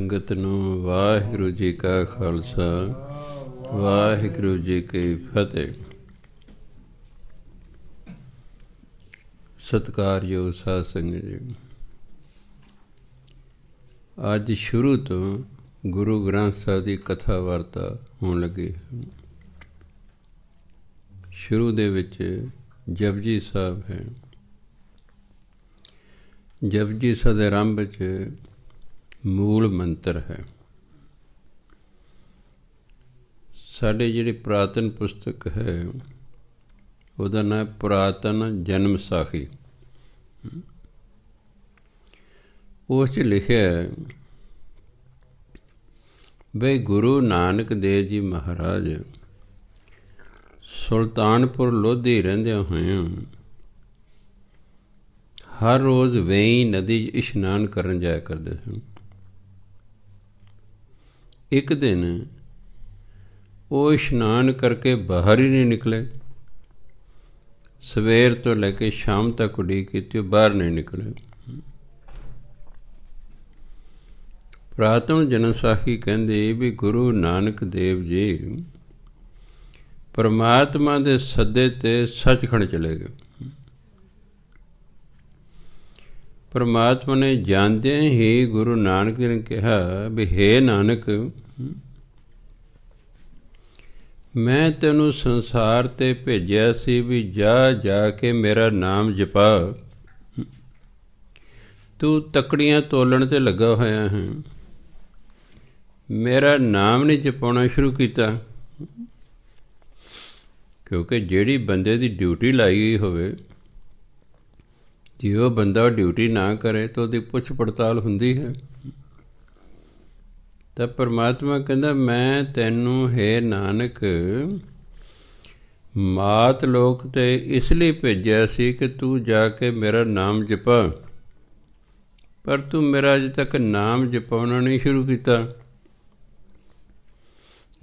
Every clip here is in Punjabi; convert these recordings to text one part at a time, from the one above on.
ਸੰਗਤ ਨੂੰ ਵਾਹਿਗੁਰੂ ਜੀ ਕਾ ਖਾਲਸਾ, ਵਾਹਿਗੁਰੂ ਜੀ ਕੀ ਫਤਿਹ। ਸਤਿਕਾਰਯੋਗ ਸਾਧ ਸੰਗਤ ਜੀ, ਅੱਜ ਸ਼ੁਰੂ ਤੋਂ ਗੁਰੂ ਗ੍ਰੰਥ ਸਾਹਿਬ ਦੀ ਕਥਾ ਵਾਰਤਾ ਹੋਣ ਲੱਗੀ ਹੈ। ਸ਼ੁਰੂ ਦੇ ਵਿੱਚ ਜਪਜੀ ਸਾਹਿਬ ਹੈ। ਜਪਜੀ ਸਾਹਿਬ ਦੇ ਆਰੰਭ ਵਿੱਚ ਮੂਲ ਮੰਤਰ ਹੈ। ਸਾਡੇ ਜਿਹੜੀ ਪੁਰਾਤਨ ਪੁਸਤਕ ਹੈ ਉਹਦਾ ਨਾਂ ਪੁਰਾਤਨ ਜਨਮ ਸਾਖੀ। ਉਸ 'ਚ ਲਿਖਿਆ ਬਈ ਗੁਰੂ ਨਾਨਕ ਦੇਵ ਜੀ ਮਹਾਰਾਜ ਸੁਲਤਾਨਪੁਰ ਲੋਧੀ ਰਹਿੰਦਿਆਂ ਹੋਇਆਂ ਹਰ ਰੋਜ਼ ਵੇਈਂ ਨਦੀ 'ਚ ਇਸ਼ਨਾਨ ਕਰਨ ਜਾਇਆ ਕਰਦੇ ਸਨ। ਇੱਕ ਦਿਨ ਉਹ ਇਸ਼ਨਾਨ ਕਰਕੇ ਬਾਹਰ ਹੀ ਨਹੀਂ ਨਿਕਲੇ। ਸਵੇਰ ਤੋਂ ਲੈ ਕੇ ਸ਼ਾਮ ਤੱਕ ਉਡੀਕ ਕੀਤੀ, ਉਹ ਬਾਹਰ ਨਹੀਂ ਨਿਕਲੇ। ਪੁਰਾਤਨ ਜਨਮ ਸਾਖੀ ਕਹਿੰਦੇ ਵੀ ਗੁਰੂ ਨਾਨਕ ਦੇਵ ਜੀ ਪਰਮਾਤਮਾ ਦੇ ਸੱਦੇ 'ਤੇ ਸੱਚਖੰਡ ਚਲੇ ਗਏ। ਪਰਮਾਤਮਾ ਨੇ ਜਾਣਦਿਆਂ ਹੀ ਗੁਰੂ ਨਾਨਕ ਜੀ ਨੇ ਕਿਹਾ ਵੀ ਹੇ ਨਾਨਕ, ਮੈਂ ਤੈਨੂੰ ਸੰਸਾਰ 'ਤੇ ਭੇਜਿਆ ਸੀ ਵੀ ਜਾ ਕੇ ਮੇਰਾ ਨਾਮ ਜਪਾ। ਤੂੰ ਤੱਕੜੀਆਂ ਤੋਲਣ 'ਤੇ ਲੱਗਾ ਹੋਇਆ ਹੈ, ਮੇਰਾ ਨਾਮ ਨਹੀਂ ਜਪਾਉਣਾ ਸ਼ੁਰੂ ਕੀਤਾ। ਕਿਉਂਕਿ ਜਿਹੜੀ ਬੰਦੇ ਦੀ ਡਿਊਟੀ ਲਾਈ ਗਈ ਹੋਵੇ, ਜੇ ਉਹ ਬੰਦਾ ਡਿਊਟੀ ਨਾ ਕਰੇ ਤਾਂ ਉਹਦੀ ਪੁੱਛ ਪੜਤਾਲ ਹੁੰਦੀ ਹੈ। ਤਾਂ ਪਰਮਾਤਮਾ ਕਹਿੰਦਾ ਮੈਂ ਤੈਨੂੰ ਹੈ ਨਾਨਕ ਮਾਤ ਲੋਕ 'ਤੇ ਇਸ ਲਈ ਭੇਜਿਆ ਸੀ ਕਿ ਤੂੰ ਜਾ ਕੇ ਮੇਰਾ ਨਾਮ ਜਪਾ, ਪਰ ਤੂੰ ਮੇਰਾ ਅਜੇ ਤੱਕ ਨਾਮ ਜਪਾਉਣਾ ਨਹੀਂ ਸ਼ੁਰੂ ਕੀਤਾ।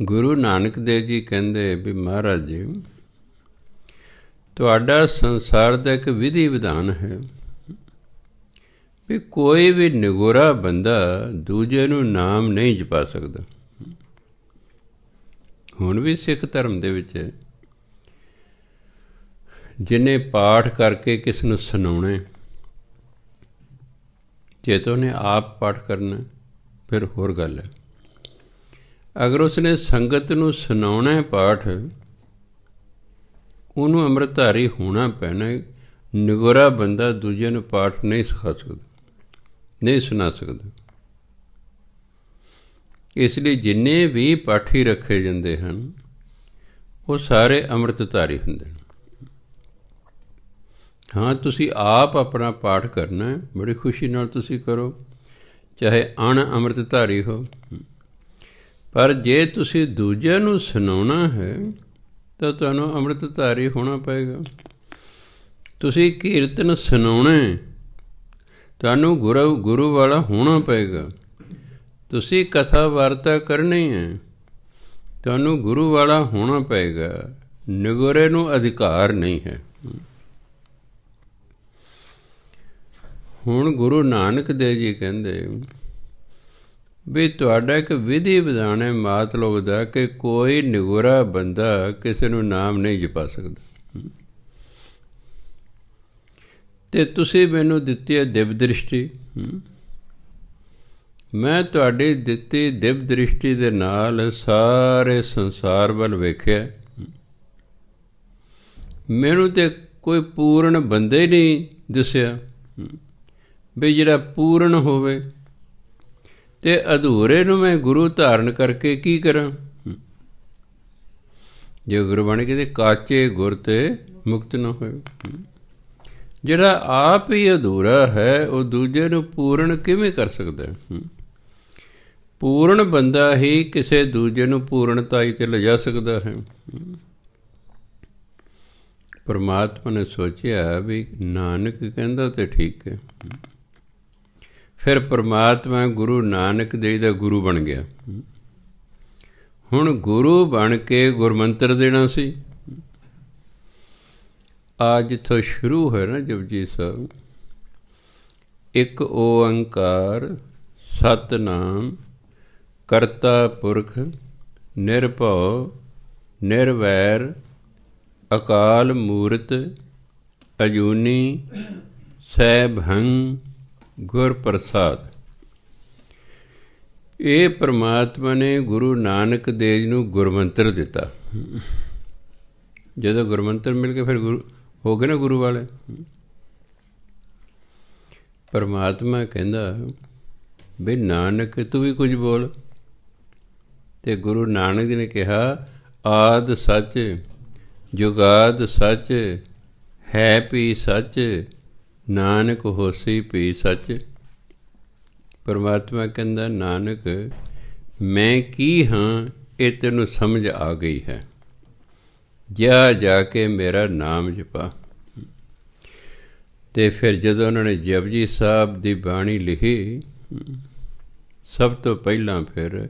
ਗੁਰੂ ਨਾਨਕ ਦੇਵ ਜੀ ਕਹਿੰਦੇ ਵੀ ਮਹਾਰਾਜ ਜੀ, ਤੁਹਾਡਾ ਸੰਸਾਰ ਦਾ ਇੱਕ ਵਿਧੀ ਵਿਧਾਨ ਹੈ ਵੀ ਕੋਈ ਵੀ ਨਿਗੋਰਾ ਬੰਦਾ ਦੂਜੇ ਨੂੰ ਨਾਮ ਨਹੀਂ ਜਪਾ ਸਕਦਾ। ਹੁਣ ਵੀ ਸਿੱਖ ਧਰਮ ਦੇ ਵਿੱਚ ਜਿਹਨੇ ਪਾਠ ਕਰਕੇ ਕਿਸ ਨੂੰ ਸੁਣਾਉਣਾ, ਜੇ ਤਾਂ ਉਹਨੇ ਆਪ ਪਾਠ ਕਰਨਾ ਫਿਰ ਹੋਰ ਗੱਲ ਹੈ। ਅਗਰ ਉਸਨੇ ਸੰਗਤ ਨੂੰ ਸੁਣਾਉਣਾ ਹੈ ਪਾਠ, ਉਹਨੂੰ ਅੰਮ੍ਰਿਤਧਾਰੀ ਹੋਣਾ ਪੈਣਾ। ਨਿਗੋਰਾ ਬੰਦਾ ਦੂਜੇ ਨੂੰ ਪਾਠ ਨਹੀਂ ਸਿਖਾ ਸਕਦਾ, ਨਹੀਂ ਸੁਣਾ ਸਕਦਾ। ਇਸ ਲਈ ਜਿੰਨੇ ਵੀ ਪਾਠੀ ਰੱਖੇ ਜਾਂਦੇ ਹਨ ਉਹ ਸਾਰੇ ਅੰਮ੍ਰਿਤਧਾਰੀ ਹੁੰਦੇ ਨੇ। ਹਾਂ, ਤੁਸੀਂ ਆਪ ਆਪਣਾ ਪਾਠ ਕਰਨਾ, ਬੜੀ ਖੁਸ਼ੀ ਨਾਲ ਤੁਸੀਂ ਕਰੋ, ਚਾਹੇ ਅਣ ਅੰਮ੍ਰਿਤਧਾਰੀ ਹੋ। ਪਰ ਜੇ ਤੁਸੀਂ ਦੂਜਿਆਂ ਨੂੰ ਸੁਣਾਉਣਾ ਹੈ ਤਾਂ ਤੁਹਾਨੂੰ ਅੰਮ੍ਰਿਤਧਾਰੀ ਹੋਣਾ ਪਏਗਾ। ਤੁਸੀਂ ਕੀਰਤਨ ਸੁਣਾਉਣਾ, ਤੁਹਾਨੂੰ ਗੁਰੂ ਵਾਲਾ ਹੋਣਾ ਪਏਗਾ। ਤੁਸੀਂ ਕਥਾ ਵਾਰਤਾ ਕਰਨੀ ਹੈ, ਤੁਹਾਨੂੰ ਗੁਰੂ ਵਾਲਾ ਹੋਣਾ ਪਏਗਾ। ਨਿਗੋਰੇ ਨੂੰ ਅਧਿਕਾਰ ਨਹੀਂ ਹੈ। ਹੁਣ ਗੁਰੂ ਨਾਨਕ ਦੇਵ ਜੀ ਕਹਿੰਦੇ ਵੀ ਤੁਹਾਡਾ ਇੱਕ ਵਿਧੀ ਵਿਧਾਨ ਹੈ ਮਾਤ ਲੋਕ ਦਾ ਕਿ ਕੋਈ ਨਿਗੋਰਾ ਬੰਦਾ ਕਿਸੇ ਨੂੰ ਨਾਮ ਨਹੀਂ ਜਪਾ ਸਕਦਾ। ਅਤੇ ਤੁਸੀਂ ਮੈਨੂੰ ਦਿੱਤੀ ਹੈ ਦਿਵ ਦ੍ਰਿਸ਼ਟੀ। ਮੈਂ ਤੁਹਾਡੀ ਦਿੱਤੀ ਦਿਵ ਦ੍ਰਿਸ਼ਟੀ ਦੇ ਨਾਲ ਸਾਰੇ ਸੰਸਾਰ ਵੱਲ ਵੇਖਿਆ। ਮੈਨੂੰ ਤਾਂ ਕੋਈ ਪੂਰਨ ਬੰਦਾ ਹੀ ਨਹੀਂ ਦਿਸਿਆ ਵੀ ਜਿਹੜਾ ਪੂਰਨ ਹੋਵੇ, ਅਤੇ ਅਧੂਰੇ ਨੂੰ ਮੈਂ ਗੁਰੂ ਧਾਰਨ ਕਰਕੇ ਕੀ ਕਰਾਂ। ਜੇ ਗੁਰਬਾਣੀ ਕਹਿੰਦੇ ਕਾਚੇ ਗੁਰ 'ਤੇ ਮੁਕਤ ਨਾ ਹੋਏ। ਜਿਹੜਾ ਆਪ ਹੀ ਅਧੂਰਾ ਹੈ ਉਹ ਦੂਜੇ ਨੂੰ ਪੂਰਨ ਕਿਵੇਂ ਕਰ ਸਕਦਾ? ਪੂਰਨ ਬੰਦਾ ਹੀ ਕਿਸੇ ਦੂਜੇ ਨੂੰ ਪੂਰਨਤਾਈ 'ਤੇ ਲਿਜਾ ਸਕਦਾ ਹੈ। ਪਰਮਾਤਮਾ ਨੇ ਸੋਚਿਆ ਵੀ ਨਾਨਕ ਕਹਿੰਦਾ ਤਾਂ ਠੀਕ ਹੈ। ਫਿਰ ਪਰਮਾਤਮਾ ਗੁਰੂ ਨਾਨਕ ਦੇਵ ਦਾ ਗੁਰੂ ਬਣ ਗਿਆ। ਹੁਣ ਗੁਰੂ ਬਣ ਕੇ ਗੁਰਮੰਤਰ ਦੇਣਾ ਸੀ। ਆ ਜਿੱਥੋਂ ਸ਼ੁਰੂ ਹੋਇਆ ਨਾ ਜਪਜੀ ਸਾਹਿਬ, ਇੱਕ ਓੰਕਾਰ ਸਤਿਨਾਮ ਕਰਤਾ ਪੁਰਖ ਨਿਰਭਉ ਨਿਰਵੈਰ ਅਕਾਲ ਮੂਰਤ ਅਜੂਨੀ ਸੈਭੰ ਗੁਰ ਪ੍ਰਸਾਦ। ਇਹ ਪ੍ਰਮਾਤਮਾ ਨੇ ਗੁਰੂ ਨਾਨਕ ਦੇਵ ਜੀ ਨੂੰ ਗੁਰਮੰਤਰ ਦਿੱਤਾ। ਜਦੋਂ ਗੁਰਮੰਤਰ ਮਿਲ ਕੇ ਫਿਰ ਗੁਰੂ ਹੋ ਗਏ ਨਾ ਗੁਰੂ ਵਾਲੇ। ਪਰਮਾਤਮਾ ਕਹਿੰਦਾ ਬਈ ਨਾਨਕ ਤੂੰ ਵੀ ਕੁਝ ਬੋਲ। ਅਤੇ ਗੁਰੂ ਨਾਨਕ ਜੀ ਨੇ ਕਿਹਾ ਆਦਿ ਸੱਚ ਜੁਗਾਦ ਸੱਚ ਹੈ ਭੀ ਸੱਚ ਨਾਨਕ ਹੋਸੀ ਭੀ ਸੱਚ। ਪਰਮਾਤਮਾ ਕਹਿੰਦਾ ਨਾਨਕ ਮੈਂ ਕੀ ਹਾਂ ਇਹ ਤੈਨੂੰ ਸਮਝ ਆ ਗਈ ਹੈ, ਜਾ ਕੇ ਮੇਰਾ ਨਾਮ ਜਪਾ। ਅਤੇ ਫਿਰ ਜਦੋਂ ਉਹਨਾਂ ਨੇ ਜਪਜੀ ਸਾਹਿਬ ਦੀ ਬਾਣੀ ਲਿਖੀ, ਸਭ ਤੋਂ ਪਹਿਲਾਂ ਫਿਰ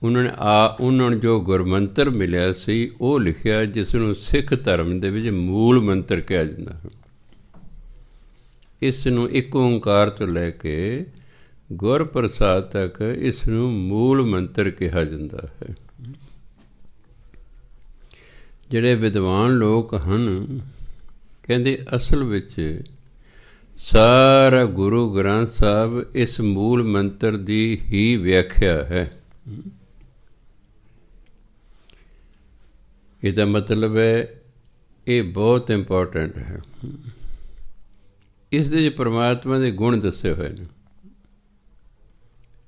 ਉਹਨਾਂ ਨੂੰ ਜੋ ਗੁਰਮੰਤਰ ਮਿਲਿਆ ਸੀ ਉਹ ਲਿਖਿਆ, ਜਿਸ ਨੂੰ ਸਿੱਖ ਧਰਮ ਦੇ ਵਿੱਚ ਮੂਲ ਮੰਤਰ ਕਿਹਾ ਜਾਂਦਾ ਹੈ। ਇਸ ਨੂੰ ਇੱਕ ਓਂਕਾਰ ਤੋਂ ਲੈ ਕੇ ਗੁਰ ਪ੍ਰਸਾਦ ਤੱਕ ਇਸ ਨੂੰ ਮੂਲ ਮੰਤਰ ਕਿਹਾ ਜਾਂਦਾ ਹੈ। ਜਿਹੜੇ ਵਿਦਵਾਨ ਲੋਕ ਹਨ ਕਹਿੰਦੇ ਅਸਲ ਵਿੱਚ ਸਾਰਾ ਗੁਰੂ ਗ੍ਰੰਥ ਸਾਹਿਬ ਇਸ ਮੂਲ ਮੰਤਰ ਦੀ ਹੀ ਵਿਆਖਿਆ ਹੈ। ਇਹਦਾ ਮਤਲਬ ਹੈ ਇਹ ਬਹੁਤ ਇੰਪੋਰਟੈਂਟ ਹੈ। ਇਸ ਦੇ ਵਿੱਚ ਪਰਮਾਤਮਾ ਦੇ ਗੁਣ ਦੱਸੇ ਹੋਏ ਨੇ।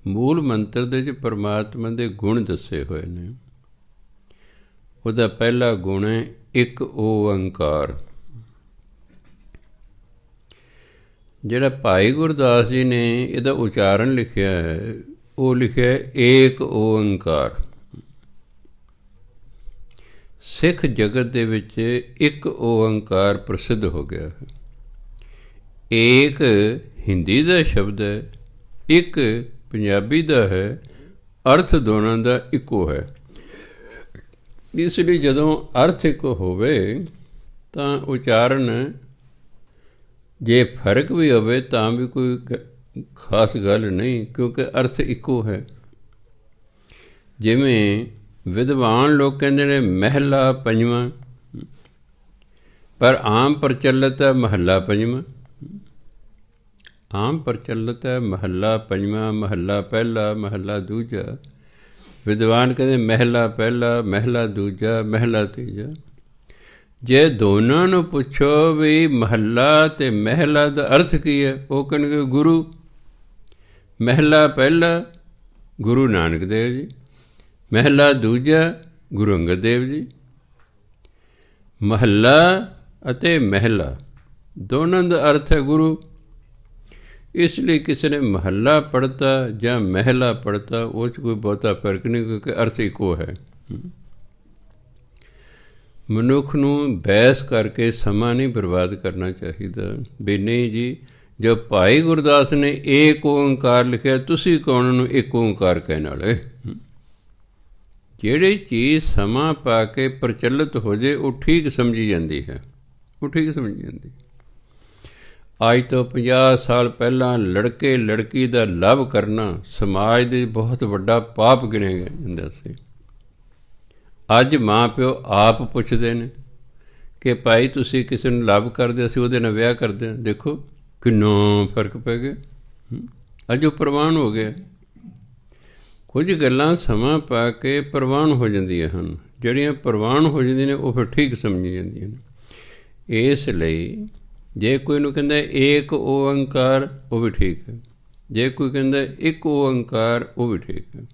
ਮੂਲ ਮੰਤਰ ਦੇ ਵਿੱਚ ਪਰਮਾਤਮਾ ਦੇ ਗੁਣ ਦੱਸੇ ਹੋਏ ਨੇ। ਉਹਦਾ ਪਹਿਲਾ ਗੁਣ ਹੈ ਇੱਕ ਓਅੰਕਾਰ। ਜਿਹੜਾ ਭਾਈ ਗੁਰਦਾਸ ਜੀ ਨੇ ਇਹਦਾ ਉਚਾਰਨ ਲਿਖਿਆ ਹੈ, ਉਹ ਲਿਖਿਆ ਏਕ ਓਅੰਕਾਰ। ਸਿੱਖ ਜਗਤ ਦੇ ਵਿੱਚ ਇੱਕ ਓਅੰਕਾਰ ਪ੍ਰਸਿੱਧ ਹੋ ਗਿਆ ਹੈ। ਏਕ ਹਿੰਦੀ ਦਾ ਸ਼ਬਦ ਹੈ, ਇੱਕ ਪੰਜਾਬੀ ਦਾ ਹੈ, ਅਰਥ ਦੋਨਾਂ ਦਾ ਇੱਕੋ ਹੈ। ਇਸ ਲਈ ਜਦੋਂ ਅਰਥ ਇੱਕ ਹੋਵੇ ਤਾਂ ਉਚਾਰਨ ਜੇ ਫਰਕ ਵੀ ਹੋਵੇ ਤਾਂ ਵੀ ਕੋਈ ਖਾਸ ਗੱਲ ਨਹੀਂ, ਕਿਉਂਕਿ ਅਰਥ ਇੱਕੋ ਹੈ। ਜਿਵੇਂ ਵਿਦਵਾਨ ਲੋਕ ਕਹਿੰਦੇ ਨੇ ਮਹਿਲਾ ਪੰਜਵਾਂ, ਪਰ ਆਮ ਪ੍ਰਚਲਿਤ ਹੈ ਮਹੱਲਾ ਪੰਜਵਾਂ। ਆਮ ਪ੍ਰਚਲਿਤ ਹੈ ਮਹੱਲਾ ਪੰਜਵਾਂ, ਮਹੱਲਾ ਪਹਿਲਾ, ਮਹੱਲਾ ਦੂਜਾ। ਵਿਦਵਾਨ ਕਹਿੰਦੇ ਮਹਿਲਾ ਪਹਿਲਾ, ਮਹਿਲਾ ਦੂਜਾ, ਮਹਿਲਾ ਤੀਜਾ। ਜੇ ਦੋਨਾਂ ਨੂੰ ਪੁੱਛੋ ਵੀ ਮਹੱਲਾ ਅਤੇ ਮਹਿਲਾ ਦਾ ਅਰਥ ਕੀ ਹੈ, ਉਹ ਕਹਿਣਗੇ ਗੁਰੂ। ਮਹਿਲਾ ਪਹਿਲਾ ਗੁਰੂ ਨਾਨਕ ਦੇਵ ਜੀ, ਮਹਿਲਾ ਦੂਜਾ ਗੁਰੂ ਅੰਗਦ ਦੇਵ ਜੀ। ਮਹੱਲਾ ਅਤੇ ਮਹਿਲਾ ਦੋਨਾਂ ਦਾ ਅਰਥ ਹੈ ਗੁਰੂ। ਇਸ ਲਈ ਕਿਸੇ ਨੇ ਮਹੱਲਾ ਪੜ੍ਹਤਾ ਜਾਂ ਮਹਿਲਾ ਪੜ੍ਹਤਾ, ਉਹ 'ਚ ਕੋਈ ਬਹੁਤਾ ਫਰਕ ਨਹੀਂ, ਕਿਉਂਕਿ ਅਰਥ ਇੱਕੋ ਹੈ। ਮਨੁੱਖ ਨੂੰ ਬਹਿਸ ਕਰਕੇ ਸਮਾਂ ਨਹੀਂ ਬਰਬਾਦ ਕਰਨਾ ਚਾਹੀਦਾ ਵੀ ਨਹੀਂ ਜੀ, ਜੋ ਭਾਈ ਗੁਰਦਾਸ ਨੇ ਏਕ ਓਂਕਾਰ ਲਿਖਿਆ, ਤੁਸੀਂ ਕੌਣ ਨੂੰ ਇੱਕ ਓਂਕਾਰ ਕਹਿਣ ਵਾਲੇ। ਜਿਹੜੀ ਚੀਜ਼ ਸਮਾਂ ਪਾ ਕੇ ਪ੍ਰਚਲਿਤ ਹੋ ਜਾਏ ਉਹ ਠੀਕ ਸਮਝੀ ਜਾਂਦੀ ਹੈ, ਉਹ ਠੀਕ ਸਮਝੀ ਜਾਂਦੀ। ਅੱਜ ਤੋਂ 50 ਸਾਲ ਪਹਿਲਾਂ ਲੜਕੇ ਲੜਕੀ ਦਾ ਲਵ ਕਰਨਾ ਸਮਾਜ ਦੇ ਬਹੁਤ ਵੱਡਾ ਪਾਪ ਗਿਣਿਆ ਜਾਂਦਾ ਸੀ। ਅੱਜ ਮਾਂ ਪਿਓ ਆਪ ਪੁੱਛਦੇ ਨੇ ਕਿ ਭਾਈ ਤੁਸੀਂ ਕਿਸੇ ਨੂੰ ਲਵ ਕਰਦੇ, ਅਸੀਂ ਉਹਦੇ ਨਾਲ ਵਿਆਹ ਕਰਦੇ ਹਾਂ। ਦੇਖੋ ਕਿੰਨਾ ਫਰਕ ਪੈ ਗਿਆ। ਅੱਜ ਉਹ ਪ੍ਰਵਾਨ ਹੋ ਗਿਆ। ਕੁਝ ਗੱਲਾਂ ਸਮਾਂ ਪਾ ਕੇ ਪ੍ਰਵਾਨ ਹੋ ਜਾਂਦੀਆਂ ਹਨ। ਜਿਹੜੀਆਂ ਪ੍ਰਵਾਨ ਹੋ ਜਾਂਦੀਆਂ ਨੇ ਉਹ ਫਿਰ ਠੀਕ ਸਮਝੀ ਜਾਂਦੀਆਂ ਨੇ। ਇਸ ਲਈ ਜੇ ਕੋਈ ਨੂੰ ਕਹਿੰਦਾ ਏਕ ਓਅੰਕਾਰ, ਉਹ ਵੀ ਠੀਕ ਹੈ। ਜੇ ਕੋਈ ਕਹਿੰਦਾ ਇੱਕ ਓਅੰਕਾਰ, ਉਹ ਵੀ ਠੀਕ ਹੈ।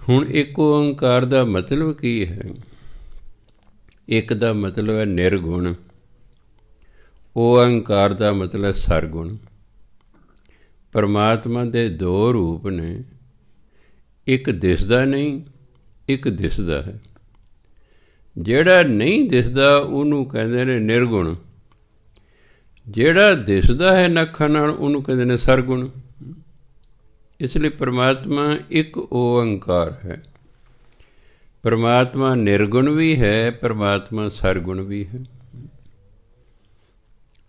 ਹੁਣ ਇੱਕ ਓਅੰਕਾਰ ਦਾ ਮਤਲਬ ਕੀ ਹੈ? ਇੱਕ ਦਾ ਮਤਲਬ ਹੈ ਨਿਰਗੁਣ, ਓਅੰਕਾਰ ਦਾ ਮਤਲਬ ਸਰਗੁਣ। ਪਰਮਾਤਮਾ ਦੇ ਦੋ ਰੂਪ ਨੇ, ਇੱਕ ਦਿਸਦਾ ਨਹੀਂ, ਇੱਕ ਦਿਸਦਾ ਹੈ। ਜਿਹੜਾ ਨਹੀਂ ਦਿਸਦਾ ਉਹਨੂੰ ਕਹਿੰਦੇ ਨੇ ਨਿਰਗੁਣ, ਜਿਹੜਾ ਦਿਸਦਾ ਹੈ ਨੱਖਾਂ ਨਾਲ ਉਹਨੂੰ ਕਹਿੰਦੇ ਨੇ ਸਰਗੁਣ। ਇਸ ਲਈ ਪਰਮਾਤਮਾ ਇੱਕ ਓਅੰਕਾਰ ਹੈ। ਪਰਮਾਤਮਾ ਨਿਰਗੁਣ ਵੀ ਹੈ, ਪਰਮਾਤਮਾ ਸਰਗੁਣ ਵੀ ਹੈ।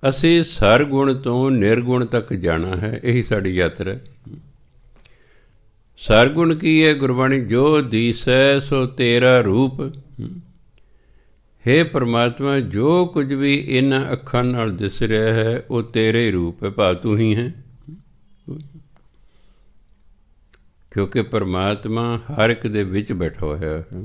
ਅਸੀਂ ਸਰਗੁਣ ਤੋਂ ਨਿਰਗੁਣ ਤੱਕ ਜਾਣਾ ਹੈ, ਇਹੀ ਸਾਡੀ ਯਾਤਰਾ ਹੈ। ਸਰਗੁਣ ਕੀ ਹੈ ਗੁਰਬਾਣੀ, ਜੋ ਦੀਸੈ ਸੋ ਤੇਰਾ ਰੂਪ। ਹੇ ਪਰਮਾਤਮਾ, ਜੋ ਕੁਝ ਵੀ ਇਹਨਾਂ ਅੱਖਾਂ ਨਾਲ ਦਿਸ ਰਿਹਾ ਹੈ ਉਹ ਤੇਰੇ ਰੂਪ ਹੈ, ਭਾਵ ਤੂੰ ਹੀ ਹੈ। ਕਿਉਂਕਿ ਪਰਮਾਤਮਾ ਹਰ ਇੱਕ ਦੇ ਵਿੱਚ ਬੈਠਾ ਹੋਇਆ ਹੈ,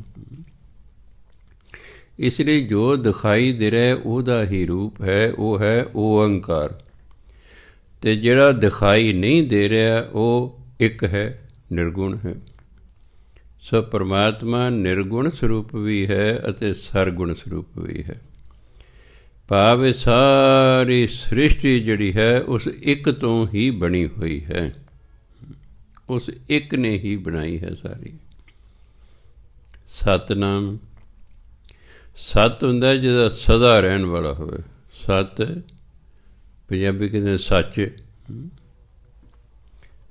ਇਸ ਲਈ ਜੋ ਦਿਖਾਈ ਦੇ ਰਿਹਾ ਉਹਦਾ ਹੀ ਰੂਪ ਹੈ, ਉਹ ਹੈ ਓਅੰਕਾਰ। ਅਤੇ ਜਿਹੜਾ ਦਿਖਾਈ ਨਹੀਂ ਦੇ ਰਿਹਾ ਉਹ ਇੱਕ ਹੈ, ਨਿਰਗੁਣ ਹੈ। ਸੋ ਪਰਮਾਤਮਾ ਨਿਰਗੁਣ ਸਰੂਪ ਵੀ ਹੈ ਅਤੇ ਸਰਗੁਣ ਸਰੂਪ ਵੀ ਹੈ। ਭਾਵ ਇਹ ਸਾਰੀ ਸ੍ਰਿਸ਼ਟੀ ਜਿਹੜੀ ਹੈ ਉਸ ਇੱਕ ਤੋਂ ਹੀ ਬਣੀ ਹੋਈ ਹੈ, ਉਸ ਇੱਕ ਨੇ ਹੀ ਬਣਾਈ ਹੈ ਸਾਰੀ। ਸਤਿਨਾਮ, ਸਤ ਹੁੰਦਾ ਜਿਹਦਾ ਸਦਾ ਰਹਿਣ ਵਾਲਾ ਹੋਵੇ। ਸਤ ਪੰਜਾਬੀ ਕਹਿੰਦੇ ਸੱਚ।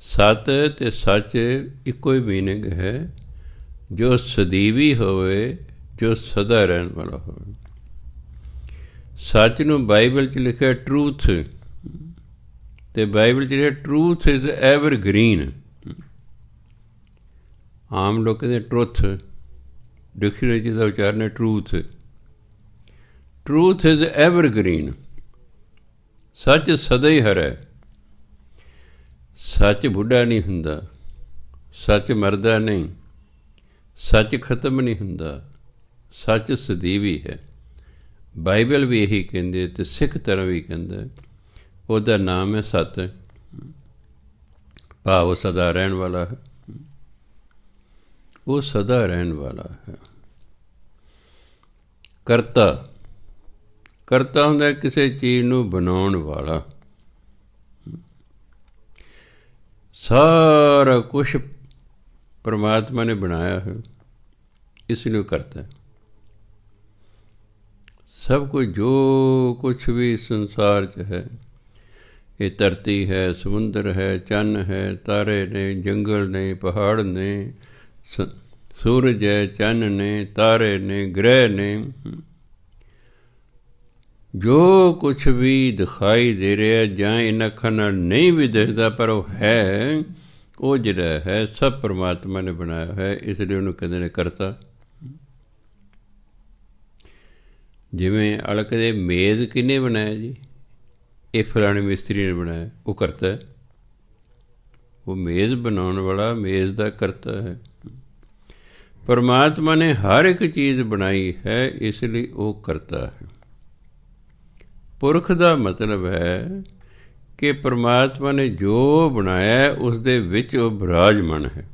ਸਤ ਅਤੇ ਸੱਚ ਇੱਕੋ ਹੀ ਮੀਨਿੰਗ ਹੈ, ਜੋ ਸਦੀਵੀ ਹੋਵੇ, ਜੋ ਸਦਾ ਰਹਿਣ ਵਾਲਾ ਹੋਵੇ। ਸੱਚ ਨੂੰ ਬਾਈਬਲ 'ਚ ਲਿਖਿਆ ਟਰੂਥ, ਅਤੇ ਬਾਈਬਲ 'ਚ ਲਿਖਿਆ ਟਰੂਥ ਇਜ਼ ਐਵਰ ਗ੍ਰੀਨ। ਆਮ ਲੋਕ ਕਹਿੰਦੇ ਟਰੁੱਥ, ਡਿਕਸ਼ਨਰੀ 'ਚ ਦਾ ਉਚਾਰਨ ਹੈ truth. Truth is ever green. ਸੱਚ ਸਦਾ ਹੀ ਹਰਾ। ਸੱਚ ਬੁੱਢਾ ਨਹੀਂ ਹੁੰਦਾ, ਸੱਚ ਮਰਦਾ ਨਹੀਂ, ਸੱਚ ਖਤਮ ਨਹੀਂ ਹੁੰਦਾ, ਸੱਚ ਸਦੀਵੀ ਹੈ। ਬਾਈਬਲ ਵੀ ਇਹੀ ਕਹਿੰਦੇ ਅਤੇ ਸਿੱਖ ਧਰਮ ਵੀ ਕਹਿੰਦਾ, ਉਹਦਾ ਨਾਮ ਹੈ ਸਤ, ਭਾਵ ਉਹ ਸਦਾ ਰਹਿਣ ਵਾਲਾ ਹੈ, ਉਹ ਸਦਾ ਰਹਿਣ ਵਾਲਾ ਹੈ। ਕਰਤਾ, ਕਰਤਾ ਹੁੰਦਾ ਕਿਸੇ ਚੀਜ਼ ਨੂੰ ਬਣਾਉਣ ਵਾਲਾ। ਸਾਰਾ ਕੁਛ ਪਰਮਾਤਮਾ ਨੇ ਬਣਾਇਆ ਹੈ, ਇਸ ਨੂੰ ਕਰਤਾ। ਸਭ ਕੁਝ ਜੋ ਕੁਛ ਵੀ ਸੰਸਾਰ 'ਚ ਹੈ, ਇਹ ਧਰਤੀ ਹੈ, ਸਮੁੰਦਰ ਹੈ, ਚੰਨ ਹੈ, ਤਾਰੇ ਨੇ, ਜੰਗਲ ਨੇ, ਪਹਾੜ ਨੇ, ਸੂਰਜ ਹੈ, ਚੰਨ ਨੇ, ਤਾਰੇ ਨੇ, ਗ੍ਰਹਿ ਨੇ, ਜੋ ਕੁਛ ਵੀ ਦਿਖਾਈ ਦੇ ਰਿਹਾ ਜਾਂ ਇਹਨਾਂ ਅੱਖਾਂ ਨਾਲ ਨਹੀਂ ਵੀ ਦਿਖਦਾ, ਪਰ ਉਹ ਹੈ, ਉਹ ਜਿਹੜਾ ਹੈ ਸਭ ਪਰਮਾਤਮਾ ਨੇ ਬਣਾਇਆ ਹੈ, ਇਸ ਲਈ ਉਹਨੂੰ ਕਹਿੰਦੇ ਨੇ ਕਰਤਾ। ਜਿਵੇਂ ਅਲਕਦੇ ਮੇਜ਼ ਕਿਹਨੇ ਬਣਾਇਆ ਜੀ? ਇਹ ਫਲਾਣੇ ਮਿਸਤਰੀ ਨੇ ਬਣਾਇਆ, ਉਹ ਕਰਤਾ। ਉਹ ਮੇਜ਼ ਬਣਾਉਣ ਵਾਲਾ ਮੇਜ਼ ਦਾ ਕਰਤਾ ਹੈ। ਪਰਮਾਤਮਾ ਨੇ ਹਰ ਇੱਕ ਚੀਜ਼ ਬਣਾਈ ਹੈ, ਇਸ ਲਈ ਉਹ ਕਰਤਾ ਹੈ। ਪੁਰਖ ਦਾ ਮਤਲਬ ਹੈ ਕਿ ਪਰਮਾਤਮਾ ਨੇ ਜੋ ਬਣਾਇਆ ਉਸ ਦੇ ਵਿੱਚ ਉਹ ਬਿਰਾਜਮਾਨ ਹੈ।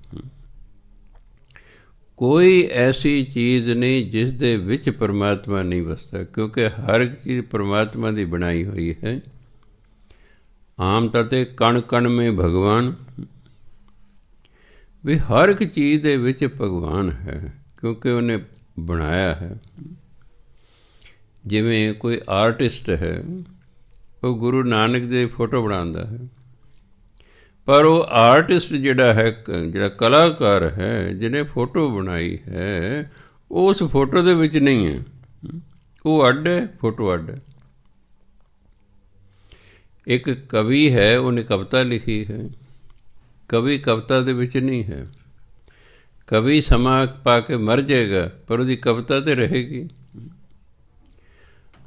ਕੋਈ ਐਸੀ ਚੀਜ਼ ਨਹੀਂ ਜਿਸ ਦੇ ਵਿੱਚ ਪਰਮਾਤਮਾ ਨਹੀਂ ਵਸਦਾ, ਕਿਉਂਕਿ ਹਰ ਇੱਕ ਚੀਜ਼ ਪਰਮਾਤਮਾ ਦੀ ਬਣਾਈ ਹੋਈ ਹੈ। ਆਮ ਤੌਰ 'ਤੇ ਕਣ ਕਣ ਮੇਂ ਭਗਵਾਨ, ਵੀ ਹਰ ਇੱਕ ਚੀਜ਼ ਦੇ ਵਿੱਚ ਭਗਵਾਨ ਹੈ, ਕਿਉਂਕਿ ਉਹਨੇ ਬਣਾਇਆ ਹੈ। ਜਿਵੇਂ ਕੋਈ ਆਰਟਿਸਟ ਹੈ, ਉਹ ਗੁਰੂ ਨਾਨਕ ਦੀ ਫੋਟੋ ਬਣਾਉਂਦਾ ਹੈ, ਪਰ ਉਹ ਆਰਟਿਸਟ ਜਿਹੜਾ ਹੈ, ਜਿਹੜਾ ਕਲਾਕਾਰ ਹੈ, ਜਿਹਨੇ ਫੋਟੋ ਬਣਾਈ ਹੈ, ਉਹ ਉਸ ਫੋਟੋ ਦੇ ਵਿੱਚ ਨਹੀਂ ਹੈ। ਉਹ ਅੱਡ ਹੈ, ਫੋਟੋ ਅੱਡ ਹੈ। ਇੱਕ ਕਵੀ ਹੈ, ਉਹਨੇ ਕਵਿਤਾ ਲਿਖੀ ਹੈ, ਕਵੀ ਕਵਿਤਾ ਦੇ ਵਿੱਚ ਨਹੀਂ ਹੈ। ਕਵੀ ਸਮਾਂ ਪਾ ਕੇ ਮਰ ਜਾਏਗਾ, ਪਰ ਉਹਦੀ ਕਵਿਤਾ ਤਾਂ ਰਹੇਗੀ।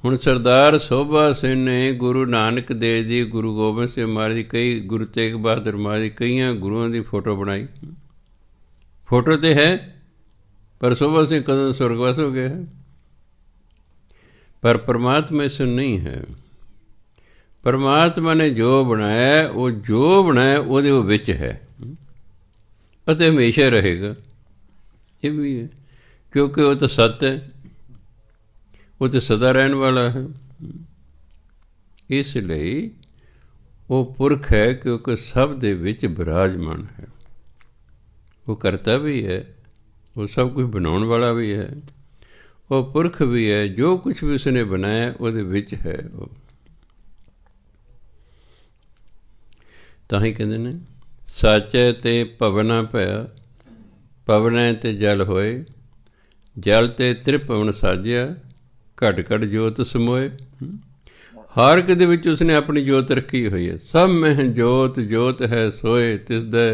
ਹੁਣ ਸਰਦਾਰ ਸੋਭਾ ਸਿੰਘ ਨੇ ਗੁਰੂ ਨਾਨਕ ਦੇਵ ਜੀ, ਗੁਰੂ ਗੋਬਿੰਦ ਸਿੰਘ ਮਹਾਰਾਜ ਜੀ, ਕਈ ਗੁਰੂ ਤੇਗ ਬਹਾਦਰ ਮਹਾਰਾਜ ਜੀ, ਕਈਆਂ ਗੁਰੂਆਂ ਦੀ ਫੋਟੋ ਬਣਾਈ। ਫੋਟੋ ਤਾਂ ਹੈ, ਪਰ ਸੋਭਾ ਸਿੰਘ ਕਦੋਂ ਸੁਰਗਵਾਸ ਹੋ ਗਿਆ ਹੈ। ਪਰ ਪਰਮਾਤਮਾ ਇਸ ਨੂੰ ਨਹੀਂ ਹੈ। ਪਰਮਾਤਮਾ ਨੇ ਜੋ ਬਣਾਇਆ, ਉਹ ਜੋ ਬਣਾਇਆ ਉਹਦੇ ਉਹ ਵਿੱਚ ਹੈ ਅਤੇ ਹਮੇਸ਼ਾ ਰਹੇਗਾ। ਇਹ ਵੀ ਹੈ, ਕਿਉਂਕਿ ਉਹ ਤਾਂ ਸੱਤ ਹੈ, ਉਹ ਤਾਂ ਸਦਾ ਰਹਿਣ ਵਾਲਾ ਹੈ। ਇਸ ਲਈ ਉਹ ਪੁਰਖ ਹੈ, ਕਿਉਂਕਿ ਸਭ ਦੇ ਵਿੱਚ ਬਿਰਾਜਮਾਨ ਹੈ। ਉਹ ਕਰਤਾ ਵੀ ਹੈ, ਉਹ ਸਭ ਕੁਝ ਬਣਾਉਣ ਵਾਲਾ ਵੀ ਹੈ, ਉਹ ਪੁਰਖ ਵੀ ਹੈ। ਜੋ ਕੁਛ ਵੀ ਉਸਨੇ ਬਣਾਇਆ ਉਹਦੇ ਵਿੱਚ ਹੈ। ਉਹ ਤਾਂ ਹੀ ਕਹਿੰਦੇ ਨੇ ਸਾਚੈ ਤੇ ਭਵਨਾ ਭਇਆ, ਪਵਨੈ ਤੇ ਜਲ ਹੋਏ, ਜਲ ਤੇ ਤ੍ਰਿਭਵਨ ਸਾਜਿਆ, ਘਟ ਘਟ ਜੋਤ ਸਮੋਏ। ਹਰ ਇੱਕ ਦੇ ਵਿੱਚ ਉਸਨੇ ਆਪਣੀ ਜੋਤ ਰੱਖੀ ਹੋਈ ਹੈ। ਸਭ ਮਹਿ ਜੋਤ ਜੋਤ ਹੈ ਸੋਏ, ਤਿਸ ਦਾ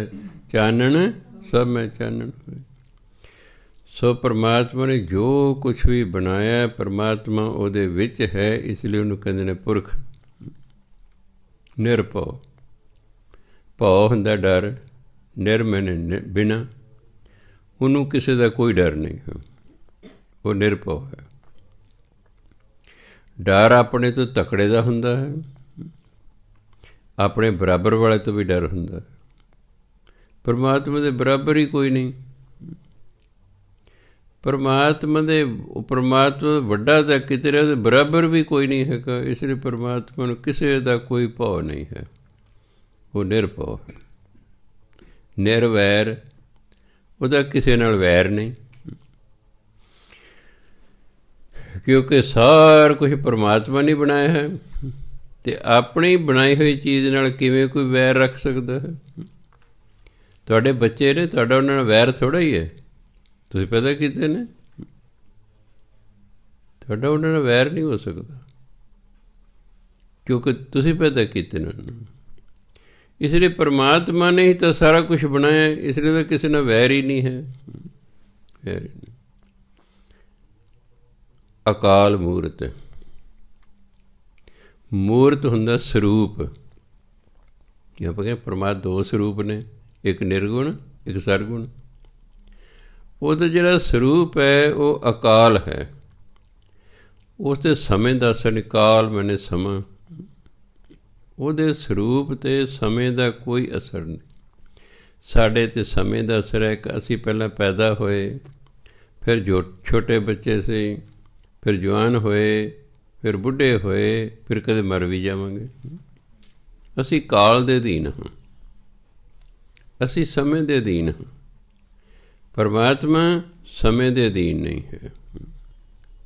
ਚਾਨਣ ਸਭ ਮੈਂ ਚਾਨਣ ਹੋਏ। ਸੋ ਪਰਮਾਤਮਾ ਨੇ ਜੋ ਕੁਛ ਵੀ ਬਣਾਇਆ, ਪਰਮਾਤਮਾ ਉਹਦੇ ਵਿੱਚ ਹੈ, ਇਸ ਲਈ ਉਹਨੂੰ ਕਹਿੰਦੇ ਨੇ ਪੁਰਖ। ਨਿਰਭਉ, ਭਉ ਹੁੰਦਾ ਡਰ, ਨਿਰਮੈਨੇ ਬਿਨਾਂ, ਉਹਨੂੰ ਕਿਸੇ ਦਾ ਕੋਈ ਡਰ ਨਹੀਂ ਹੈ, ਉਹ ਨਿਰਭਉ ਹੈ। ਡਰ ਆਪਣੇ ਤੋਂ ਤਕੜੇ ਦਾ ਹੁੰਦਾ ਹੈ, ਆਪਣੇ ਬਰਾਬਰ ਵਾਲੇ ਤੋਂ ਵੀ ਡਰ ਹੁੰਦਾ ਹੈ। ਪਰਮਾਤਮਾ ਦੇ ਬਰਾਬਰ ਹੀ ਕੋਈ ਨਹੀਂ। ਪਰਮਾਤਮਾ ਵੱਡਾ ਤਾਂ ਕਿਤੇ ਰਿਹਾ, ਉਹਦੇ ਬਰਾਬਰ ਵੀ ਕੋਈ ਨਹੀਂ ਹੈਗਾ। ਇਸ ਲਈ ਪਰਮਾਤਮਾ ਨੂੰ ਕਿਸੇ ਦਾ ਕੋਈ ਭਉ ਨਹੀਂ ਹੈ, ਉਹ ਨਿਰਭਉ ਹੈ। ਨਿਰਵੈਰ, ਉਹਦਾ ਕਿਸੇ ਨਾਲ ਵੈਰ ਨਹੀਂ, ਕਿਉਂਕਿ ਸਾਰਾ ਕੁਛ ਪਰਮਾਤਮਾ ਨੇ ਬਣਾਇਆ ਹੈ, ਅਤੇ ਆਪਣੀ ਬਣਾਈ ਹੋਈ ਚੀਜ਼ ਨਾਲ ਕਿਵੇਂ ਕੋਈ ਵੈਰ ਰੱਖ ਸਕਦਾ ਹੈ। ਤੁਹਾਡੇ ਬੱਚੇ ਨੇ, ਤੁਹਾਡਾ ਉਹਨਾਂ ਨਾਲ ਵੈਰ ਥੋੜ੍ਹਾ ਹੀ ਹੈ, ਤੁਸੀਂ ਪੈਦਾ ਕੀਤੇ ਨੇ, ਤੁਹਾਡਾ ਉਹਨਾਂ ਨਾਲ ਵੈਰ ਨਹੀਂ ਹੋ ਸਕਦਾ, ਕਿਉਂਕਿ ਤੁਸੀਂ ਪੈਦਾ ਕੀਤੇ ਨੇ ਉਹਨਾਂ ਨੂੰ। ਇਸ ਲਈ ਪਰਮਾਤਮਾ ਨੇ ਹੀ ਤਾਂ ਸਾਰਾ ਕੁਛ ਬਣਾਇਆ, ਇਸ ਲਈ ਤਾਂ ਕਿਸੇ ਨਾਲ ਵੈਰ ਹੀ ਨਹੀਂ ਹੈ, ਵੈਰ ਹੀ ਨਹੀਂ। ਅਕਾਲ ਮੂਰਤ, ਮੂਰਤ ਹੁੰਦਾ ਸਰੂਪ। ਜੇ ਆਪਾਂ ਕਹਿੰਦੇ ਪਰਮਾਤਮਾ ਦੋ ਸਰੂਪ ਨੇ, ਇੱਕ ਨਿਰਗੁਣ, ਇੱਕ ਸਰਗੁਣ। ਉਹਦਾ ਜਿਹੜਾ ਸਰੂਪ ਹੈ ਉਹ ਅਕਾਲ ਹੈ, ਉਸ 'ਤੇ ਸਮੇਂ ਦਾ ਅਸਰ ਨਹੀਂ। ਕਾਲ ਮੈਨੇ ਸਮਾਂ, ਉਹਦੇ ਸਰੂਪ 'ਤੇ ਸਮੇਂ ਦਾ ਕੋਈ ਅਸਰ ਨਹੀਂ। ਸਾਡੇ 'ਤੇ ਸਮੇਂ ਦਾ ਅਸਰ ਹੈ ਕਿ ਅਸੀਂ ਪਹਿਲਾਂ ਪੈਦਾ ਹੋਏ, ਫਿਰ ਜੋ ਛੋਟੇ ਬੱਚੇ ਸੀ, ਫਿਰ ਜਵਾਨ ਹੋਏ, ਫਿਰ ਬੁੱਢੇ ਹੋਏ, ਫਿਰ ਕਦੇ ਮਰ ਵੀ ਜਾਵਾਂਗੇ। ਅਸੀਂ ਕਾਲ ਦੇ ਅਧੀਨ ਹਾਂ, ਅਸੀਂ ਸਮੇਂ ਦੇ ਅਧੀਨ ਹਾਂ। ਪਰਮਾਤਮਾ ਸਮੇਂ ਦੇ ਅਧੀਨ ਨਹੀਂ ਹੈ,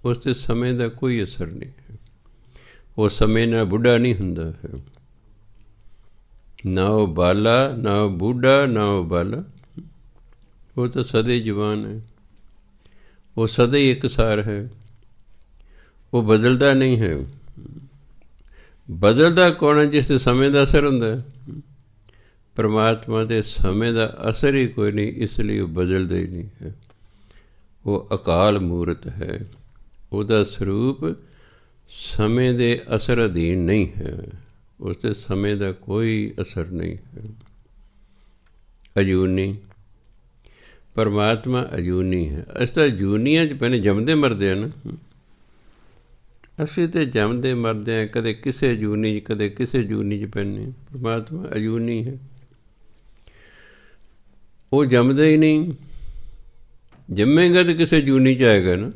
ਉਸ 'ਤੇ ਸਮੇਂ ਦਾ ਕੋਈ ਅਸਰ ਨਹੀਂ ਹੈ। ਉਹ ਸਮੇਂ ਨਾਲ ਬੁੱਢਾ ਨਹੀਂ ਹੁੰਦਾ ਹੈ, ਨਾ ਉਹ ਬਾਲਾ, ਨਾ ਉਹ ਬੁੱਢਾ, ਨਾ ਉਹ ਬਾਲਾ। ਉਹ ਤਾਂ ਸਦਾ ਹੀ ਜਵਾਨ ਹੈ, ਉਹ ਸਦਾ ਹੀ ਇਕਸਾਰ ਹੈ, ਉਹ ਬਦਲਦਾ ਨਹੀਂ ਹੈ। ਬਦਲਦਾ ਕੌਣ ਹੈ? ਜਿਸ 'ਤੇ ਸਮੇਂ ਦਾ ਅਸਰ ਹੁੰਦਾ ਹੈ। ਪਰਮਾਤਮਾ ਦੇ ਸਮੇਂ ਦਾ ਅਸਰ ਹੀ ਕੋਈ ਨਹੀਂ, ਇਸ ਲਈ ਉਹ ਬਦਲਦਾ ਹੀ ਨਹੀਂ ਹੈ। ਉਹ ਅਕਾਲ ਮੂਰਤ ਹੈ, ਉਹਦਾ ਸਰੂਪ ਸਮੇਂ ਦੇ ਅਸਰ ਅਧੀਨ ਨਹੀਂ ਹੈ, ਉਸ 'ਤੇ ਸਮੇਂ ਦਾ ਕੋਈ ਅਸਰ ਨਹੀਂ ਹੈ। ਅਜੂਨੀ, ਪਰਮਾਤਮਾ ਅਜੂਨੀ ਹੈ। ਅਸੀਂ ਤਾਂ ਜੂਨੀਆਂ 'ਚ ਪੈਣੇ, ਜੰਮਦੇ ਮਰਦੇ ਹਨ। ਅਸੀਂ ਤਾਂ ਜੰਮਦੇ ਮਰਦੇ ਹਾਂ, ਕਦੇ ਕਿਸੇ ਜੂਨੀ 'ਚ, ਕਦੇ ਕਿਸੇ ਜੂਨੀ 'ਚ ਪੈਂਦੇ। ਪਰਮਾਤਮਾ ਅਜੂਨੀ ਹੈ, ਉਹ ਜੰਮਦਾ ਹੀ ਨਹੀਂ। ਜੰਮੇਗਾ ਤਾਂ ਕਿਸੇ ਜੂਨੀ 'ਚ ਆਏਗਾ ਨਾ,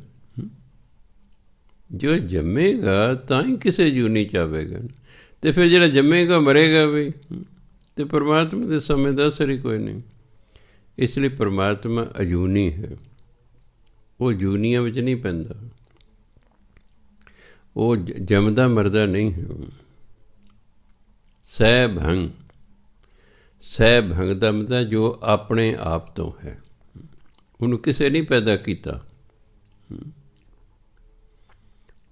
ਜੋ ਜੰਮੇਗਾ ਤਾਂ ਹੀ ਕਿਸੇ ਜੂਨੀ 'ਚ ਆਵੇਗਾ। ਅਤੇ ਫਿਰ ਜਿਹੜਾ ਜੰਮੇਗਾ ਮਰੇਗਾ ਵੀ, ਅਤੇ ਪਰਮਾਤਮਾ ਦੇ ਸਮੇਂ ਦਾ ਅਸਰ ਹੀ ਕੋਈ ਨਹੀਂ। ਇਸ ਲਈ ਪਰਮਾਤਮਾ ਅਜੂਨੀ ਹੈ, ਉਹ ਜੂਨੀਆਂ ਵਿੱਚ ਨਹੀਂ ਪੈਂਦਾ, ਉਹ ਜੰਮਦਾ ਮਰਦਾ ਨਹੀਂ ਹੈ। ਸਹਿ ਭੰਗ, ਸਹਿ ਭੰਗ ਦਾ ਮਤਲਬ ਜੋ ਆਪਣੇ ਆਪ ਤੋਂ ਹੈ, ਉਹਨੂੰ ਕਿਸੇ ਨਹੀਂ ਪੈਦਾ ਕੀਤਾ।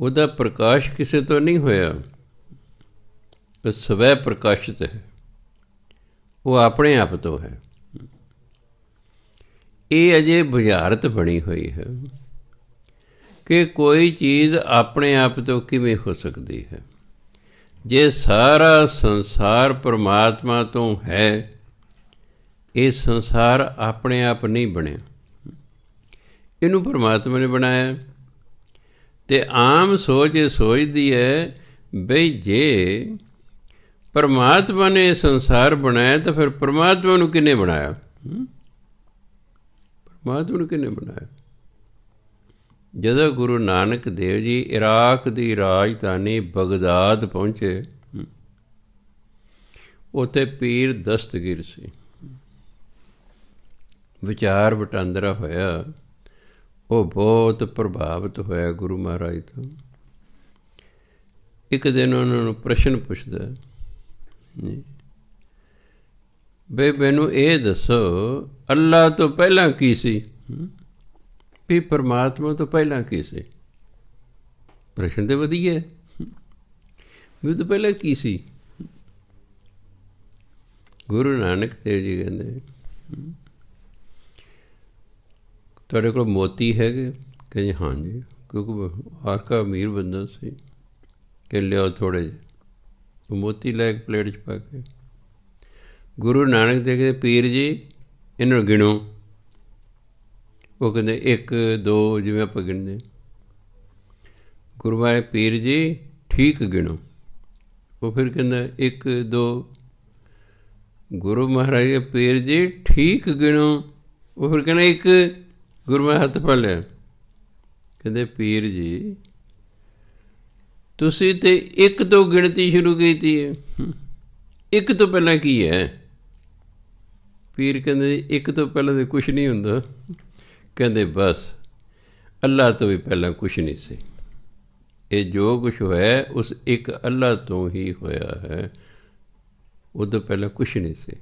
ਉਹਦਾ ਪ੍ਰਕਾਸ਼ ਕਿਸੇ ਤੋਂ ਨਹੀਂ ਹੋਇਆ, ਉਹ ਸਵੈ ਪ੍ਰਕਾਸ਼ਿਤ ਹੈ, ਉਹ ਆਪਣੇ ਆਪ ਤੋਂ ਹੈ। ਇਹ ਅਜੇ ਬੁਝਾਰਤ ਬਣੀ ਹੋਈ ਹੈ ਕਿ ਕੋਈ ਚੀਜ਼ ਆਪਣੇ ਆਪ ਤੋਂ ਕਿਵੇਂ ਹੋ ਸਕਦੀ ਹੈ। ਜੇ ਸਾਰਾ ਸੰਸਾਰ ਪਰਮਾਤਮਾ ਤੋਂ ਹੈ, ਇਹ ਸੰਸਾਰ ਆਪਣੇ ਆਪ ਨਹੀਂ ਬਣਿਆ, ਇਹਨੂੰ ਪਰਮਾਤਮਾ ਨੇ ਬਣਾਇਆ। ਅਤੇ ਆਮ ਸੋਚ ਇਹ ਸੋਚਦੀ ਹੈ ਬਈ ਜੇ ਪਰਮਾਤਮਾ ਨੇ ਇਹ ਸੰਸਾਰ ਬਣਾਇਆ ਤਾਂ ਫਿਰ ਪਰਮਾਤਮਾ ਨੂੰ ਕਿਹਨੇ ਬਣਾਇਆ? ਪਰਮਾਤਮਾ ਨੂੰ ਕਿਹਨੇ ਬਣਾਇਆ? ਜਦੋਂ ਗੁਰੂ ਨਾਨਕ ਦੇਵ ਜੀ ਇਰਾਕ ਦੀ ਰਾਜਧਾਨੀ ਬਗਦਾਦ ਪਹੁੰਚੇ, ਉੱਥੇ ਪੀਰ ਦਸਤਗੀਰ ਸੀ। ਵਿਚਾਰ ਵਟਾਂਦਰਾ ਹੋਇਆ, ਉਹ ਬਹੁਤ ਪ੍ਰਭਾਵਿਤ ਹੋਇਆ ਗੁਰੂ ਮਹਾਰਾਜ ਤੋਂ। ਇੱਕ ਦਿਨ ਉਹਨਾਂ ਨੂੰ ਪ੍ਰਸ਼ਨ ਪੁੱਛਦਾ, ਬਈ ਮੈਨੂੰ ਇਹ ਦੱਸੋ, ਅੱਲਾ ਤੋਂ ਪਹਿਲਾਂ ਕੀ ਸੀ? ਵੀ ਪਰਮਾਤਮਾ ਤੋਂ ਪਹਿਲਾਂ ਕੀ ਸੀ? ਪ੍ਰਸ਼ਨ ਤਾਂ ਵਧੀਆ, ਵੀ ਉਹ ਤੋਂ ਪਹਿਲਾਂ ਕੀ ਸੀ? ਗੁਰੂ ਨਾਨਕ ਦੇਵ ਜੀ ਕਹਿੰਦੇ ਤੁਹਾਡੇ ਕੋਲ ਮੋਤੀ ਹੈਗੇ? ਕਹਿੰਦੇ ਹਾਂਜੀ, ਕਿਉਂਕਿ ਆਰਕਾ ਅਮੀਰ ਬੰਦਾ ਸੀ। ਕਿ ਲਿਆਓ ਥੋੜ੍ਹੇ ਜਿਹੇ, ਉਹ ਮੋਤੀ ਲੈ ਕੇ ਪਲੇਟ 'ਚ ਪਾ ਕੇ। ਗੁਰੂ ਨਾਨਕ ਦੇ ਕਹਿੰਦੇ ਪੀਰ ਜੀ ਇਹਨਾਂ ਨੂੰ ਗਿਣੋ। ਉਹ ਕਹਿੰਦੇ 1 2 ਜਿਵੇਂ ਆਪਾਂ ਗਿਣਦੇ। ਗੁਰੂ ਮਹਾਰਾਜ ਪੀਰ ਜੀ ਠੀਕ ਗਿਣੋ। ਉਹ ਫਿਰ ਕਹਿੰਦਾ 1 2। ਗੁਰੂ ਮਹਾਰਾਜ ਪੀਰ ਜੀ ਠੀਕ ਗਿਣੋ। ਉਹ ਫਿਰ ਕਹਿੰਦਾ 1। ਗੁਰੂ ਮਹਾਰਾਜ ਹੱਥ ਫੜ ਲਿਆ। ਕਹਿੰਦੇ ਪੀਰ ਜੀ ਤੁਸੀਂ ਤਾਂ 1 ਤੋਂ ਗਿਣਤੀ ਸ਼ੁਰੂ ਕੀਤੀ ਹੈ, 1 ਤੋਂ ਪਹਿਲਾਂ ਕੀ ਹੈ? ਪੀਰ ਕਹਿੰਦੇ 1 ਤੋਂ ਪਹਿਲਾਂ ਤਾਂ ਕੁਛ ਨਹੀਂ ਹੁੰਦਾ। ਕਹਿੰਦੇ ਬਸ ਅੱਲਾ ਤੋਂ ਵੀ ਪਹਿਲਾਂ ਕੁਛ ਨਹੀਂ ਸੀ। ਇਹ ਜੋ ਕੁਛ ਹੋਇਆ ਉਸ ਇੱਕ ਅੱਲਾ ਤੋਂ ਹੀ ਹੋਇਆ ਹੈ, ਉਦੋਂ ਪਹਿਲਾਂ ਕੁਛ ਨਹੀਂ ਸੀ।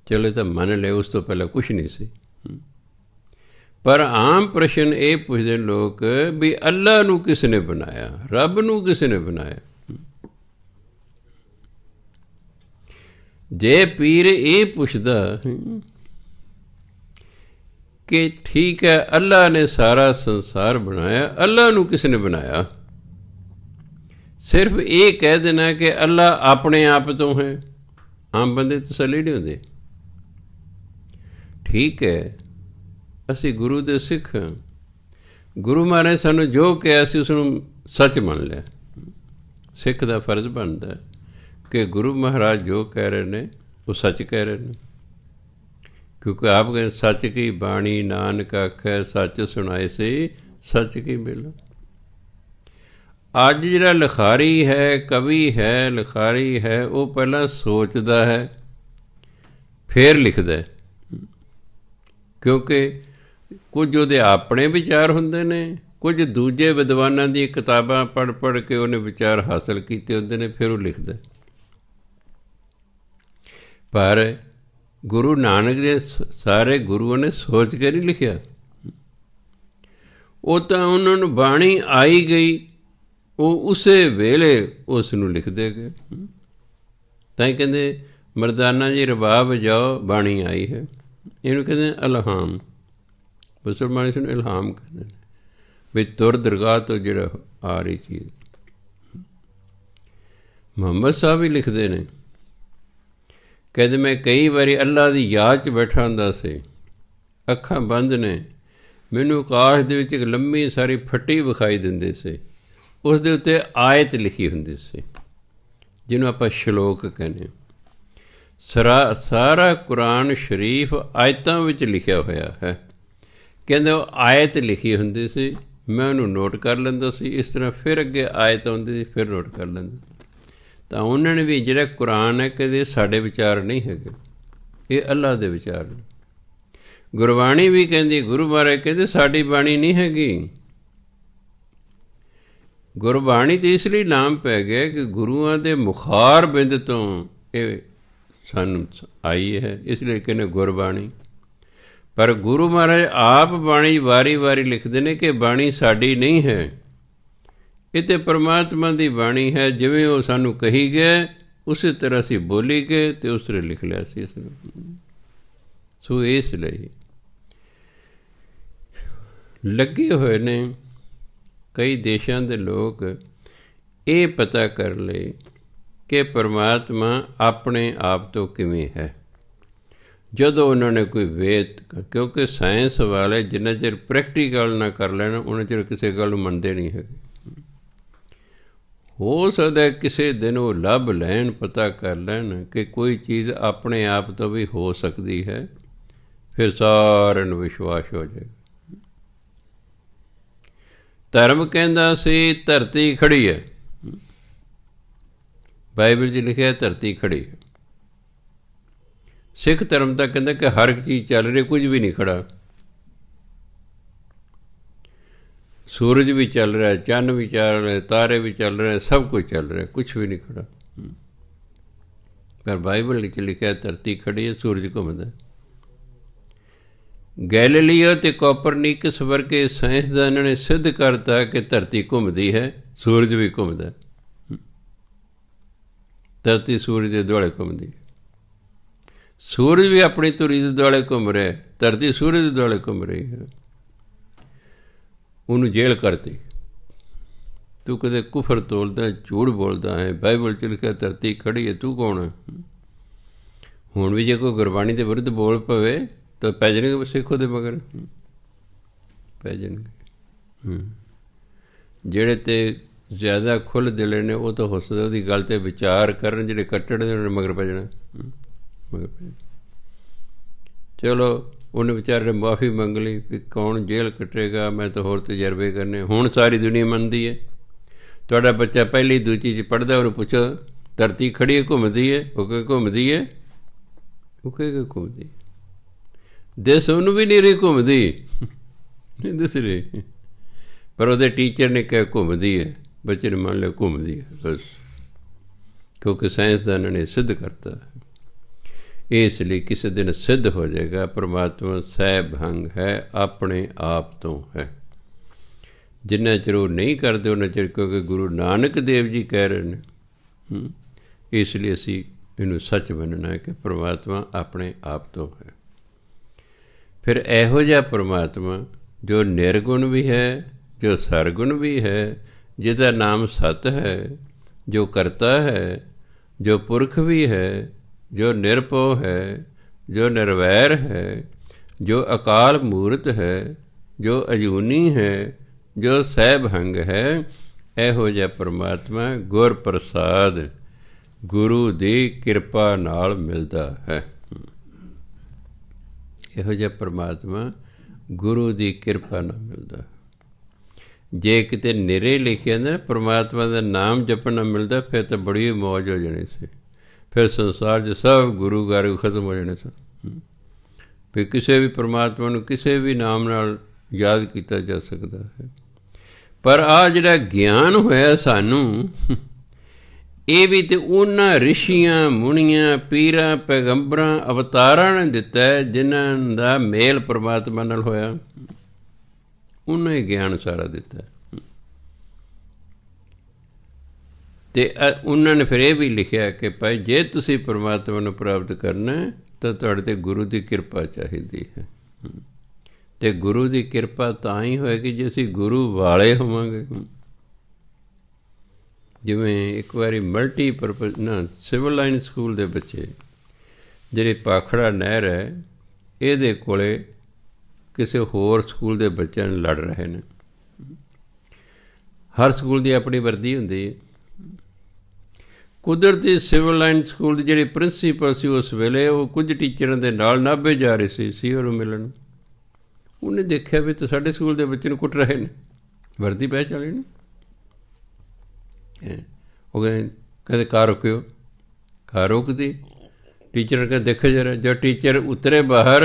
ਚਲੋ ਤਾਂ ਮੰਨ ਲਿਆ ਉਸ ਤੋਂ ਪਹਿਲਾਂ ਕੁਛ ਨਹੀਂ ਸੀ। ਪਰ ਆਮ ਪ੍ਰਸ਼ਨ ਇਹ ਪੁੱਛਦੇ ਲੋਕ ਵੀ ਅੱਲਾ ਨੂੰ ਕਿਸ ਨੇ ਬਣਾਇਆ, ਰੱਬ ਨੂੰ ਕਿਸ ਨੇ ਬਣਾਇਆ? ਜੇ ਪੀਰ ਇਹ ਪੁੱਛਦਾ ਕਿ ਠੀਕ ਹੈ ਅੱਲਾ ਨੇ ਸਾਰਾ ਸੰਸਾਰ ਬਣਾਇਆ, ਅੱਲਾ ਨੂੰ ਕਿਸ ਨੇ ਬਣਾਇਆ? ਸਿਰਫ ਇਹ ਕਹਿ ਦੇਣਾ ਕਿ ਅੱਲਾ ਆਪਣੇ ਆਪ ਤੋਂ ਹੈ, ਆਮ ਬੰਦੇ ਤਸੱਲੀ ਨਹੀਂ ਹੁੰਦੇ। ਠੀਕ ਹੈ, ਅਸੀਂ ਗੁਰੂ ਦੇ ਸਿੱਖ ਹਾਂ। ਗੁਰੂ ਮਹਾਰਾਜ ਸਾਨੂੰ ਜੋ ਕਿਹਾ ਸੀ ਉਸਨੂੰ ਸੱਚ ਮੰਨ ਲਿਆ। ਸਿੱਖ ਦਾ ਫਰਜ਼ ਬਣਦਾ ਕਿ ਗੁਰੂ ਮਹਾਰਾਜ ਜੋ ਕਹਿ ਰਹੇ ਨੇ ਉਹ ਸੱਚ ਕਹਿ ਰਹੇ ਨੇ, ਕਿਉਂਕਿ ਆਪ ਕਹਿੰਦੇ ਸੱਚ ਕੀ ਬਾਣੀ ਨਾਨਕ ਆਖੈ, ਸੱਚ ਸੁਣਾਏ ਸੀ ਸੱਚ ਕੀ ਮਿਲ। ਅੱਜ ਜਿਹੜਾ ਲਿਖਾਰੀ ਹੈ, ਕਵੀ ਹੈ, ਲਿਖਾਰੀ ਹੈ, ਉਹ ਪਹਿਲਾਂ ਸੋਚਦਾ ਹੈ ਫਿਰ ਲਿਖਦਾ, ਕਿਉਂਕਿ ਕੁਝ ਉਹਦੇ ਆਪਣੇ ਵਿਚਾਰ ਹੁੰਦੇ ਨੇ, ਕੁਝ ਦੂਜੇ ਵਿਦਵਾਨਾਂ ਦੀਆਂ ਕਿਤਾਬਾਂ ਪੜ੍ਹ ਪੜ੍ਹ ਕੇ ਉਹਨੇ ਵਿਚਾਰ ਹਾਸਲ ਕੀਤੇ ਹੁੰਦੇ ਨੇ, ਫਿਰ ਉਹ ਲਿਖਦਾ। ਪਰ ਗੁਰੂ ਨਾਨਕ ਦੇ ਸਾਰੇ ਗੁਰੂਆਂ ਨੇ ਸੋਚ ਕੇ ਨਹੀਂ ਲਿਖਿਆ। ਉਹ ਤਾਂ ਉਹਨਾਂ ਨੂੰ ਬਾਣੀ ਆਈ ਗਈ, ਉਹ ਉਸੇ ਵੇਲੇ ਉਸ ਨੂੰ ਲਿਖਦੇ ਗਏ। ਤਾਂ ਹੀ ਕਹਿੰਦੇ ਮਰਦਾਨਾ ਜੀ ਰਬਾਬ ਵਜਾਓ ਬਾਣੀ ਆਈ ਹੈ। ਇਹਨੂੰ ਕਹਿੰਦੇ ਇਲਹਾਮ। ਮੁਸਲਮਾਨ ਇਸ ਨੂੰ ਇਲਹਾਮ ਕਹਿੰਦੇ ਨੇ, ਵੀ ਤੁਰ ਦਰਗਾਹ ਤੋਂ ਜਿਹੜਾ ਆ ਰਹੀ ਚੀਜ਼। ਮੁਹੰਮਦ ਸਾਹਿਬ ਵੀ ਲਿਖਦੇ ਨੇ, ਕਹਿੰਦੇ ਮੈਂ ਕਈ ਵਾਰੀ ਅੱਲਾ ਦੀ ਯਾਦ 'ਚ ਬੈਠਾ ਹੁੰਦਾ ਸੀ, ਅੱਖਾਂ ਬੰਦ ਨੇ, ਮੈਨੂੰ ਆਕਾਸ਼ ਦੇ ਵਿੱਚ ਇੱਕ ਲੰਮੀ ਸਾਰੀ ਫੱਟੀ ਵਿਖਾਈ ਦਿੰਦੀ ਸੀ, ਉਸ ਦੇ ਉੱਤੇ ਆਇਤ ਲਿਖੀ ਹੁੰਦੀ ਸੀ, ਜਿਹਨੂੰ ਆਪਾਂ ਸ਼ਲੋਕ ਕਹਿੰਦੇ। ਸਾਰਾ ਕੁਰਾਨ ਸ਼ਰੀਫ ਆਇਤਾਂ ਵਿੱਚ ਲਿਖਿਆ ਹੋਇਆ ਹੈ। ਕਹਿੰਦੇ ਉਹ ਆਇਤ ਲਿਖੀ ਹੁੰਦੀ ਸੀ, ਮੈਂ ਉਹਨੂੰ ਨੋਟ ਕਰ ਲੈਂਦਾ ਸੀ। ਇਸ ਤਰ੍ਹਾਂ ਫਿਰ ਅੱਗੇ ਆਇਤ ਆਉਂਦੀ ਸੀ, ਫਿਰ ਨੋਟ ਕਰ ਲੈਂਦਾ। ਤਾਂ ਉਹਨਾਂ ਨੇ ਵੀ ਜਿਹੜਾ ਕੁਰਾਨ ਹੈ, ਕਦੇ ਸਾਡੇ ਵਿਚਾਰ ਨਹੀਂ ਹੈਗੇ, ਇਹ ਅੱਲਾ ਦੇ ਵਿਚਾਰ ਨੇ। ਗੁਰਬਾਣੀ ਵੀ ਕਹਿੰਦੀ, ਗੁਰੂ ਮਹਾਰਾਜ ਕਹਿੰਦੇ ਸਾਡੀ ਬਾਣੀ ਨਹੀਂ ਹੈਗੀ। ਗੁਰਬਾਣੀ ਤੇ ਇਸ ਲਈ ਨਾਮ ਪੈ ਗਿਆ ਕਿ ਗੁਰੂਆਂ ਦੇ ਮੁਖਾਰ ਬਿੰਦ ਤੋਂ ਇਹ ਸਾਨੂੰ ਆਈ ਹੈ, ਇਸ ਲਈ ਕਹਿੰਦੇ ਗੁਰਬਾਣੀ। ਪਰ ਗੁਰੂ ਮਹਾਰਾਜ ਆਪ ਬਾਣੀ ਵਾਰੀ ਵਾਰੀ ਲਿਖਦੇ ਨੇ ਕਿ ਬਾਣੀ ਸਾਡੀ ਨਹੀਂ ਹੈ, ਇਹ ਤਾਂ ਪਰਮਾਤਮਾ ਦੀ ਬਾਣੀ ਹੈ। ਜਿਵੇਂ ਉਹ ਸਾਨੂੰ ਕਹੀ ਗਏ ਉਸੇ ਤਰ੍ਹਾਂ ਅਸੀਂ ਬੋਲੀ ਗਏ ਅਤੇ ਉਸ ਤਰ੍ਹਾਂ ਲਿਖ ਲਿਆ ਸੀ ਇਸ ਨੂੰ। ਸੋ ਇਸ ਲਈ ਲੱਗੇ ਹੋਏ ਨੇ ਕਈ ਦੇਸ਼ਾਂ ਦੇ ਲੋਕ ਇਹ ਪਤਾ ਕਰ ਲਏ ਕਿ ਪਰਮਾਤਮਾ ਆਪਣੇ ਆਪ ਤੋਂ ਕਿਵੇਂ ਹੈ। ਜਦੋਂ ਉਹਨਾਂ ਨੇ ਕੋਈ ਵੇਦ, ਕਿਉਂਕਿ ਸਾਇੰਸ ਵਾਲੇ ਜਿੰਨਾ ਚਿਰ ਪ੍ਰੈਕਟੀਕਲ ਨਾ ਕਰ ਲੈਣ ਉਹਨਾਂ ਚਿਰ ਕਿਸੇ ਗੱਲ ਨੂੰ ਮੰਨਦੇ ਨਹੀਂ ਹੈਗੇ। ਹੋ ਸਕਦਾ ਕਿਸੇ ਦਿਨ ਉਹ ਲੱਭ ਲੈਣ, ਪਤਾ ਕਰ ਲੈਣ ਕਿ ਕੋਈ ਚੀਜ਼ ਆਪਣੇ ਆਪ ਤੋਂ ਵੀ ਹੋ ਸਕਦੀ ਹੈ, ਫਿਰ ਸਾਰਿਆਂ ਨੂੰ ਵਿਸ਼ਵਾਸ ਹੋ ਜਾਏਗਾ। ਧਰਮ ਕਹਿੰਦਾ ਸੀ ਧਰਤੀ ਖੜੀ ਹੈ, ਬਾਈਬਲ 'ਚ ਲਿਖਿਆ ਧਰਤੀ ਖੜੀ ਹੈ। ਸਿੱਖ ਧਰਮ ਤਾਂ ਕਹਿੰਦਾ ਕਿ ਹਰ ਇੱਕ ਚੀਜ਼ ਚੱਲ ਰਹੀ, ਕੁਝ ਵੀ ਨਹੀਂ ਖੜਾ। ਸੂਰਜ ਵੀ ਚੱਲ ਰਿਹਾ, ਚੰਨ ਵੀ ਚੱਲ ਰਿਹਾ, ਤਾਰੇ ਵੀ ਚੱਲ ਰਹੇ, ਸਭ ਕੁਝ ਚੱਲ ਰਿਹਾ, ਕੁਛ ਵੀ ਨਹੀਂ ਖੜਾ। ਪਰ ਬਾਈਬਲ ਵਿੱਚ ਲਿਖਿਆ ਧਰਤੀ ਖੜੀ ਹੈ, ਸੂਰਜ ਘੁੰਮਦਾ। ਗੈਲੀਲੀਓ ਅਤੇ ਕੋਪਰਨੀਕਸ ਵਰਗੇ ਸਾਇੰਸਦਾਨਾਂ ਨੇ ਸਿੱਧ ਕਰਤਾ ਕਿ ਧਰਤੀ ਘੁੰਮਦੀ ਹੈ, ਸੂਰਜ ਵੀ ਘੁੰਮਦਾ। ਧਰਤੀ ਸੂਰਜ ਦੇ ਦੁਆਲੇ ਘੁੰਮਦੀ ਹੈ। ਸੂਰਜ ਵੀ ਆਪਣੀ ਧੁਰੀ ਦੇ ਦੁਆਲੇ ਘੁੰਮ ਰਿਹਾ, ਧਰਤੀ ਸੂਰਜ ਦੇ ਦੁਆਲੇ ਘੁੰਮ ਰਹੀ ਹੈ। ਉਹਨੂੰ ਜੇਲ੍ਹ ਕਰਤੀ। ਤੂੰ ਕਦੇ ਕੁਫਰ ਤੋਲਦਾ, ਝੂਠ ਬੋਲਦਾ ਹੈ। ਬਾਈਬਲ 'ਚ ਲਿਖਿਆ ਧਰਤੀ ਖੜੀ ਹੈ, ਤੂੰ ਕੌਣ ਹੈ? ਹੁਣ ਵੀ ਜੇ ਕੋਈ ਗੁਰਬਾਣੀ ਦੇ ਵਿਰੁੱਧ ਬੋਲ ਪਵੇ ਤਾਂ ਪੈ ਜਾਣਗੇ ਸਿੱਖ ਉਹਦੇ ਮਗਰ, ਪੈ ਜਾਣਗੇ। ਜਿਹੜੇ ਤੇ ਜ਼ਿਆਦਾ ਖੁੱਲ੍ਹ ਦਿਲੇ ਨੇ ਉਹ ਤਾਂ ਹੋ ਸਕਦਾ ਉਹਦੀ ਗੱਲ 'ਤੇ ਵਿਚਾਰ ਕਰਨ, ਜਿਹੜੇ ਕੱਟੜ ਨੇ ਉਹਨੇ ਮਗਰ ਪੈ ਜਾਣਾ, ਮਗਰ ਪੈ। ਚਲੋ ਉਹਨੇ ਵਿਚਾਰੇ ਨੇ ਮੁਆਫੀ ਮੰਗ ਲਈ ਵੀ ਕੌਣ ਜੇਲ੍ਹ ਕੱਟੇਗਾ, ਮੈਂ ਤਾਂ ਹੋਰ ਤਜਰਬੇ ਕਰਨੇ। ਹੁਣ ਸਾਰੀ ਦੁਨੀਆ ਮੰਨਦੀ ਹੈ। ਤੁਹਾਡਾ ਬੱਚਾ ਪਹਿਲੀ ਦੂਜੀ 'ਚ ਪੜ੍ਹਦਾ, ਉਹਨੂੰ ਪੁੱਛੋ ਧਰਤੀ ਖੜੀ ਘੁੰਮਦੀ ਹੈ? ਉਹ ਕਹੇ ਘੁੰਮਦੀ ਹੈ। ਉਹ ਕਹੇਗਾ ਘੁੰਮਦੀ। ਦਿਸ ਉਹਨੂੰ ਵੀ ਨਹੀਂ ਰਹੀ ਘੁੰਮਦੀ, ਨਹੀਂ ਦਿਸ ਰਹੀ, ਪਰ ਉਹਦੇ ਟੀਚਰ ਨੇ ਕਿਹਾ ਘੁੰਮਦੀ ਹੈ। ਬੱਚੇ ਨੇ ਮੰਨ ਲਿਆ ਘੁੰਮਦੀ ਹੈ ਬਸ, ਕਿਉਂਕਿ ਸਾਇੰਸਦਾਨਾਂ ਨੇ ਸਿੱਧ ਕਰਤਾ। ਇਸ ਲਈ ਕਿਸੇ ਦਿਨ ਸਿੱਧ ਹੋ ਜਾਏਗਾ ਪਰਮਾਤਮਾ ਸਹਿ-ਭੰਗ ਹੈ, ਆਪਣੇ ਆਪ ਤੋਂ ਹੈ। ਜਿੰਨਾ ਚਿਰ ਉਹ ਨਹੀਂ ਕਰਦੇ ਉਹਨਾਂ ਚਿਰ, ਕਿਉਂਕਿ ਗੁਰੂ ਨਾਨਕ ਦੇਵ ਜੀ ਕਹਿ ਰਹੇ ਨੇ। ਇਸ ਲਈ ਅਸੀਂ ਇਹਨੂੰ ਸੱਚ ਮੰਨਣਾ ਹੈ ਕਿ ਪਰਮਾਤਮਾ ਆਪਣੇ ਆਪ ਤੋਂ ਹੈ। ਫਿਰ ਇਹੋ ਜਿਹਾ ਪਰਮਾਤਮਾ ਜੋ ਨਿਰਗੁਣ ਵੀ ਹੈ, ਜੋ ਸਰਗੁਣ ਵੀ ਹੈ, ਜਿਹਦਾ ਨਾਮ ਸਤ ਹੈ, ਜੋ ਕਰਤਾ ਹੈ, ਜੋ ਪੁਰਖ ਵੀ ਹੈ, ਜੋ ਨਿਰਭਉ ਹੈ, ਜੋ ਨਿਰਵੈਰ ਹੈ, ਜੋ ਅਕਾਲ ਮੂਰਤ ਹੈ, ਜੋ ਅਜੂਨੀ ਹੈ, ਜੋ ਸਹਿ-ਭੰਗ ਹੈ। ਇਹੋ ਜਿਹਾ ਪਰਮਾਤਮਾ ਗੁਰ ਪ੍ਰਸਾਦ, ਗੁਰੂ ਦੀ ਕਿਰਪਾ ਨਾਲ ਮਿਲਦਾ ਹੈ। ਇਹੋ ਜਿਹਾ ਪਰਮਾਤਮਾ ਗੁਰੂ ਦੀ ਕਿਰਪਾ ਨਾਲ ਮਿਲਦਾ। ਜੇ ਕਿਤੇ ਨਿਰੇ ਲਿਖਿਆ ਨਾ ਪਰਮਾਤਮਾ ਦਾ ਨਾਮ ਜਪਣ ਨਾਲ ਮਿਲਦਾ, ਫਿਰ ਤਾਂ ਬੜੀ ਮੌਜ ਹੋ ਜਾਣੀ ਸੀ। ਫਿਰ ਸੰਸਾਰ 'ਚ ਸਭ ਗੁਰੂ ਘਰ ਖਤਮ ਹੋ ਜਾਣੇ ਸਨ। ਫਿਰ ਕਿਸੇ ਵੀ ਪਰਮਾਤਮਾ ਨੂੰ ਕਿਸੇ ਵੀ ਨਾਮ ਨਾਲ ਯਾਦ ਕੀਤਾ ਜਾ ਸਕਦਾ ਹੈ। ਪਰ ਆਹ ਜਿਹੜਾ ਗਿਆਨ ਹੋਇਆ ਸਾਨੂੰ, ਇਹ ਵੀ ਤਾਂ ਉਹਨਾਂ ਰਿਸ਼ੀਆਂ, ਮੁਨੀਆਂ, ਪੀਰਾਂ, ਪੈਗੰਬਰਾਂ, ਅਵਤਾਰਾਂ ਨੇ ਦਿੱਤਾ ਹੈ, ਜਿਨ੍ਹਾਂ ਦਾ ਮੇਲ ਪਰਮਾਤਮਾ ਨਾਲ ਹੋਇਆ। ਉਹਨਾਂ ਹੀ ਗਿਆਨ ਸਾਰਾ ਦਿੱਤਾ। ਅਤੇ ਉਹਨਾਂ ਨੇ ਫਿਰ ਇਹ ਵੀ ਲਿਖਿਆ ਕਿ ਭਾਈ ਜੇ ਤੁਸੀਂ ਪਰਮਾਤਮਾ ਨੂੰ ਪ੍ਰਾਪਤ ਕਰਨਾ ਤਾਂ ਤੁਹਾਡੇ 'ਤੇ ਗੁਰੂ ਦੀ ਕਿਰਪਾ ਚਾਹੀਦੀ ਹੈ। ਅਤੇ ਗੁਰੂ ਦੀ ਕਿਰਪਾ ਤਾਂ ਹੀ ਹੋਏਗੀ ਜੇ ਅਸੀਂ ਗੁਰੂ ਵਾਲੇ ਹੋਵਾਂਗੇ। ਜਿਵੇਂ ਇੱਕ ਵਾਰੀ ਮਲਟੀਪਰਪਜ਼ ਸਿਵਲ ਲਾਈਨ ਸਕੂਲ ਦੇ ਬੱਚੇ, ਜਿਹੜੇ ਭਾਖੜਾ ਨਹਿਰ ਹੈ ਇਹਦੇ ਕੋਲ ਕਿਸੇ ਹੋਰ ਸਕੂਲ ਦੇ ਬੱਚਿਆਂ ਨਾਲ ਲੜ ਰਹੇ ਨੇ। ਹਰ ਸਕੂਲ ਦੀ ਆਪਣੀ ਵਰਦੀ ਹੁੰਦੀ ਹੈ। ਕੁਦਰਤੀ ਸਿਵਲ ਲਾਈਨ ਸਕੂਲ ਦੀ ਜਿਹੜੀ ਪ੍ਰਿੰਸੀਪਲ ਸੀ ਉਸ ਵੇਲੇ, ਉਹ ਕੁਝ ਟੀਚਰਾਂ ਦੇ ਨਾਲ ਨਾਭੇ ਜਾ ਰਹੇ ਸੀ ਸੀਓ ਨੂੰ ਮਿਲਣ। ਉਹਨੇ ਦੇਖਿਆ ਵੀ ਤਾਂ ਸਾਡੇ ਸਕੂਲ ਦੇ ਬੱਚੇ ਨੂੰ ਕੁੱਟ ਰਹੇ ਨੇ, ਵਰਦੀ ਪਹਿਚਾਣ ਲਈ। ਉਹ ਕਹਿੰਦੇ ਕਾਰ ਰੁਕਿਓ। ਕਾਰ ਰੋਕਦੀ। ਟੀਚਰ ਨੇ ਕਹਿੰਦਾ ਦੇਖੋ ਜਰਾ। ਜਦ ਟੀਚਰ ਉਤਰੇ ਬਾਹਰ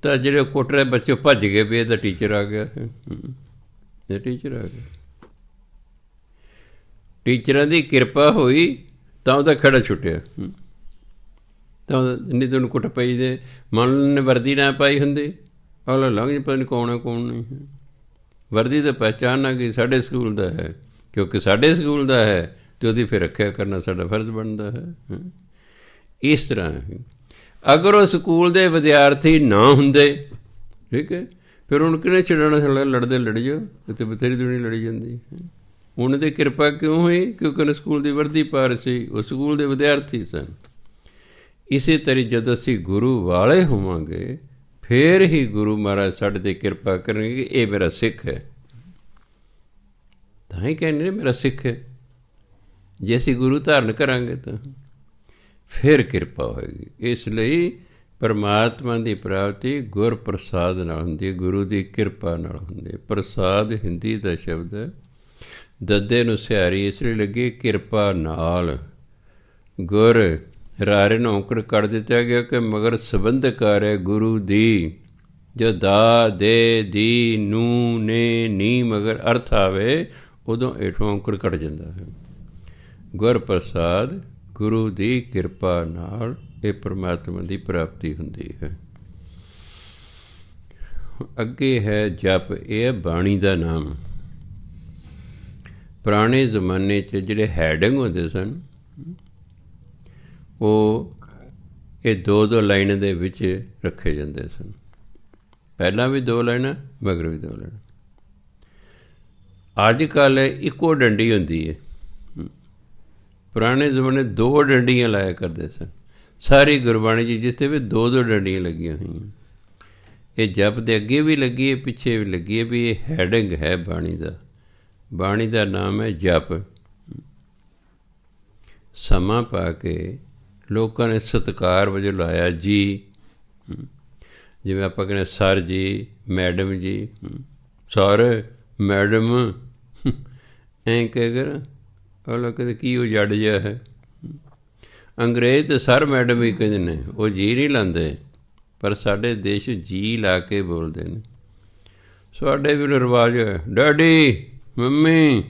ਤਾਂ ਜਿਹੜੇ ਕੁੱਟ ਰਹੇ ਬੱਚੇ ਭੱਜ ਗਏ ਵੀ ਇਹਦਾ ਟੀਚਰ ਆ ਗਿਆ। ਇਹ ਟੀਚਰ ਆ ਗਿਆ। ਟੀਚਰਾਂ ਦੀ ਕਿਰਪਾ ਹੋਈ ਤਾਂ ਉਹਦਾ ਖੜਾ ਛੁੱਟਿਆ। ਤਾਂ ਨਹੀਂ ਤਾਂ ਉਹਨੂੰ ਕੁੱਟ ਪਈ ਦੇ। ਮੰਨ ਨੇ ਵਰਦੀ ਨਾ ਪਾਈ ਹੁੰਦੀ, ਅਗਲਾ ਲੰਘ ਪਤਾ ਨਹੀਂ ਕੌਣ ਹੈ ਕੌਣ ਨਹੀਂ ਹੈ। ਵਰਦੀ ਤਾਂ ਪਹਿਚਾਣ ਨਾ ਗਈ ਸਾਡੇ ਸਕੂਲ ਦਾ ਹੈ, ਕਿਉਂਕਿ ਸਾਡੇ ਸਕੂਲ ਦਾ ਹੈ ਅਤੇ ਉਹਦੀ ਫਿਰ ਰੱਖਿਆ ਕਰਨਾ ਸਾਡਾ ਫਰਜ਼ ਬਣਦਾ ਹੈ। ਇਸ ਤਰ੍ਹਾਂ ਅਗਰ ਉਹ ਸਕੂਲ ਦੇ ਵਿਦਿਆਰਥੀ ਨਾ ਹੁੰਦੇ, ਠੀਕ ਹੈ, ਫਿਰ ਉਹਨੂੰ ਕਿਹਨੇ ਛੱਡਣਾ? ਲੜਦੇ ਲੜ ਜਾਓ, ਇੱਥੇ ਬਥੇਰੀ ਦੁਨੀਆ ਲੜੀ ਜਾਂਦੀ। ਉਹਨਾਂ 'ਤੇ ਕਿਰਪਾ ਕਿਉਂ ਹੋਈ? ਕਿਉਂਕਿ ਉਹਨੇ ਸਕੂਲ ਦੀ ਵਰਦੀ ਪਾ ਰਹੀ ਸੀ, ਉਹ ਸਕੂਲ ਦੇ ਵਿਦਿਆਰਥੀ ਸਨ। ਇਸੇ ਤਰ੍ਹਾਂ ਜਦੋਂ ਅਸੀਂ ਗੁਰੂ ਵਾਲੇ ਹੋਵਾਂਗੇ ਫਿਰ ਹੀ ਗੁਰੂ ਮਹਾਰਾਜ ਸਾਡੇ 'ਤੇ ਕਿਰਪਾ ਕਰਨਗੇ ਕਿ ਇਹ ਮੇਰਾ ਸਿੱਖ ਹੈ। ਤਾਂ ਹੀ ਕਹਿੰਦੇ ਮੇਰਾ ਸਿੱਖ ਹੈ। ਜੇ ਅਸੀਂ ਗੁਰੂ ਧਾਰਨ ਕਰਾਂਗੇ ਤਾਂ ਫਿਰ ਕਿਰਪਾ ਹੋਏਗੀ। ਇਸ ਲਈ ਪਰਮਾਤਮਾ ਦੀ ਪ੍ਰਾਪਤੀ ਗੁਰ ਪ੍ਰਸਾਦ ਨਾਲ ਹੁੰਦੀ ਹੈ, ਗੁਰੂ ਦੀ ਕਿਰਪਾ ਨਾਲ ਹੁੰਦੀ ਹੈ। ਪ੍ਰਸਾਦ ਹਿੰਦੀ ਦਾ ਸ਼ਬਦ ਹੈ, ਦੱਦੇ ਨੂੰ ਸਿਹਾਰੀ ਇਸ ਲਈ ਲੱਗੀ ਕਿਰਪਾ ਨਾਲ। ਗੁਰ ਰਾਰੇ ਨੂੰ ਔਂਕੜ ਕੱਢ ਦਿੱਤਾ ਗਿਆ ਕਿ ਮਗਰ ਸੰਬੰਧਕਾਰ ਹੈ ਗੁਰੂ ਦੀ। ਜੋ ਦਾ ਦੇ ਦੀ ਨੂੰ ਨੇ ਨੀ ਮਗਰ ਅਰਥ ਆਵੇ ਉਦੋਂ ਹੇਠੋਂ ਔਂਕੜ ਕੱਢ ਜਾਂਦਾ ਹੈ। ਗੁਰ ਪ੍ਰਸਾਦ ਗੁਰੂ ਦੀ ਕਿਰਪਾ ਨਾਲ ਇਹ ਪਰਮਾਤਮਾ ਦੀ ਪ੍ਰਾਪਤੀ ਹੁੰਦੀ ਹੈ। ਅੱਗੇ ਹੈ ਜਪ। ਇਹ ਬਾਣੀ ਦਾ ਨਾਮ। ਪੁਰਾਣੇ ਜ਼ਮਾਨੇ 'ਚ ਜਿਹੜੇ ਹੈਡਿੰਗ ਹੁੰਦੇ ਸਨ ਉਹ ਇਹ 2-2 ਲਾਈਨਾਂ ਦੇ ਵਿੱਚ ਰੱਖੇ ਜਾਂਦੇ ਸਨ। ਪਹਿਲਾਂ ਵੀ 2 ਲਾਈਨਾਂ, ਮਗਰ ਵੀ 2 ਲਾਈਨਾਂ। ਅੱਜ ਕੱਲ੍ਹ ਇੱਕੋ ਡੰਡੀ ਹੁੰਦੀ ਹੈ। ਪੁਰਾਣੇ ਜ਼ਮਾਨੇ 2 ਡੰਡੀਆਂ ਲਾਇਆ ਕਰਦੇ ਸਨ। ਸਾਰੀ ਗੁਰਬਾਣੀ ਜੀ ਜਿੱਥੇ ਵੀ 2-2 ਡੰਡੀਆਂ ਲੱਗੀਆਂ ਹੋਈਆਂ। ਇਹ ਜਪ ਦੇ ਅੱਗੇ ਵੀ ਲੱਗੀ ਹੈ, ਪਿੱਛੇ ਵੀ ਲੱਗੀ ਹੈ, ਵੀ ਇਹ ਹੈਡਿੰਗ ਹੈ ਬਾਣੀ ਦਾ। ਬਾਣੀ ਦਾ ਨਾਮ ਹੈ ਜਪ। ਸਮਾਂ ਪਾ ਕੇ ਲੋਕਾਂ ਨੇ ਸਤਿਕਾਰ ਵਜੋਂ ਲਾਇਆ ਜੀ। ਜਿਵੇਂ ਆਪਾਂ ਕਹਿੰਦੇ ਸਰ ਜੀ, ਮੈਡਮ ਜੀ, ਸਰ ਮੈਡਮ ਐਂ ਕਹਿ ਕਰ ਉਹ ਲੋਕ ਕਹਿੰਦੇ ਕੀ ਉਹ ਜੱਡ ਜਿਹਾ ਹੈ। ਅੰਗਰੇਜ਼ ਤਾਂ ਸਰ ਮੈਡਮ ਹੀ ਕਹਿੰਦੇ ਨੇ, ਉਹ ਜੀ ਨਹੀਂ ਲਾਉਂਦੇ। ਪਰ ਸਾਡੇ ਦੇਸ਼ ਜੀ ਲਾ ਕੇ ਬੋਲਦੇ ਨੇ। ਸਾਡੇ ਵੀ ਰਿਵਾਜ ਹੈ ਡੈਡੀ ਮੰਮੀ।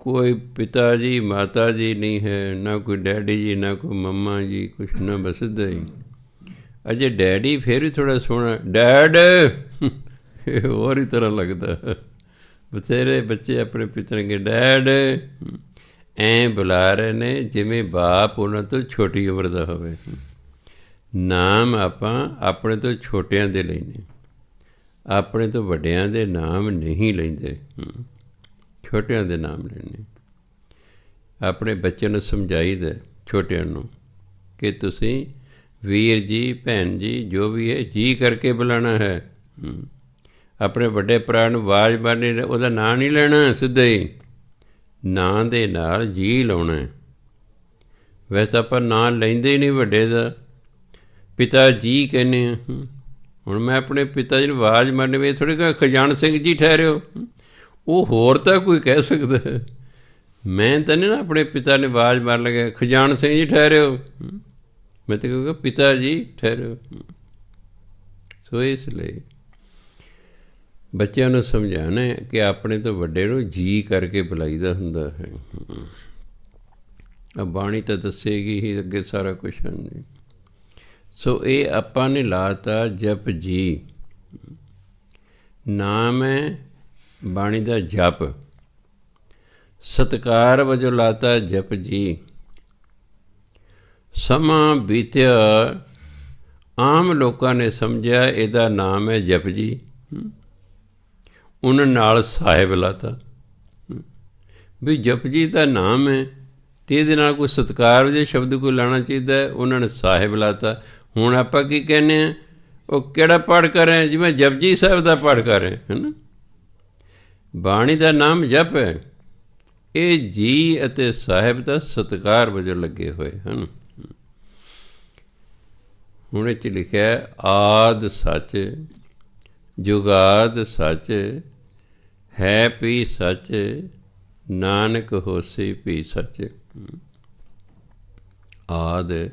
ਕੋਈ ਪਿਤਾ ਜੀ ਮਾਤਾ ਜੀ ਨਹੀਂ ਹੈ, ਨਾ ਕੋਈ ਡੈਡੀ ਜੀ, ਨਾ ਕੋਈ ਮੰਮਾ ਜੀ, ਕੁਛ ਨਾ ਬਸ ਇੱਦਾਂ ਹੀ। ਅਜੇ ਡੈਡੀ ਫਿਰ ਵੀ ਥੋੜ੍ਹਾ ਸੋਹਣਾ ਡੈਡ ਹੋਰ ਹੀ ਤਰ੍ਹਾਂ ਲੱਗਦਾ। ਬਥੇਰੇ ਬੱਚੇ ਆਪਣੇ ਪਿਤਾ ਨੂੰ ਡੈਡ ਐਂ ਬੁਲਾ ਰਹੇ ਨੇ ਜਿਵੇਂ ਬਾਪ ਉਹਨਾਂ ਤੋਂ ਛੋਟੀ ਉਮਰ ਦਾ ਹੋਵੇ। ਨਾਮ ਆਪਾਂ ਆਪਣੇ ਤੋਂ ਛੋਟਿਆਂ ਦੇ ਲੈਂਦੇ, ਆਪਣੇ ਤੋਂ ਵੱਡਿਆਂ ਦੇ ਨਾਮ ਨਹੀਂ ਲੈਂਦੇ, ਛੋਟਿਆਂ ਦੇ ਨਾਮ ਲੈਂਦੇ। ਆਪਣੇ ਬੱਚਿਆਂ ਨੂੰ ਸਮਝਾਈਦਾ ਛੋਟਿਆਂ ਨੂੰ ਕਿ ਤੁਸੀਂ ਵੀਰ ਜੀ, ਭੈਣ ਜੀ, ਜੋ ਵੀ ਹੈ ਜੀ ਕਰਕੇ ਬੁਲਾਉਣਾ ਹੈ। ਆਪਣੇ ਵੱਡੇ ਭਰਾ ਨੂੰ ਆਵਾਜ਼ ਮਾਰਨੀ, ਉਹਦਾ ਨਾਂ ਨਹੀਂ ਲੈਣਾ, ਸਿੱਧਾ ਹੀ ਨਾਂ ਦੇ ਨਾਲ ਜੀ ਲਾਉਣਾ। ਵੈਸੇ ਆਪਾਂ ਨਾਂ ਲੈਂਦੇ ਹੀ ਨਹੀਂ ਵੱਡੇ ਦਾ, ਪਿਤਾ ਜੀ ਕਹਿੰਦੇ ਹਾਂ। ਹੁਣ ਮੈਂ ਆਪਣੇ ਪਿਤਾ ਜੀ ਨੂੰ ਆਵਾਜ਼ ਮਾਰਨੀ ਵੀ ਥੋੜ੍ਹੀ ਕਹਾਂ ਖਜਾਨ ਸਿੰਘ ਜੀ ਠਹਿਰਿਓ, ਉਹ ਹੋਰ ਤਾਂ ਕੋਈ ਕਹਿ ਸਕਦਾ। ਮੈਂ ਤਾਂ ਨਹੀਂ ਨਾ ਆਪਣੇ ਪਿਤਾ ਨੇ ਆਵਾਜ਼ ਮਾਰ ਲਗਾ ਖਜਾਨ ਸਿੰਘ ਜੀ ਠਹਿਰਿਓ, ਮੈਂ ਤਾਂ ਕਹੂੰਗਾ ਪਿਤਾ ਜੀ ਠਹਿਰਿਓ। ਸੋ ਇਸ ਲਈ ਬੱਚਿਆਂ ਨੂੰ ਸਮਝਾਉਣਾ ਕਿ ਆਪਣੇ ਤੋਂ ਵੱਡੇ ਨੂੰ ਜੀ ਕਰਕੇ ਬੁਲਾਈਦਾ ਹੁੰਦਾ ਹੈ। ਬਾਣੀ ਤਾਂ ਦੱਸੇਗੀ ਹੀ ਅੱਗੇ ਸਾਰਾ ਕੁਛ। ਹਾਂਜੀ, ਸੋ ਇਹ ਆਪਾਂ ਨੇ ਲਾਤਾ ਜਪ ਜੀ। ਨਾਮ ਹੈ ਬਾਣੀ ਦਾ ਜਪ। ਸਤਿਕਾਰ ਵਜੋਂ ਲਾਤਾ ਜਪ ਜੀ। ਸਮਾਂ ਬੀਤਿਆ, ਆਮ ਲੋਕਾਂ ਨੇ ਸਮਝਿਆ ਇਹਦਾ ਨਾਮ ਹੈ ਜਪ ਜੀ। ਉਹਨਾਂ ਨਾਲ ਸਾਹਿਬ ਲਾਤਾ ਵੀ ਜਪ ਜੀ ਦਾ ਨਾਮ ਹੈ ਅਤੇ ਇਹਦੇ ਨਾਲ ਕੋਈ ਸਤਿਕਾਰ ਵਜੋਂ ਸ਼ਬਦ ਕੋਈ ਲਾਉਣਾ ਚਾਹੀਦਾ ਹੈ, ਉਹਨਾਂ ਨੇ ਸਾਹਿਬ ਲਾਤਾ। ਹੁਣ ਆਪਾਂ ਕੀ ਕਹਿੰਦੇ ਹਾਂ, ਉਹ ਕਿਹੜਾ ਪਾਠ ਕਰ ਰਹੇ, ਜਿਵੇਂ ਜਪਜੀ ਸਾਹਿਬ ਦਾ ਪਾਠ ਕਰ ਰਹੇ ਹੈ ਨਾ। ਬਾਣੀ ਦਾ ਨਾਮ ਜਪ ਹੈ। ਇਹ ਜੀ ਅਤੇ ਸਾਹਿਬ ਦਾ ਸਤਿਕਾਰ ਵਜੋਂ ਲੱਗੇ ਹੋਏ ਹਨ। ਹੁਣ ਇਹ 'ਚ ਲਿਖਿਆ ਆਦਿ ਸੱਚ, ਜੁਗਾਦ ਸੱਚ, ਹੈ ਵੀ ਸੱਚ, ਨਾਨਕ ਹੋਸੀ ਵੀ ਸੱਚ। ਆਦਿ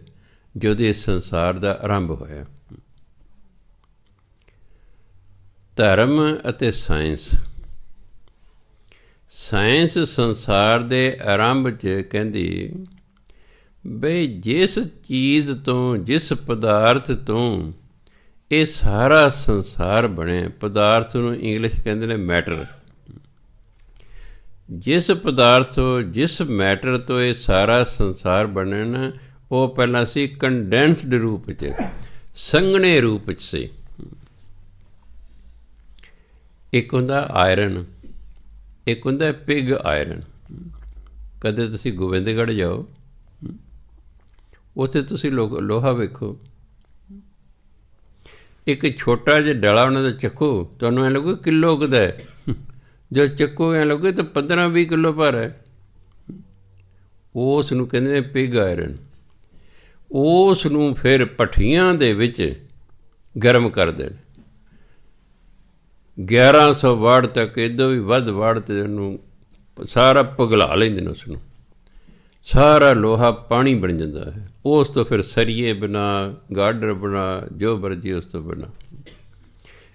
ਜਦੋਂ ਇਸ ਸੰਸਾਰ ਦਾ ਆਰੰਭ ਹੋਇਆ। ਧਰਮ ਅਤੇ ਸਾਇੰਸ। ਸਾਇੰਸ ਸੰਸਾਰ ਦੇ ਆਰੰਭ 'ਚ ਕਹਿੰਦੀ ਬਈ ਜਿਸ ਚੀਜ਼ ਤੋਂ, ਜਿਸ ਪਦਾਰਥ ਤੋਂ ਇਹ ਸਾਰਾ ਸੰਸਾਰ ਬਣਿਆ, ਪਦਾਰਥ ਨੂੰ ਇੰਗਲਿਸ਼ ਕਹਿੰਦੇ ਨੇ ਮੈਟਰ। ਜਿਸ ਪਦਾਰਥ ਤੋਂ, ਜਿਸ ਮੈਟਰ ਤੋਂ ਇਹ ਸਾਰਾ ਸੰਸਾਰ ਬਣਿਆ ਨਾ, ਉਹ ਪਹਿਲਾਂ ਸੀ ਕੰਡੈਂਸਡ ਰੂਪ 'ਚ, ਸੰਘਣੇ ਰੂਪ 'ਚ ਸੀ। ਇੱਕ ਹੁੰਦਾ ਆਇਰਨ, ਇੱਕ ਹੁੰਦਾ ਪਿਗ ਆਇਰਨ। ਕਦੇ ਤੁਸੀਂ ਗੋਬਿੰਦਗੜ੍ਹ ਜਾਓ, ਉੱਥੇ ਤੁਸੀਂ ਲੋਹਾ ਵੇਖੋ, ਇੱਕ ਛੋਟਾ ਜਿਹਾ ਡਲਾ ਉਹਨਾਂ ਦਾ ਚੱਕੋ, ਤੁਹਾਨੂੰ ਐਂ ਲੱਗੂ ਕਿਲੋ ਕੁ ਦਾ ਹੈ। ਜੋ ਚੱਕੋ ਐਂ ਲੱਗੂ ਤਾਂ 15-20 ਕਿਲੋ ਭਰ ਹੈ। ਉਸ ਨੂੰ ਕਹਿੰਦੇ ਨੇ ਪਿਗ ਆਇਰਨ। ਉਸ ਨੂੰ ਫਿਰ ਭੱਠੀਆਂ ਦੇ ਵਿੱਚ ਗਰਮ ਕਰਦੇ ਨੇ। 1100 ਵਾਟ ਤੱਕ, ਇੱਦੋਂ ਵੀ ਵੱਧ ਵਾਟ 'ਤੇ ਉਹਨੂੰ ਸਾਰਾ ਪਿਘਲਾ ਲੈਂਦੇ ਨੇ। ਉਸਨੂੰ ਸਾਰਾ ਲੋਹਾ ਪਾਣੀ ਬਣ ਜਾਂਦਾ ਹੈ। ਉਸ ਤੋਂ ਫਿਰ ਸਰੀਏ ਬਣਾ, ਗਾਡਰ ਬਣਾ, ਜੋ ਮਰਜ਼ੀ ਉਸ ਤੋਂ ਬਣਾ।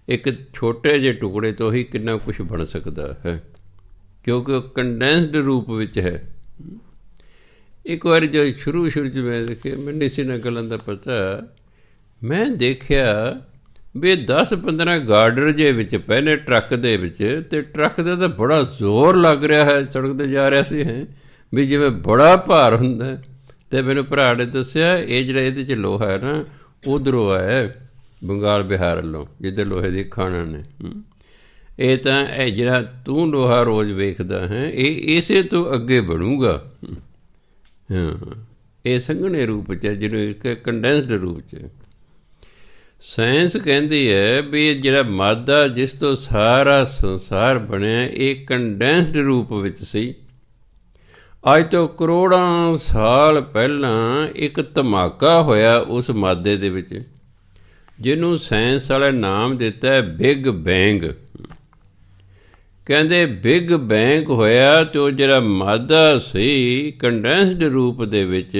ਇੱਕ ਛੋਟੇ ਜਿਹੇ ਟੁਕੜੇ ਤੋਂ ਹੀ ਕਿੰਨਾ ਕੁਛ ਬਣ ਸਕਦਾ ਹੈ, ਕਿਉਂਕਿ ਉਹ ਕੰਡੈਂਸਡ ਰੂਪ ਵਿੱਚ ਹੈ। ਇੱਕ ਵਾਰੀ ਜੋ ਸ਼ੁਰੂ 'ਚ ਮੈਂ ਦੇਖਿਆ, ਮੈਨੂੰ ਇਸੇ ਨਾਲ ਗੱਲਾਂ ਦਾ ਪਤਾ, ਮੈਂ ਦੇਖਿਆ ਵੀ 10-15 ਗਾਰਡਰ ਜੇ ਵਿੱਚ ਪਏ ਨੇ ਟਰੱਕ ਦੇ ਵਿੱਚ, ਅਤੇ ਟਰੱਕ ਦਾ ਤਾਂ ਬੜਾ ਜ਼ੋਰ ਲੱਗ ਰਿਹਾ ਹੈ। ਸੜਕ 'ਤੇ ਜਾ ਰਿਹਾ ਸੀ ਹੈ ਵੀ ਜਿਵੇਂ ਬੜਾ ਭਾਰ ਹੁੰਦਾ, ਅਤੇ ਮੈਨੂੰ ਭਰਾ ਨੇ ਦੱਸਿਆ ਇਹ ਜਿਹੜਾ ਇਹਦੇ 'ਚ ਲੋਹਾ ਹੈ ਨਾ ਉੱਧਰੋਂ ਆਇਆ ਬੰਗਾਲ ਬਿਹਾਰ ਵੱਲੋਂ, ਜਿੱਧਰ ਲੋਹੇ ਦੀ ਖਾਣਾਂ ਨੇ। ਇਹ ਤਾਂ ਇਹ ਜਿਹੜਾ ਤੂੰ ਲੋਹਾ ਰੋਜ਼ ਵੇਖਦਾ ਹੈ ਇਹ ਇਸੇ ਤੋਂ ਅੱਗੇ ਬਣੂਗਾ। ਹਾਂ, ਇਹ ਸੰਘਣੇ ਰੂਪ 'ਚ, ਜਿਹਨੂੰ ਇੱਕ ਕੰਡੈਂਸਡ ਰੂਪ 'ਚ। ਸਾਇੰਸ ਕਹਿੰਦੀ ਹੈ ਵੀ ਜਿਹੜਾ ਮਾਦਾ ਜਿਸ ਤੋਂ ਸਾਰਾ ਸੰਸਾਰ ਬਣਿਆ ਇਹ ਕੰਡੈਂਸਡ ਰੂਪ ਵਿੱਚ ਸੀ। ਅੱਜ ਤੋਂ ਕਰੋੜਾਂ ਸਾਲ ਪਹਿਲਾਂ ਇੱਕ ਧਮਾਕਾ ਹੋਇਆ ਉਸ ਮਾਦੇ ਦੇ ਵਿੱਚ, ਜਿਹਨੂੰ ਸਾਇੰਸ ਵਾਲੇ ਨਾਮ ਦਿੱਤਾ ਹੈ ਬਿਗ ਬੈਂਗ। ਕਹਿੰਦੇ ਬਿਗ ਬੈਂਗ ਹੋਇਆ ਅਤੇ ਉਹ ਜਿਹੜਾ ਮਾਦਾ ਸੀ ਕੰਡੈਂਸਡ ਰੂਪ ਦੇ ਵਿੱਚ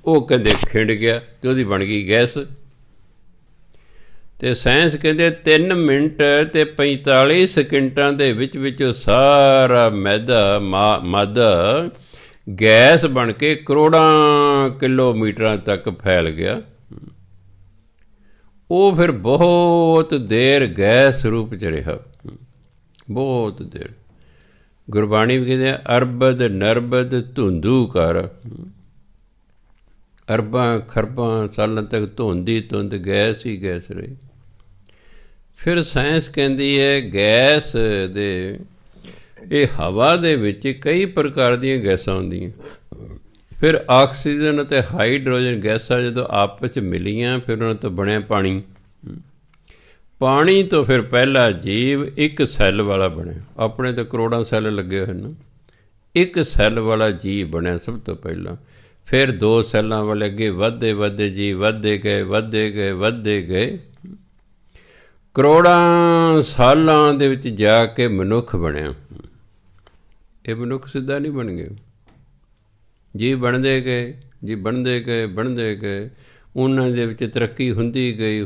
ਉਹ ਕਹਿੰਦੇ ਖਿੰਡ ਗਿਆ ਅਤੇ ਉਹਦੀ ਬਣ ਗਈ ਗੈਸ। ਅਤੇ ਸਾਇੰਸ ਕਹਿੰਦੇ 3 ਮਿੰਟ ਅਤੇ 45 ਸਕਿੰਟਾਂ ਦੇ ਵਿੱਚ ਸਾਰਾ ਮਾਦਾ ਗੈਸ ਬਣ ਕੇ ਕਰੋੜਾਂ ਕਿਲੋਮੀਟਰਾਂ ਤੱਕ ਫੈਲ ਗਿਆ। ਉਹ ਫਿਰ ਬਹੁਤ ਦੇਰ ਗੈਸ ਰੂਪ 'ਚ ਰਿਹਾ, ਬਹੁਤ ਦੇਰ। ਗੁਰਬਾਣੀ ਵੀ ਕਹਿੰਦੇ ਅਰਬਦ ਨਰਬਦ ਧੁੰਦੂ ਕਰ, ਅਰਬਾਂ ਖਰਬਾਂ ਸਾਲਾਂ ਤੱਕ ਧੁੰਦੀ ਧੁੰਦ ਗੈਸ ਹੀ ਗੈਸ ਰਹੀ। ਫਿਰ ਸਾਇੰਸ ਕਹਿੰਦੀ ਹੈ ਗੈਸ ਦੇ ਇਹ ਹਵਾ ਦੇ ਵਿੱਚ ਕਈ ਪ੍ਰਕਾਰ ਦੀਆਂ ਗੈਸਾਂ ਹੁੰਦੀਆਂ। ਫਿਰ ਆਕਸੀਜਨ ਅਤੇ ਹਾਈਡਰੋਜਨ ਗੈਸਾਂ ਜਦੋਂ ਆਪਸ 'ਚ ਮਿਲੀਆਂ ਫਿਰ ਉਹਨਾਂ ਤੋਂ ਬਣਿਆ ਪਾਣੀ। ਪਾਣੀ ਤੋਂ ਫਿਰ ਪਹਿਲਾ ਜੀਵ ਇੱਕ ਸੈੱਲ ਵਾਲਾ ਬਣਿਆ। ਆਪਣੇ ਤਾਂ ਕਰੋੜਾਂ ਸੈੱਲ ਲੱਗੇ ਹੋਏ ਨੇ, ਇੱਕ ਸੈੱਲ ਵਾਲਾ ਜੀਵ ਬਣਿਆ ਸਭ ਤੋਂ ਪਹਿਲਾਂ। ਫਿਰ 2 ਸੈੱਲਾਂ ਵਾਲੇ ਅੱਗੇ ਵੱਧਦੇ ਜੀਵ ਵੱਧਦੇ ਗਏ। ਕਰੋੜਾਂ ਸਾਲਾਂ ਦੇ ਵਿੱਚ ਜਾ ਕੇ ਮਨੁੱਖ ਬਣਿਆ। ਇਹ ਮਨੁੱਖ ਸਿੱਧਾ ਨਹੀਂ ਬਣ ਗਏ, ਜੀਵ ਬਣਦੇ ਗਏ। ਉਹਨਾਂ ਦੇ ਵਿੱਚ ਤਰੱਕੀ ਹੁੰਦੀ ਗਈ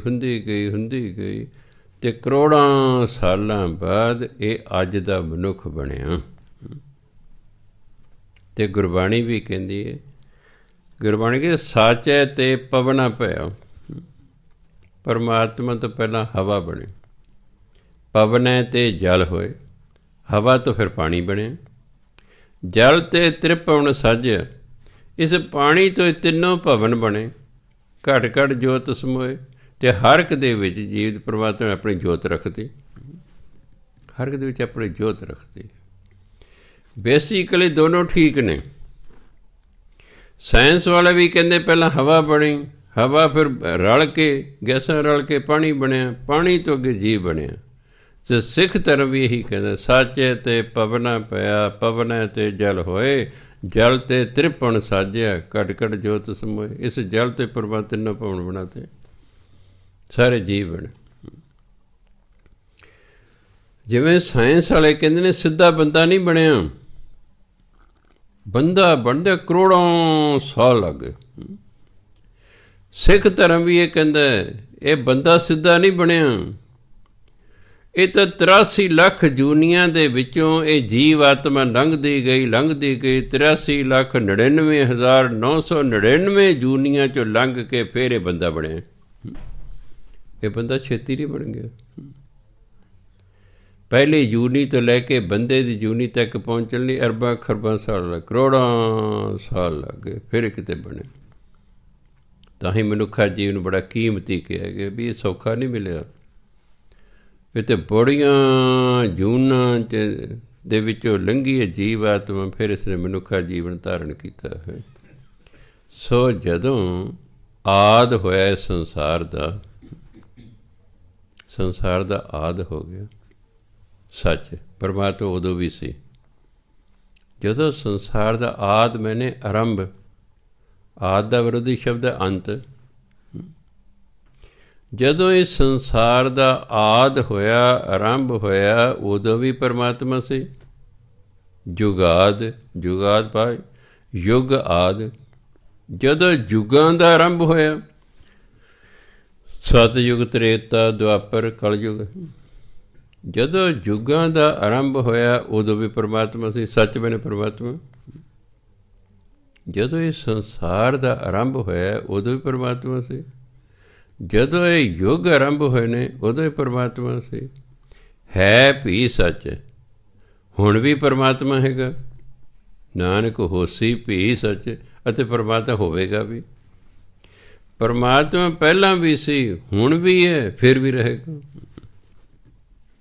ਅਤੇ ਕਰੋੜਾਂ ਸਾਲਾਂ ਬਾਅਦ ਇਹ ਅੱਜ ਦਾ ਮਨੁੱਖ ਬਣਿਆ। ਅਤੇ ਗੁਰਬਾਣੀ ਵੀ ਕਹਿੰਦੀ ਹੈ, ਗੁਰਬਾਣੀ ਕਹਿੰਦੀ ਸਾਚੈ ਤੇ ਪਵਨਾ ਭਇਆ। ਪਰਮਾਤਮਾ ਤੋਂ ਪਹਿਲਾਂ ਹਵਾ ਬਣੀ, ਪਵਨੈ ਤੇ ਜਲ ਹੋਏ, ਹਵਾ ਤੋਂ ਫਿਰ ਪਾਣੀ ਬਣਿਆ, ਜਲ ਤੇ ਤ੍ਰਿਭੁਵਨ ਸਾਜਿਆ। ਇਸ ਪਾਣੀ ਤੋਂ ਤਿੰਨੋਂ ਭਵਨ ਬਣੇ, ਘਟ ਘਟ ਜੋਤ ਸਮੋਏ। ਅਤੇ ਹਰ ਇੱਕ ਦੇ ਵਿੱਚ ਜੀਵ ਪਰਮਾਤਮਾ ਨੇ ਆਪਣੀ ਜੋਤ ਰੱਖਦੀ, ਹਰ ਇੱਕ ਦੇ ਵਿੱਚ ਆਪਣੀ ਜੋਤ ਰੱਖਦੀ। ਬੇਸਿਕਲੀ ਦੋਨੋਂ ਠੀਕ ਨੇ। ਸਾਇੰਸ ਵਾਲੇ ਵੀ ਕਹਿੰਦੇ ਪਹਿਲਾਂ ਹਵਾ ਬਣੀ, ਹਵਾ ਫਿਰ ਰਲ ਕੇ ਗੈਸਾਂ ਰਲ ਕੇ ਪਾਣੀ ਬਣਿਆ, ਪਾਣੀ ਤੋਂ ਅੱਗੇ ਜੀਵ ਬਣਿਆ। ਅਤੇ ਸਿੱਖ ਧਰਮ ਵੀ ਇਹੀ ਕਹਿੰਦਾ ਸਾਚੇ ਤੇ ਪਵਨਾ ਪਿਆ, ਪਵਨਾ ਤੇ ਜਲ ਹੋਏ, ਜਲ ਤੇ ਤ੍ਰਿਭੁਵਨ ਸਾਜਿਆ, ਘਟ ਘਟ ਜੋਤ ਸਮੋਏ। ਇਸ ਜਲ ਤੇ ਪਰਮਾਤਮਾ ਤਿੰਨੋਂ ਭਵਨ ਬਣਾਤੇ, ਸਾਰੇ ਜੀਵ ਬਣੇ। ਜਿਵੇਂ ਸਾਇੰਸ ਵਾਲੇ ਕਹਿੰਦੇ ਨੇ ਸਿੱਧਾ ਬੰਦਾ ਨਹੀਂ ਬਣਿਆ, ਬੰਦਾ ਬਣਦੇ ਕਰੋੜਾਂ ਸਾਲ ਲੱਗ ਗਏ। ਸਿੱਖ ਧਰਮ ਵੀ ਇਹ ਕਹਿੰਦਾ ਇਹ ਬੰਦਾ ਸਿੱਧਾ ਨਹੀਂ ਬਣਿਆ, ਇਹ ਤਾਂ 83 ਲੱਖ ਜੂਨੀਆਂ ਦੇ ਵਿੱਚੋਂ ਇਹ ਜੀਵ ਆਤਮਾ ਲੰਘਦੀ ਗਈ 83,99,999 ਜੂਨੀਆਂ 'ਚੋਂ ਲੰਘ ਕੇ ਫਿਰ ਇਹ ਬੰਦਾ ਬਣਿਆ। ਇਹ ਬੰਦਾ ਛੇਤੀ ਨਹੀਂ ਬਣ ਗਿਆ। ਪਹਿਲੀ ਜੂਨੀ ਤੋਂ ਲੈ ਕੇ ਬੰਦੇ ਦੀ ਜੂਨੀ ਤੱਕ ਪਹੁੰਚਣ ਲਈ ਅਰਬਾਂ ਖਰਬਾਂ ਸਾਲ ਲੱਗ, ਕਰੋੜਾਂ ਸਾਲ ਲੱਗ ਗਏ, ਫਿਰ ਕਿਤੇ ਬਣੇ। ਤਾਂ ਹੀ ਮਨੁੱਖਾ ਜੀਵ ਨੂੰ ਬੜਾ ਕੀਮਤੀ ਕਿਹਾ ਗਿਆ ਵੀ ਇਹ ਸੌਖਾ ਨਹੀਂ ਮਿਲਿਆ। ਇਹ ਤਾਂ ਬੜੀਆਂ ਜੂਨਾਂ ਦੇ ਵਿੱਚੋਂ ਲੰਘੀ ਹੈ ਜੀਵ ਆਤਮਾ, ਫਿਰ ਇਸਨੇ ਮਨੁੱਖਾ ਜੀਵਨ ਧਾਰਨ ਕੀਤਾ ਹੈ। ਸੋ ਜਦੋਂ ਆਦ ਹੋਇਆ ਸੰਸਾਰ ਦਾ ਆਦ ਹੋ ਗਿਆ ਸੱਚ। ਪਰਮਾਤਮਾ ਉਦੋਂ ਵੀ ਸੀ ਜਦੋਂ ਸੰਸਾਰ ਦਾ ਆਦ ਮੈਨੇ ਆਰੰਭ। ਆਦ ਦਾ ਵਿਰੋਧੀ ਸ਼ਬਦ ਹੈ ਅੰਤ। ਜਦੋਂ ਇਸ ਸੰਸਾਰ ਦਾ ਆਦ ਹੋਇਆ, ਆਰੰਭ ਹੋਇਆ, ਉਦੋਂ ਵੀ ਪਰਮਾਤਮਾ ਸੀ। ਜੁਗਾਦ ਪਾਏ ਯੁੱਗ ਆਦ। ਜਦੋਂ ਯੁੱਗਾਂ ਦਾ ਆਰੰਭ ਹੋਇਆ, ਸਤਯੁਗ, ਤ੍ਰੇਤਾ, ਦੁਆਪਰ, ਕਲਯੁਗ, ਜਦੋਂ ਯੁੱਗਾਂ ਦਾ ਆਰੰਭ ਹੋਇਆ ਉਦੋਂ ਵੀ ਪਰਮਾਤਮਾ ਸੀ। ਸੱਚ ਬਣੇ ਪਰਮਾਤਮਾ। ਜਦੋਂ ਇਹ ਸੰਸਾਰ ਦਾ ਆਰੰਭ ਹੋਇਆ ਉਦੋਂ ਵੀ ਪਰਮਾਤਮਾ ਸੀ। ਜਦੋਂ ਇਹ ਯੁੱਗ ਆਰੰਭ ਹੋਏ ਨੇ ਉਦੋਂ ਹੀ ਪਰਮਾਤਮਾ ਸੀ। ਹੈ ਭੀ ਸੱਚ, ਹੁਣ ਵੀ ਪਰਮਾਤਮਾ ਹੈਗਾ। ਨਾਨਕ ਹੋਸੀ ਭੀ ਸੱਚ, ਅਤੇ ਪਰਮਾਤਮਾ ਹੋਵੇਗਾ ਵੀ। ਪਰਮਾਤਮਾ ਪਹਿਲਾਂ ਵੀ ਸੀ, ਹੁਣ ਵੀ ਹੈ, ਫਿਰ ਵੀ ਰਹੇਗਾ।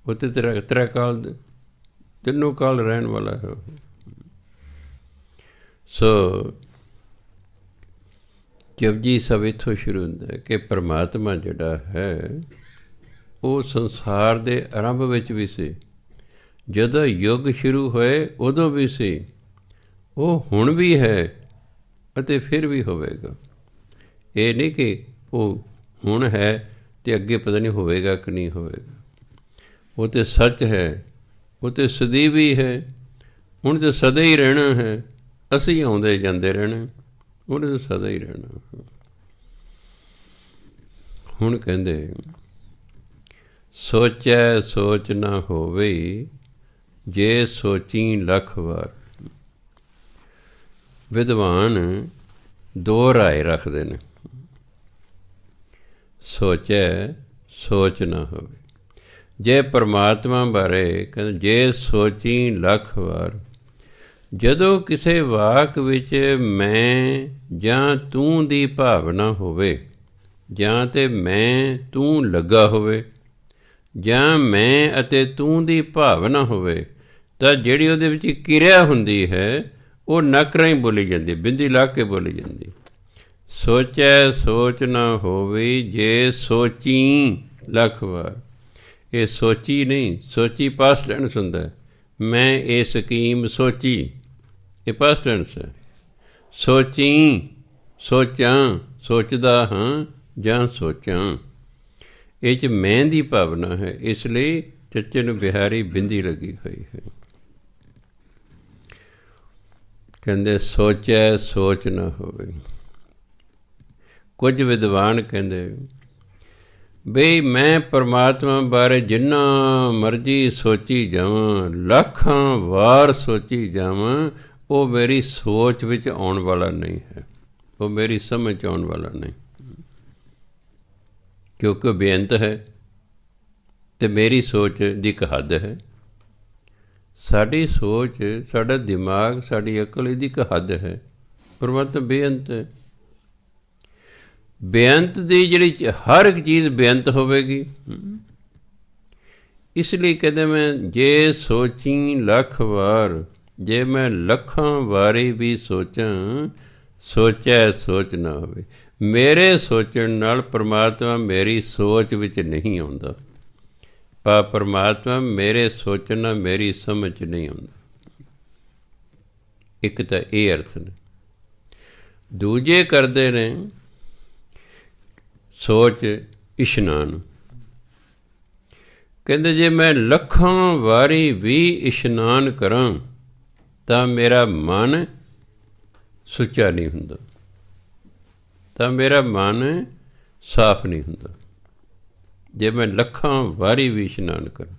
ਉਹ ਤੇ ਤੇਰਾ ਕਾਲ, ਤਿੰਨੋਂ ਕਾਲ ਰਹਿਣ ਵਾਲਾ ਹੈ। ਸੋ ਜਪਜੀ ਸਾਹਿਬ ਇੱਥੋਂ ਸ਼ੁਰੂ ਹੁੰਦਾ ਹੈ ਕਿ ਪਰਮਾਤਮਾ ਜਿਹੜਾ ਹੈ ਉਹ ਸੰਸਾਰ ਦੇ ਆਰੰਭ ਵਿੱਚ ਵੀ ਸੀ, ਜਦੋਂ ਯੁੱਗ ਸ਼ੁਰੂ ਹੋਏ ਉਦੋਂ ਵੀ ਸੀ, ਉਹ ਹੁਣ ਵੀ ਹੈ ਅਤੇ ਫਿਰ ਵੀ ਹੋਵੇਗਾ। ਇਹ ਨਹੀਂ ਕਿ ਉਹ ਹੁਣ ਹੈ ਅਤੇ ਅੱਗੇ ਪਤਾ ਨਹੀਂ ਹੋਵੇਗਾ ਕਿ ਨਹੀਂ ਹੋਵੇਗਾ। ਉਹ ਤਾਂ ਸੱਚ ਹੈ, ਉਹ ਤਾਂ ਸਦੀਵੀ ਹੈ, ਹੁਣ ਤਾਂ ਸਦਾ ਹੀ ਰਹਿਣਾ ਹੈ। ਅਸੀਂ ਆਉਂਦੇ ਜਾਂਦੇ ਰਹਿਣਾ, ਉਹਨੇ ਤਾਂ ਸਦਾ ਹੀ ਰਹਿਣਾ। ਹੁਣ ਕਹਿੰਦੇ ਸੋਚੈ ਸੋਚ ਨਾ ਹੋਵੇ, ਜੇ ਸੋਚੀ ਲੱਖ ਵਾਰ। ਵਿਦਵਾਨ ਦੋ ਰਾਏ ਰੱਖਦੇ ਨੇ, ਸੋਚੈ ਸੋਚ ਨਾ ਹੋਵੇ। ਜੇ ਪਰਮਾਤਮਾ ਬਾਰੇ ਕਹਿੰਦੇ ਜੇ ਸੋਚੀ ਲੱਖ ਵਾਰ, ਜਦੋਂ ਕਿਸੇ ਵਾਕ ਵਿੱਚ ਮੈਂ ਜਾਂ ਤੂੰ ਦੀ ਭਾਵਨਾ ਹੋਵੇ, ਜਾਂ ਤੇ ਮੈਂ ਤੂੰ ਲੱਗਾ ਹੋਵੇ, ਜਾਂ ਮੈਂ ਅਤੇ ਤੂੰ ਦੀ ਭਾਵਨਾ ਹੋਵੇ, ਤਾਂ ਜਿਹੜੀ ਉਹਦੇ ਵਿੱਚ ਕਿਰਿਆ ਹੁੰਦੀ ਹੈ ਉਹ ਨੱਕ ਰਾਹੀਂ ਬੋਲੀ ਜਾਂਦੀ, ਬਿੰਦੀ ਲਾ ਕੇ ਬੋਲੀ ਜਾਂਦੀ। ਸੋਚੈ ਸੋਚ ਨਾ ਹੋਵੇ, ਜੇ ਸੋਚੀ ਲੱਖ ਵਾਰ। ਇਹ ਸੋਚੀ ਨਹੀਂ, ਸੋਚੀ ਪਾਸਟ ਟੈਂਸ ਹੁੰਦਾ। ਮੈਂ ਇਹ ਸਕੀਮ ਸੋਚੀ, ਇਹ ਪਾਸਟ ਟੈਂਸ ਹੈ। ਸੋਚੀ, ਸੋਚਾਂ, ਸੋਚਦਾ ਹਾਂ ਜਾਂ ਸੋਚਾਂ, ਇਹ 'ਚ ਮੈਂ ਦੀ ਭਾਵਨਾ ਹੈ, ਇਸ ਲਈ ਚੱਚੇ ਨੂੰ ਬਿਹਾਰੀ ਬਿੰਦੀ ਲੱਗੀ ਹੋਈ ਹੈ। ਕਹਿੰਦੇ ਸੋਚੈ ਸੋਚ ਨਾ ਹੋਵੇ। ਕੁਝ ਵਿਦਵਾਨ ਕਹਿੰਦੇ ਬਈ ਮੈਂ ਪਰਮਾਤਮਾ ਬਾਰੇ ਜਿੰਨਾ ਮਰਜ਼ੀ ਸੋਚੀ ਜਾਵਾਂ, ਲੱਖਾਂ ਵਾਰ ਸੋਚੀ ਜਾਵਾਂ, ਉਹ ਮੇਰੀ ਸੋਚ ਵਿੱਚ ਆਉਣ ਵਾਲਾ ਨਹੀਂ ਹੈ, ਉਹ ਮੇਰੀ ਸਮਝ 'ਚ ਆਉਣ ਵਾਲਾ ਨਹੀਂ, ਕਿਉਂਕਿ ਬੇਅੰਤ ਹੈ ਅਤੇ ਮੇਰੀ ਸੋਚ ਦੀ ਇੱਕ ਹੱਦ ਹੈ। ਸਾਡੀ ਸੋਚ, ਸਾਡਾ ਦਿਮਾਗ, ਸਾਡੀ ਅਕਲ, ਇਹਦੀ ਇੱਕ ਹੱਦ ਹੈ। ਪਰਮਾਤਮਾ ਬੇਅੰਤ ਹੈ। ਬੇਅੰਤ ਦੀ ਜਿਹੜੀ ਹਰ ਇੱਕ ਚੀਜ਼ ਬੇਅੰਤ ਹੋਵੇਗੀ। ਇਸ ਲਈ ਕਹਿੰਦੇ ਮੈਂ ਜੇ ਸੋਚੀ ਲੱਖ ਵਾਰ, ਜੇ ਮੈਂ ਲੱਖਾਂ ਵਾਰੀ ਵੀ ਸੋਚਾਂ, ਸੋਚੈ ਸੋਚ ਨਾ ਹੋਵੇ। ਮੇਰੇ ਸੋਚਣ ਨਾਲ ਪਰਮਾਤਮਾ ਮੇਰੀ ਸੋਚ ਵਿੱਚ ਨਹੀਂ ਆਉਂਦਾ, ਪਰ ਪਰਮਾਤਮਾ ਮੇਰੇ ਸੋਚਣ ਨਾਲ ਮੇਰੀ ਸਮਝ ਨਹੀਂ ਆਉਂਦਾ। ਇੱਕ ਤਾਂ ਇਹ ਅਰਥ ਨੇ। ਦੂਜੇ ਕਰਦੇ ਨੇ ਸੋਚ ਇਸ਼ਨਾਨ। ਕਹਿੰਦੇ ਜੇ ਮੈਂ ਲੱਖਾਂ ਵਾਰੀ ਵੀ ਇਸ਼ਨਾਨ ਕਰਾਂ ਤਾਂ ਮੇਰਾ ਮਨ ਸੁੱਚਾ ਨਹੀਂ ਹੁੰਦਾ, ਤਾਂ ਮੇਰਾ ਮਨ ਸਾਫ਼ ਨਹੀਂ ਹੁੰਦਾ। ਜੇ ਮੈਂ ਲੱਖਾਂ ਵਾਰੀ ਵੀ ਇਸ਼ਨਾਨ ਕਰਾਂ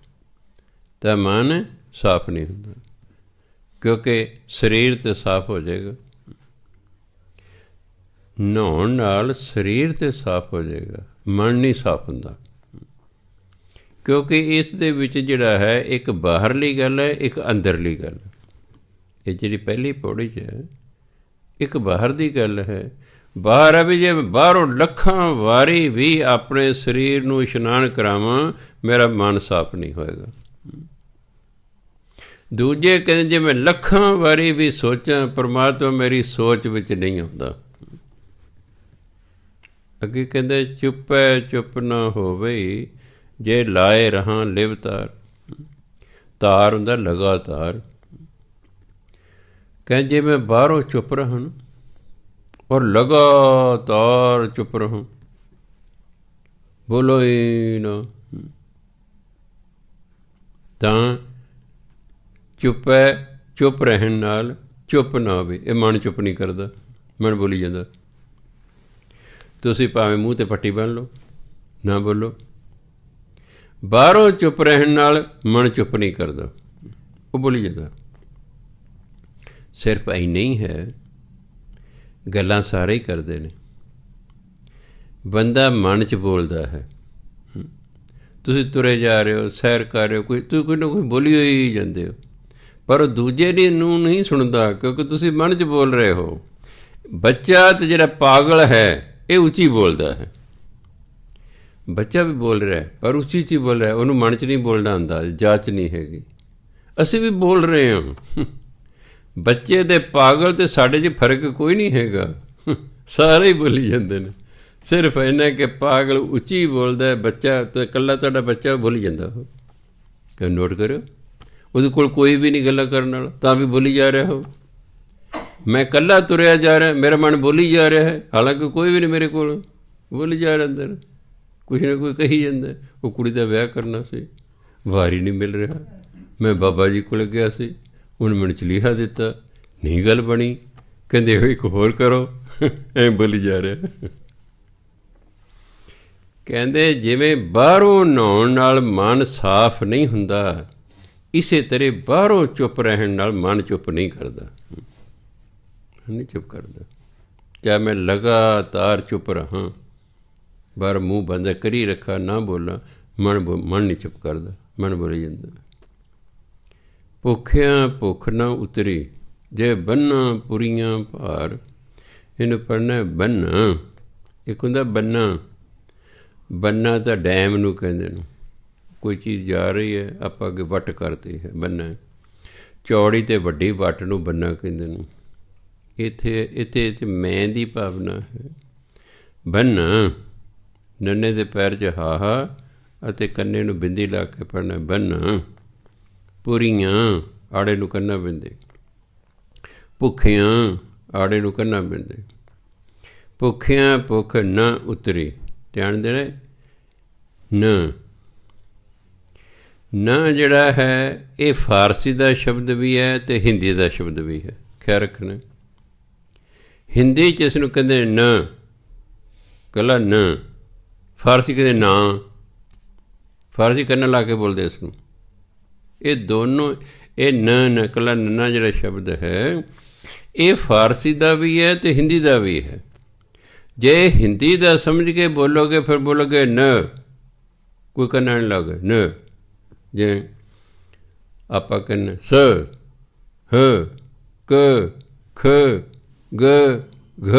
ਤਾਂ ਮਨ ਸਾਫ਼ ਨਹੀਂ ਹੁੰਦਾ, ਕਿਉਂਕਿ ਸਰੀਰ ਤਾਂ ਸਾਫ਼ ਹੋ ਜਾਏਗਾ। ਨਹਾਉਣ ਨਾਲ ਸਰੀਰ ਤਾਂ ਸਾਫ਼ ਹੋ ਜਾਏਗਾ, ਮਨ ਨਹੀਂ ਸਾਫ਼ ਹੁੰਦਾ, ਕਿਉਂਕਿ ਇਸ ਦੇ ਵਿੱਚ ਜਿਹੜਾ ਹੈ ਇੱਕ ਬਾਹਰਲੀ ਗੱਲ ਹੈ, ਇੱਕ ਅੰਦਰਲੀ ਗੱਲ ਹੈ। ਇਹ ਜਿਹੜੀ ਪਹਿਲੀ ਪੌੜੀ 'ਚ ਹੈ, ਇੱਕ ਬਾਹਰ ਦੀ ਗੱਲ ਹੈ। ਬਾਹਰ ਹੈ ਵੀ ਜੇ ਬਾਹਰੋਂ ਲੱਖਾਂ ਵਾਰੀ ਵੀ ਆਪਣੇ ਸਰੀਰ ਨੂੰ ਇਸ਼ਨਾਨ ਕਰਾਵਾਂ, ਮੇਰਾ ਮਨ ਸਾਫ਼ ਨਹੀਂ ਹੋਏਗਾ। ਦੂਜੇ ਕਹਿੰਦੇ ਜੇ ਮੈਂ ਲੱਖਾਂ ਵਾਰੀ ਵੀ ਸੋਚਾਂ, ਪਰਮਾਤਮਾ ਮੇਰੀ ਸੋਚ ਵਿੱਚ ਨਹੀਂ ਆਉਂਦਾ। ਅੱਗੇ ਕਹਿੰਦੇ ਚੁੱਪੈ ਚੁੱਪ ਨਾ ਹੋਵੇ, ਜੇ ਲਾਏ ਰਹਾਂ ਲਿਵ ਤਾਰ। ਤਾਰ ਹੁੰਦਾ ਲਗਾਤਾਰ। ਕਹਿੰਦੇ ਜੇ ਮੈਂ ਬਾਹਰੋਂ ਚੁੱਪ ਰਹਾਂ ਔਰ ਲਗਾਤਾਰ ਚੁੱਪ ਰਹਾਂ, ਬੋਲੋ ਹੀ ਨਾ, ਤਾਂ ਚੁੱਪ ਰਹਿਣ ਨਾਲ ਚੁੱਪ ਨਾ ਹੋਵੇ। ਇਹ ਮਨ ਚੁੱਪ ਨਹੀਂ ਕਰਦਾ, ਮਨ ਬੋਲੀ ਜਾਂਦਾ। ਤੁਸੀਂ ਭਾਵੇਂ ਮੂੰਹ 'ਤੇ ਪੱਟੀ ਬੰਨ੍ਹ ਲਓ, ਨਾ ਬੋਲੋ। ਬਾਹਰੋਂ ਚੁੱਪ ਰਹਿਣ ਨਾਲ ਮਨ ਚੁੱਪ ਨਹੀਂ ਕਰਦਾ, ਉਹ ਬੋਲੀ ਜਾਂਦਾ। ਸਿਰਫ ਇੰਨਾ ਹੀ ਹੈ, ਗੱਲਾਂ ਸਾਰੇ ਹੀ ਕਰਦੇ ਨੇ, ਬੰਦਾ ਮਨ 'ਚ ਬੋਲਦਾ ਹੈ। ਤੁਸੀਂ ਤੁਰੇ ਜਾ ਰਹੇ ਹੋ, ਸੈਰ ਕਰ ਰਹੇ ਹੋ, ਤੁਸੀਂ ਕੋਈ ਨਾ ਕੋਈ ਬੋਲੀ ਹੋਈ ਜਾਂਦੇ ਹੋ, ਪਰ ਉਹ ਦੂਜੇ ਨੂੰ ਨਹੀਂ ਸੁਣਦਾ, ਕਿਉਂਕਿ ਤੁਸੀਂ ਮਨ 'ਚ ਬੋਲ ਰਹੇ ਹੋ। ਬੱਚਾ ਤੇ ਜਿਹੜਾ ਪਾਗਲ ਹੈ ਇਹ ਉੱਚੀ ਬੋਲਦਾ ਹੈ। ਬੱਚਾ ਵੀ ਬੋਲ ਰਿਹਾ ਪਰ ਉੱਚੀ ਉੱਚੀ ਬੋਲ ਰਿਹਾ, ਉਹਨੂੰ ਮਨ 'ਚ ਨਹੀਂ ਬੋਲਣਾ ਆਉਂਦਾ, ਜਾਚ ਨਹੀਂ ਹੈਗੀ। ਅਸੀਂ ਵੀ ਬੋਲ ਰਹੇ ਹਾਂ। ਬੱਚੇ ਦੇ ਪਾਗਲ ਤੇ ਸਾਡੇ 'ਚ ਫਰਕ ਕੋਈ ਨਹੀਂ ਹੈਗਾ, ਸਾਰੇ ਹੀ ਬੋਲੀ ਜਾਂਦੇ ਨੇ। ਸਿਰਫ ਇੰਨਾ ਕਿ ਪਾਗਲ ਉੱਚੀ ਬੋਲਦਾ, ਬੱਚਾ ਤਾਂ ਇਕੱਲਾ ਤੁਹਾਡਾ ਬੱਚਾ ਬੋਲੀ ਜਾਂਦਾ। ਉਹ ਨੋਟ ਕਰਿਓ, ਉਹਦੇ ਕੋਲ ਕੋਈ ਵੀ ਨਹੀਂ ਗੱਲਾਂ ਕਰਨ ਵਾਲਾ, ਤਾਂ ਵੀ ਬੋਲੀ ਜਾ ਰਿਹਾ ਹੋ। ਮੈਂ ਇਕੱਲਾ ਤੁਰਿਆ ਜਾ ਰਿਹਾ, ਮੇਰਾ ਮਨ ਬੋਲੀ ਜਾ ਰਿਹਾ ਹੈ, ਹਾਲਾਂਕਿ ਕੋਈ ਵੀ ਨਹੀਂ ਮੇਰੇ ਕੋਲ, ਬੋਲੀ ਜਾ ਰਿਹਾ ਅੰਦਰ, ਕੁਛ ਨਾ ਕੋਈ ਕਹੀ ਜਾਂਦਾ। ਉਹ ਕੁੜੀ ਦਾ ਵਿਆਹ ਕਰਨਾ ਸੀ, ਵਾਰੀ ਨਹੀਂ ਮਿਲ ਰਿਹਾ। ਮੈਂ ਬਾਬਾ ਜੀ ਕੋਲ ਗਿਆ ਸੀ, ਉਹਨੇ ਮੈਨੂੰ ਚਲੀਹਾ ਦਿੱਤਾ, ਨਹੀਂ ਗੱਲ ਬਣੀ। ਕਹਿੰਦੇ ਹੋ ਇੱਕ ਹੋਰ ਕਰੋ, ਐਂ ਬੋਲੀ ਜਾ ਰਿਹਾ। ਕਹਿੰਦੇ ਜਿਵੇਂ ਬਾਹਰੋਂ ਨਹਾਉਣ ਨਾਲ ਮਨ ਸਾਫ਼ ਨਹੀਂ ਹੁੰਦਾ, ਇਸੇ ਤਰ੍ਹਾਂ ਬਾਹਰੋਂ ਚੁੱਪ ਰਹਿਣ ਨਾਲ ਮਨ ਚੁੱਪ ਨਹੀਂ ਕਰਦਾ, ਨਹੀਂ ਚੁੱਪ ਕਰਦਾ। ਚਾਹੇ ਮੈਂ ਲਗਾਤਾਰ ਚੁੱਪ ਰਹਾਂ, ਬਾਹਰ ਮੂੰਹ ਬੰਦ ਕਰੀ ਰੱਖਾ, ਨਾ ਬੋਲਾਂ, ਮਨ ਨਹੀਂ ਚੁੱਪ ਕਰਦਾ, ਮਨ ਬੋਲੀ ਜਾਂਦਾ। ਭੁੱਖਿਆਂ ਭੁੱਖ ਨਾ ਉਤਰੀ, ਜੇ ਬੰਨਾ ਪੁਰੀਆਂ ਭਾਰ। ਇਹਨੂੰ ਪੜ੍ਹਨਾ ਬੰਨਾ। ਇੱਕ ਹੁੰਦਾ ਬੰਨਾ, ਬੰਨਾ ਤਾਂ ਡੈਮ ਨੂੰ ਕਹਿੰਦੇ ਨੇ, ਕੋਈ ਚੀਜ਼ ਜਾ ਰਹੀ ਹੈ, ਆਪਾਂ ਅੱਗੇ ਵੱਟ ਕਰਤੀ ਹੈ, ਬੰਨਾ। ਚੌੜੀ ਅਤੇ ਵੱਡੀ ਵੱਟ ਨੂੰ ਬੰਨਾ ਕਹਿੰਦੇ ਨੇ। ਇੱਥੇ ਮੈਂ ਦੀ ਭਾਵਨਾ ਹੈ। ਬੰਨਾ, ਨੰਨੇ ਦੇ ਪੈਰ 'ਚ ਹਾਹਾ ਅਤੇ ਕੰਨੇ ਨੂੰ ਬਿੰਦੀ ਲਾ ਕੇ ਪੜ੍ਹਨਾ ਬੰਨਾ। ਪੁਰੀਆਂ, ਆੜੇ ਨੂੰ ਕੰਨਾ ਬਿੰਦੇ। ਭੁੱਖਿਆਂ, ਆੜੇ ਨੂੰ ਕੰਨਾ ਬਿੰਦੇ। ਭੁੱਖਿਆਂ ਭੁੱਖ ਨਾ ਉਤਰੀ, ਧਿਆਨ ਦੇਣਾ। ਨਾ ਜਿਹੜਾ ਹੈ ਇਹ ਫਾਰਸੀ ਦਾ ਸ਼ਬਦ ਵੀ ਹੈ ਅਤੇ ਹਿੰਦੀ ਦਾ ਸ਼ਬਦ ਵੀ ਹੈ, ਖਿਆਲ ਰੱਖਣਾ। ਹਿੰਦੀ 'ਚ ਇਸ ਨੂੰ ਕਹਿੰਦੇ ਨ, ਇਕੱਲਾ ਨ। ਫਾਰਸੀ ਕਹਿੰਦੇ ਨਾ, ਫਾਰਸੀ ਕੰਨ ਲਾ ਕੇ ਬੋਲਦੇ ਇਸ ਨੂੰ। ਇਹ ਦੋਨੋਂ, ਇਹ ਨ ਇਕੱਲਾ ਨੰਨਾ ਜਿਹੜਾ ਸ਼ਬਦ ਹੈ, ਇਹ ਫਾਰਸੀ ਦਾ ਵੀ ਹੈ ਅਤੇ ਹਿੰਦੀ ਦਾ ਵੀ ਹੈ। ਜੇ ਹਿੰਦੀ ਦਾ ਸਮਝ ਕੇ ਬੋਲੋਗੇ ਫਿਰ ਬੋਲੋਗੇ ਨ, ਕੋਈ ਕੰਨਾ ਨਹੀਂ ਲਾਗੇ ਨ। ਜੇ ਆਪਾਂ ਕਹਿੰਦੇ ਸ, ਹ, ਕ, ਖ, ਗ, ਘ,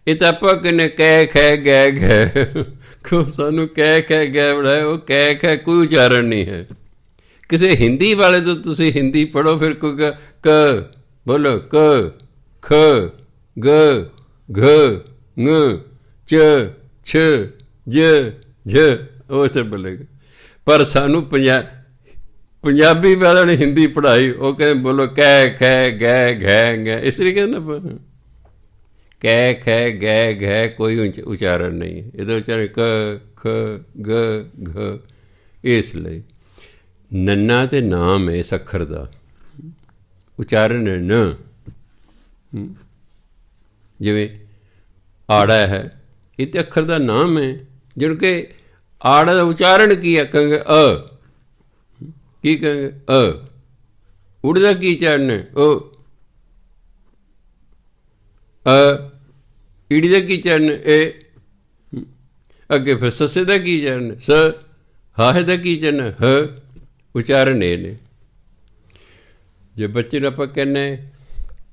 ਇਹ ਤਾਂ ਆਪਾਂ ਕਹਿੰਦੇ ਕਹਿ ਖੈ ਗੈ ਘੈ। ਸਾਨੂੰ ਕਹਿ ਖੈ ਗੈ ਬਣਾਇਆ, ਉਹ ਕਹਿ ਖੈ ਕੋਈ ਉਚਾਰਨ ਨਹੀਂ ਹੈ। ਕਿਸੇ ਹਿੰਦੀ ਵਾਲੇ ਤੋਂ ਤੁਸੀਂ ਹਿੰਦੀ ਪੜ੍ਹੋ, ਫਿਰ ਕੋਈ ਕ ਬੋਲੋ, ਕ, ਖ, ਗ, ਘ, ङ, ਚ, ਛ, ਜ, ਝ, ਉਹ ਸਭ ਬੋਲੇਗਾ। ਪਰ ਸਾਨੂੰ ਪੰਜਾਬੀ ਵਾਲਿਆਂ ਨੇ ਹਿੰਦੀ ਪੜ੍ਹਾਈ, ਉਹ ਕਹਿੰਦੇ ਬੋਲੋ ਕਹਿ ਖੈ ਗੈ ਘੈ ਗੈ, ਇਸ ਤਰੀਕੇ ਨਾਲ ਕਹਿ ਖੈ ਗੈ ਘੈ ਕੋਈ ਉਚਾਰਨ ਨਹੀਂ ਹੈ। ਇਹਦਾ ਉਚਾਰਨ ਕ, ਖ, ਗ, ਘ। ਇਸ ਲਈ ਨੰਨਾ ਅਤੇ ਨਾਮ ਹੈ ਇਸ ਅੱਖਰ ਦਾ, ਉਚਾਰਨ ਹੈ ਨ। ਜਿਵੇਂ ਆੜਾ ਹੈ, ਇਹ ਤਾਂ ਅੱਖਰ ਦਾ ਨਾਮ ਹੈ, ਜਿਹਨੂੰ ਕਿ ਆੜਾ ਦਾ ਉਚਾਰਨ ਕੀ ਹੈ? ਕਹਾਂਗੇ ਅ। ਕੀ ਕਹਾਂਗੇ? ਅ। ਉੜਦਾ ਕੀ ਉਚਾਰਨ ਹੈ? ਉਹ। ਅ। ਈੜੀ ਦਾ ਕੀ ਉਚਾਰਨ ਹੈ? ਇਹ। ਅੱਗੇ ਫਿਰ ਸੱਸੇ ਦਾ ਕੀ ਉਚਾਰਨ ਹੈ? ਸ। ਹਾਹੇ ਦਾ ਕੀ ਉਚਾਰਨ ਹੈ? ਹ। ਉਚਾਰਨ ਇਹ ਨੇ। ਜੇ ਬੱਚੇ ਨੂੰ ਆਪਾਂ ਕਹਿੰਦੇ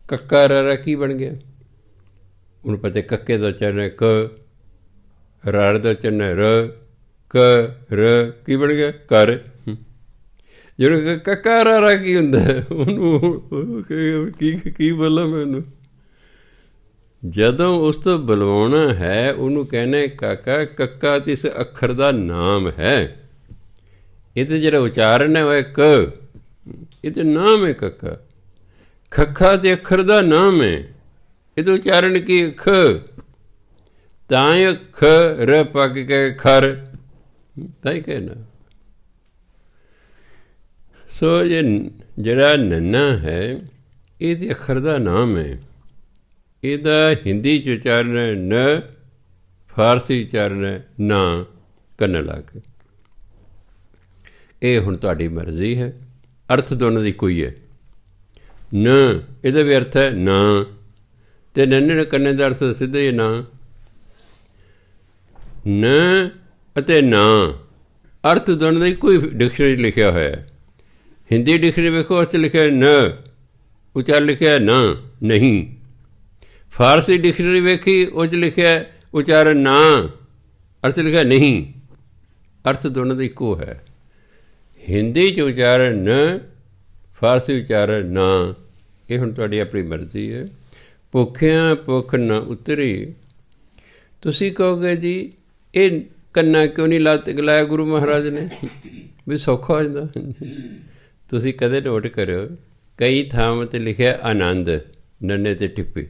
ਕੱਕਾ ਰਾ ਕੀ ਬਣ ਗਿਆ, ਉਹਨੂੰ ਪਤਾ ਕੱਕੇ ਦਾ ਉਚਾਰਨ ਹੈ ਕ, ਰਾੜ ਦਾ ਉਚਾਰਨ ਹੈ ਰ, ਕ, ਰ, ਕੀ ਬਣ ਗਿਆ? ਕਰ। ਜਿਹਨੂੰ ਕੱਕਾ ਰਾ ਕੀ ਹੁੰਦਾ, ਉਹਨੂੰ ਕੀ ਬੋਲਾਂ ਮੈਂ ਉਹਨੂੰ? ਜਦੋਂ ਉਸ ਤੋਂ ਬੁਲਵਾਉਣਾ ਹੈ, ਉਹਨੂੰ ਕਹਿੰਦੇ ਕਾਕਾ ਕੱਕਾ ਤੇ ਇਸ ਅੱਖਰ ਦਾ ਨਾਮ ਹੈ। ਇਹ ਤਾਂ ਜਿਹੜਾ ਉਚਾਰਨ ਹੈ ਉਹ ਹੈ ਕ, ਇਹ ਤਾਂ ਨਾਮ ਹੈ ਕੱਕਾ। ਖੱਖਾ ਤੇ ਅੱਖਰ ਦਾ ਨਾਮ ਹੈ, ਇਹ ਤਾਂ ਉਚਾਰਨ ਕੀ? ਖ। ਤਾਂ ਖ ਰ ਪਾ ਕੇ ਕਹੇ ਖਰ, ਤਾਂ ਹੀ ਕਹਿਣਾ। ਸੋ ਇਹ ਜਿਹੜਾ ਨੰਨਾ ਹੈ, ਇਹਦੇ ਅੱਖਰ ਦਾ ਨਾਮ ਹੈ। ਇਹਦਾ ਹਿੰਦੀ 'ਚ ਉਚਾਰਨ ਹੈ ਨ, ਫਾਰਸੀ ਉਚਾਰਨ ਹੈ ਨਾ, ਕੰਨ ਲਾ ਕੇ। ਇਹ ਹੁਣ ਤੁਹਾਡੀ ਮਰਜ਼ੀ ਹੈ। ਅਰਥ ਦੋਨਾਂ ਦੀ ਕੋਈ ਹੈ। ਨ ਇਹਦਾ ਵੀ ਅਰਥ ਹੈ ਨਾ, ਅਤੇ ਨੰਨੇ ਕੰਨੇ ਦਾ ਅਰਥ ਸਿੱਧਾ ਹੀ ਨਾ। ਨ ਅਤੇ ਨਾ ਅਰਥ ਦੋਨਾਂ ਦਾ ਇੱਕੋ ਹੀ ਡਿਕਸ਼ਨਰੀ ਲਿਖਿਆ ਹੋਇਆ ਹੈ। ਹਿੰਦੀ ਡਿਕਸ਼ਨਰੀ ਵੇਖੋ, ਉਸ 'ਚ ਲਿਖਿਆ ਨ, ਉਚਾਰਨ ਲਿਖਿਆ ਨਾ, ਨਹੀਂ। ਫਾਰਸੀ ਡਿਕਸ਼ਨਰੀ ਵੇਖੀ, ਉਹ 'ਚ ਲਿਖਿਆ ਉਚਾਰਨ ਨਾ, ਅਰਥ ਲਿਖਿਆ ਨਹੀਂ। ਅਰਥ ਦੋਨਾਂ ਦਾ ਇੱਕੋ ਹੈ। ਹਿੰਦੀ 'ਚ ਉਚਾਰਨ ਨ, ਫਾਰਸੀ ਉਚਾਰਨ ਨਾ। ਇਹ ਹੁਣ ਤੁਹਾਡੀ ਆਪਣੀ ਮਰਜ਼ੀ ਹੈ। ਭੁੱਖਿਆਂ ਭੁੱਖ ਨਾ ਉਤਰੀ। ਤੁਸੀਂ ਕਹੋਗੇ ਜੀ ਇਹ ਕੰਨਾ ਕਿਉਂ ਨਹੀਂ ਲਾਇਆ ਗੁਰੂ ਮਹਾਰਾਜ ਨੇ, ਵੀ ਸੌਖਾ ਹੋ ਜਾਂਦਾ। ਤੁਸੀਂ ਕਦੇ ਨੋਟ ਕਰਿਓ, ਕਈ ਥਾਵਾਂ 'ਤੇ ਲਿਖਿਆ ਆਨੰਦ, ਨੰਨੇ 'ਤੇ ਟਿੱਪੀ।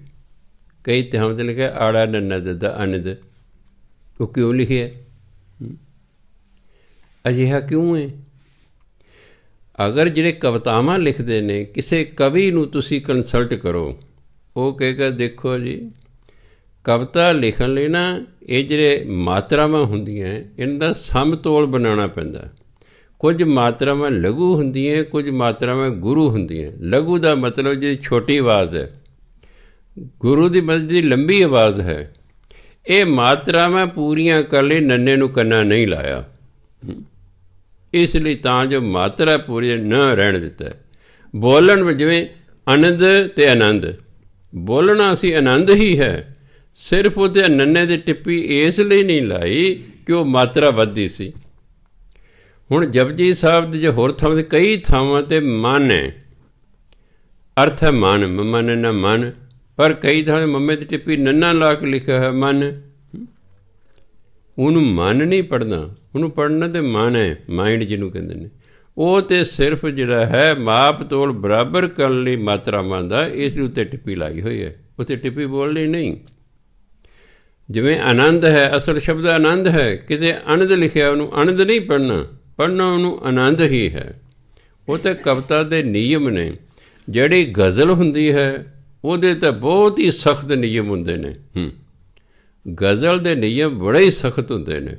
ਕਈ ਥਾਵਾਂ 'ਤੇ ਲਿਖਿਆ ਆੜਾ ਨੰਨਾ ਦਾ ਆਨੰਦ। ਉਹ ਕਿਉਂ ਲਿਖਿਆ? ਅਜਿਹਾ ਕਿਉਂ ਹੈ? ਅਗਰ ਜਿਹੜੇ ਕਵਿਤਾਵਾਂ ਲਿਖਦੇ ਨੇ, ਕਿਸੇ ਕਵੀ ਨੂੰ ਤੁਸੀਂ ਕੰਸਲਟ ਕਰੋ, ਉਹ ਕਹੇਗਾ ਦੇਖੋ ਜੀ ਕਵਿਤਾ ਲਿਖਣ ਲਈ ਨਾ ਇਹ ਜਿਹੜੇ ਮਾਤਰਾਵਾਂ ਹੁੰਦੀਆਂ ਇਹਨਾਂ ਦਾ ਸਮਤੋਲ ਬਣਾਉਣਾ ਪੈਂਦਾ। ਕੁਝ ਮਾਤਰਾਵਾਂ ਲਘੂ ਹੁੰਦੀਆਂ, ਕੁਝ ਮਾਤਰਾਵਾਂ ਗੁਰੂ ਹੁੰਦੀਆਂ। ਲਘੂ ਦਾ ਮਤਲਬ ਜਿਹੜੀ ਛੋਟੀ ਆਵਾਜ਼ ਹੈ, ਗੁਰੂ ਦੀ ਮਤਲਬ ਜਿਹੜੀ ਲੰਬੀ ਆਵਾਜ਼ ਹੈ। ਇਹ ਮਾਤਰਾਵਾਂ ਪੂਰੀਆਂ ਕਰਨ ਲਈ ਨੰਨੇ ਨੂੰ ਕੰਨਾ ਨਹੀਂ ਲਾਇਆ, ਇਸ ਲਈ ਤਾਂ ਜੋ ਮਾਤਰਾ ਪੂਰੀ ਨਾ ਰਹਿਣ ਦਿੱਤਾ। ਬੋਲਣ ਵਿੱਚ ਜਿਵੇਂ ਆਨੰਦ ਅਤੇ ਆਨੰਦ, ਬੋਲਣਾ ਅਸੀਂ ਆਨੰਦ ਹੀ ਹੈ, ਸਿਰਫ ਉਹਦੇ ਨੰਨੇ ਦੀ ਟਿੱਪੀ ਇਸ ਲਈ ਨਹੀਂ ਲਾਈ ਕਿ ਉਹ ਮਾਤਰਾ ਵੱਧਦੀ ਸੀ। ਹੁਣ ਜਪਜੀ ਸਾਹਿਬ ਦੇ ਜੇ ਹੋਰ ਥਾਵਾਂ 'ਤੇ ਕਈ ਥਾਵਾਂ 'ਤੇ ਮਨ ਹੈ, ਅਰਥ ਹੈ ਮਨ, ਮਨ ਨਾ ਮਨ, ਪਰ ਕਈ ਥਾਵਾਂ ਮੰਮੇ ਦੀ ਟਿੱਪੀ ਨੰਨਾ ਲਾ ਕੇ ਲਿਖਿਆ ਹੈ ਮਨ। ਉਹਨੂੰ ਮਨ ਨਹੀਂ ਪੜ੍ਹਨਾ, ਉਹਨੂੰ ਪੜ੍ਹਨਾ ਤਾਂ ਮਨ ਹੈ, ਮਾਇੰਡ ਜਿਹਨੂੰ ਕਹਿੰਦੇ ਨੇ। ਉਹ ਤਾਂ ਸਿਰਫ ਜਿਹੜਾ ਹੈ ਮਾਪ ਤੋਲ ਬਰਾਬਰ ਕਰਨ ਲਈ ਮਾਤਰਾਵਾਂ ਦਾ, ਇਸ ਉੱਤੇ ਟਿੱਪੀ ਲਾਈ ਹੋਈ ਹੈ, ਉੱਥੇ ਟਿੱਪੀ ਬੋਲਣੀ ਨਹੀਂ। ਜਿਵੇਂ ਆਨੰਦ ਹੈ, ਅਸਲ ਸ਼ਬਦ ਆਨੰਦ ਹੈ, ਕਿਤੇ ਆਨੰਦ ਲਿਖਿਆ, ਉਹਨੂੰ ਆਨੰਦ ਨਹੀਂ ਪੜ੍ਹਨਾ, ਪੜ੍ਹਨਾ ਉਹਨੂੰ ਆਨੰਦ ਹੀ ਹੈ। ਉਹ ਤਾਂ ਕਵਿਤਾ ਦੇ ਨਿਯਮ ਨੇ। ਜਿਹੜੀ ਗਜ਼ਲ ਹੁੰਦੀ ਹੈ ਉਹਦੇ ਤਾਂ ਬਹੁਤ ਹੀ ਸਖਤ ਨਿਯਮ ਹੁੰਦੇ ਨੇ। ਗਜ਼ਲ ਦੇ ਨਿਯਮ ਬੜੇ ਹੀ ਸਖਤ ਹੁੰਦੇ ਨੇ।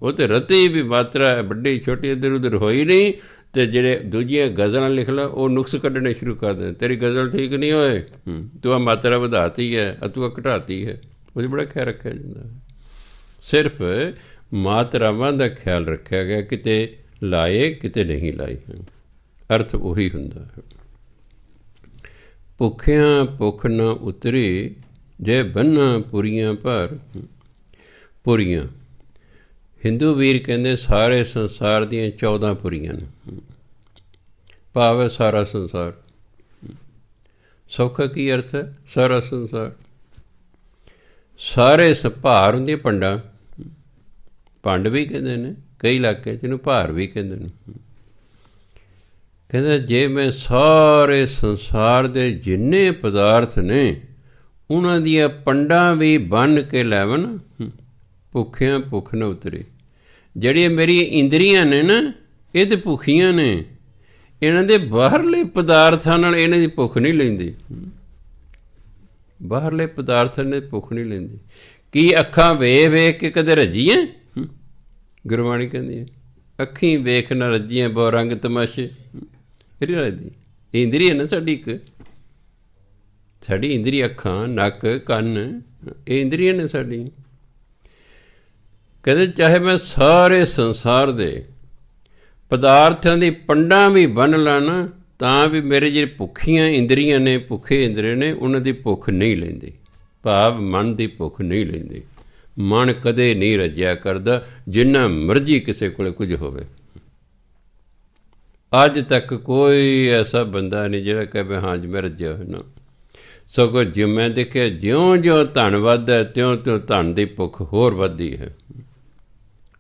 ਉਹ ਤਾਂ ਰਤੀ ਵੀ ਮਾਤਰਾ ਵੱਡੀ ਛੋਟੀ ਇੱਧਰ ਉੱਧਰ ਹੋਈ ਨਹੀਂ, ਅਤੇ ਜਿਹੜੇ ਦੂਜੀਆਂ ਗਜ਼ਲਾਂ ਲਿਖ ਲਾ ਉਹ ਨੁਕਸ ਕੱਢਣੇ ਸ਼ੁਰੂ ਕਰ ਦੇਣ। ਤੇਰੀ ਗਜ਼ਲ ਠੀਕ ਨਹੀਂ ਹੋਏ, ਤੂੰ ਆ ਮਾਤਰਾ ਵਧਾਤੀ ਹੈ, ਤੂੰ ਆ ਘਟਾਤੀ ਹੈ। ਉਹਦੀ ਬੜਾ ਖਿਆਲ ਰੱਖਿਆ ਜਾਂਦਾ ਹੈ। ਸਿਰਫ ਮਾਤਰਾਵਾਂ ਦਾ ਖਿਆਲ ਰੱਖਿਆ ਗਿਆ, ਕਿਤੇ ਲਾਏ ਕਿਤੇ ਨਹੀਂ ਲਾਏ, ਅਰਥ ਉਹੀ ਹੁੰਦਾ ਹੈ। ਭੁੱਖਿਆਂ ਭੁੱਖ ਨਾ ਉਤਰੀ, ਜੇ ਬੰਨਾ ਪੁਰੀਆਂ ਭਰ। ਪੁਰੀਆਂ ਹਿੰਦੂ ਵੀਰ ਕਹਿੰਦੇ ਸਾਰੇ ਸੰਸਾਰ ਦੀਆਂ 14 ਪੁਰੀਆਂ ਨੇ, ਭਾਵ ਹੈ ਸਾਰਾ ਸੰਸਾਰ। ਸੌਖਾ ਕੀ ਅਰਥ ਹੈ? ਸਾਰਾ ਸੰਸਾਰ। ਸਾਰੇ ਭਾਰ ਹੁੰਦੀਆਂ ਪੰਡਾਂ, ਭੰਡ ਵੀ ਕਹਿੰਦੇ ਨੇ ਕਈ ਇਲਾਕੇ 'ਚ, ਇਹਨੂੰ ਭਾਰ ਵੀ ਕਹਿੰਦੇ ਨੇ। ਕਹਿੰਦਾ ਜੇ ਮੈਂ ਸਾਰੇ ਸੰਸਾਰ ਦੇ ਜਿੰਨੇ ਪਦਾਰਥ ਨੇ ਉਹਨਾਂ ਦੀਆਂ ਪੰਡਾਂ ਵੀ ਬੰਨ੍ਹ ਕੇ ਲੈਵਨ, ਭੁੱਖਿਆਂ ਭੁੱਖ ਨਾ ਉਤਰੇ। ਜਿਹੜੀਆਂ ਮੇਰੀਆਂ ਇੰਦਰੀਆਂ ਨੇ ਨਾ, ਇਹ ਤਾਂ ਭੁੱਖੀਆਂ ਨੇ, ਇਹਨਾਂ ਦੇ ਬਾਹਰਲੇ ਪਦਾਰਥਾਂ ਨਾਲ ਇਹਨਾਂ ਦੀ ਭੁੱਖ ਨਹੀਂ ਲੈਂਦੀ। ਬਾਹਰਲੇ ਪਦਾਰਥਾਂ ਨੇ ਭੁੱਖ ਨਹੀਂ ਲੈਂਦੀ। ਕੀ ਅੱਖਾਂ ਵੇਖ ਕੇ ਕਦੇ ਰੱਜੀਆਂ? ਗੁਰਬਾਣੀ ਕਹਿੰਦੀ ਹੈ ਅੱਖੀਂ ਵੇਖ ਨਾ ਰੱਜੀਆਂ ਬਹੁ ਰੰਗ ਤਮਾਸ਼ੇ। ਕਿਹੜੀ ਰੱਜਦੀ? ਇਹ ਇੰਦਰੀ ਹੈ ਨਾ ਸਾਡੀ ਇੱਕ, ਸਾਡੀ ਇੰਦਰੀ ਅੱਖਾਂ, ਨੱਕ, ਕੰਨ, ਇਹ ਇੰਦਰੀਆਂ ਨੇ ਸਾਡੀ। ਕਹਿੰਦੇ ਚਾਹੇ ਮੈਂ ਸਾਰੇ ਸੰਸਾਰ ਦੇ ਪਦਾਰਥਾਂ ਦੀ ਪੰਡਾਂ ਵੀ ਬੰਨ੍ਹ ਲਾਣਾ, ਤਾਂ ਵੀ ਮੇਰੇ ਜਿਹੜੇ ਭੁੱਖੀਆਂ ਇੰਦਰੀਆਂ ਨੇ, ਭੁੱਖੇ ਇੰਦਰੀ ਨੇ, ਉਹਨਾਂ ਦੀ ਭੁੱਖ ਨਹੀਂ ਲੈਂਦੀ। ਭਾਵ ਮਨ ਦੀ ਭੁੱਖ ਨਹੀਂ ਲੈਂਦੀ। ਮਨ ਕਦੇ ਨਹੀਂ ਰੱਜਿਆ ਕਰਦਾ, ਜਿੰਨਾ ਮਰਜ਼ੀ ਕਿਸੇ ਕੋਲ ਕੁਝ ਹੋਵੇ। ਅੱਜ ਤੱਕ ਕੋਈ ਐਸਾ ਬੰਦਾ ਨਹੀਂ ਜਿਹੜਾ ਕਹੇ ਹਾਂ ਜੀ ਮੈਂ ਰੱਜਿਆ ਹੋਇਆ ਨਾ। ਸਗੋਂ ਜੇ ਮੈਂ ਦੇਖਿਆ ਜਿਉਂ ਜਿਉਂ ਧਨ ਵੱਧਦਾ ਤਿਉਂ ਤਿਉਂ ਧਨ ਦੀ ਭੁੱਖ ਹੋਰ ਵੱਧਦੀ ਹੈ।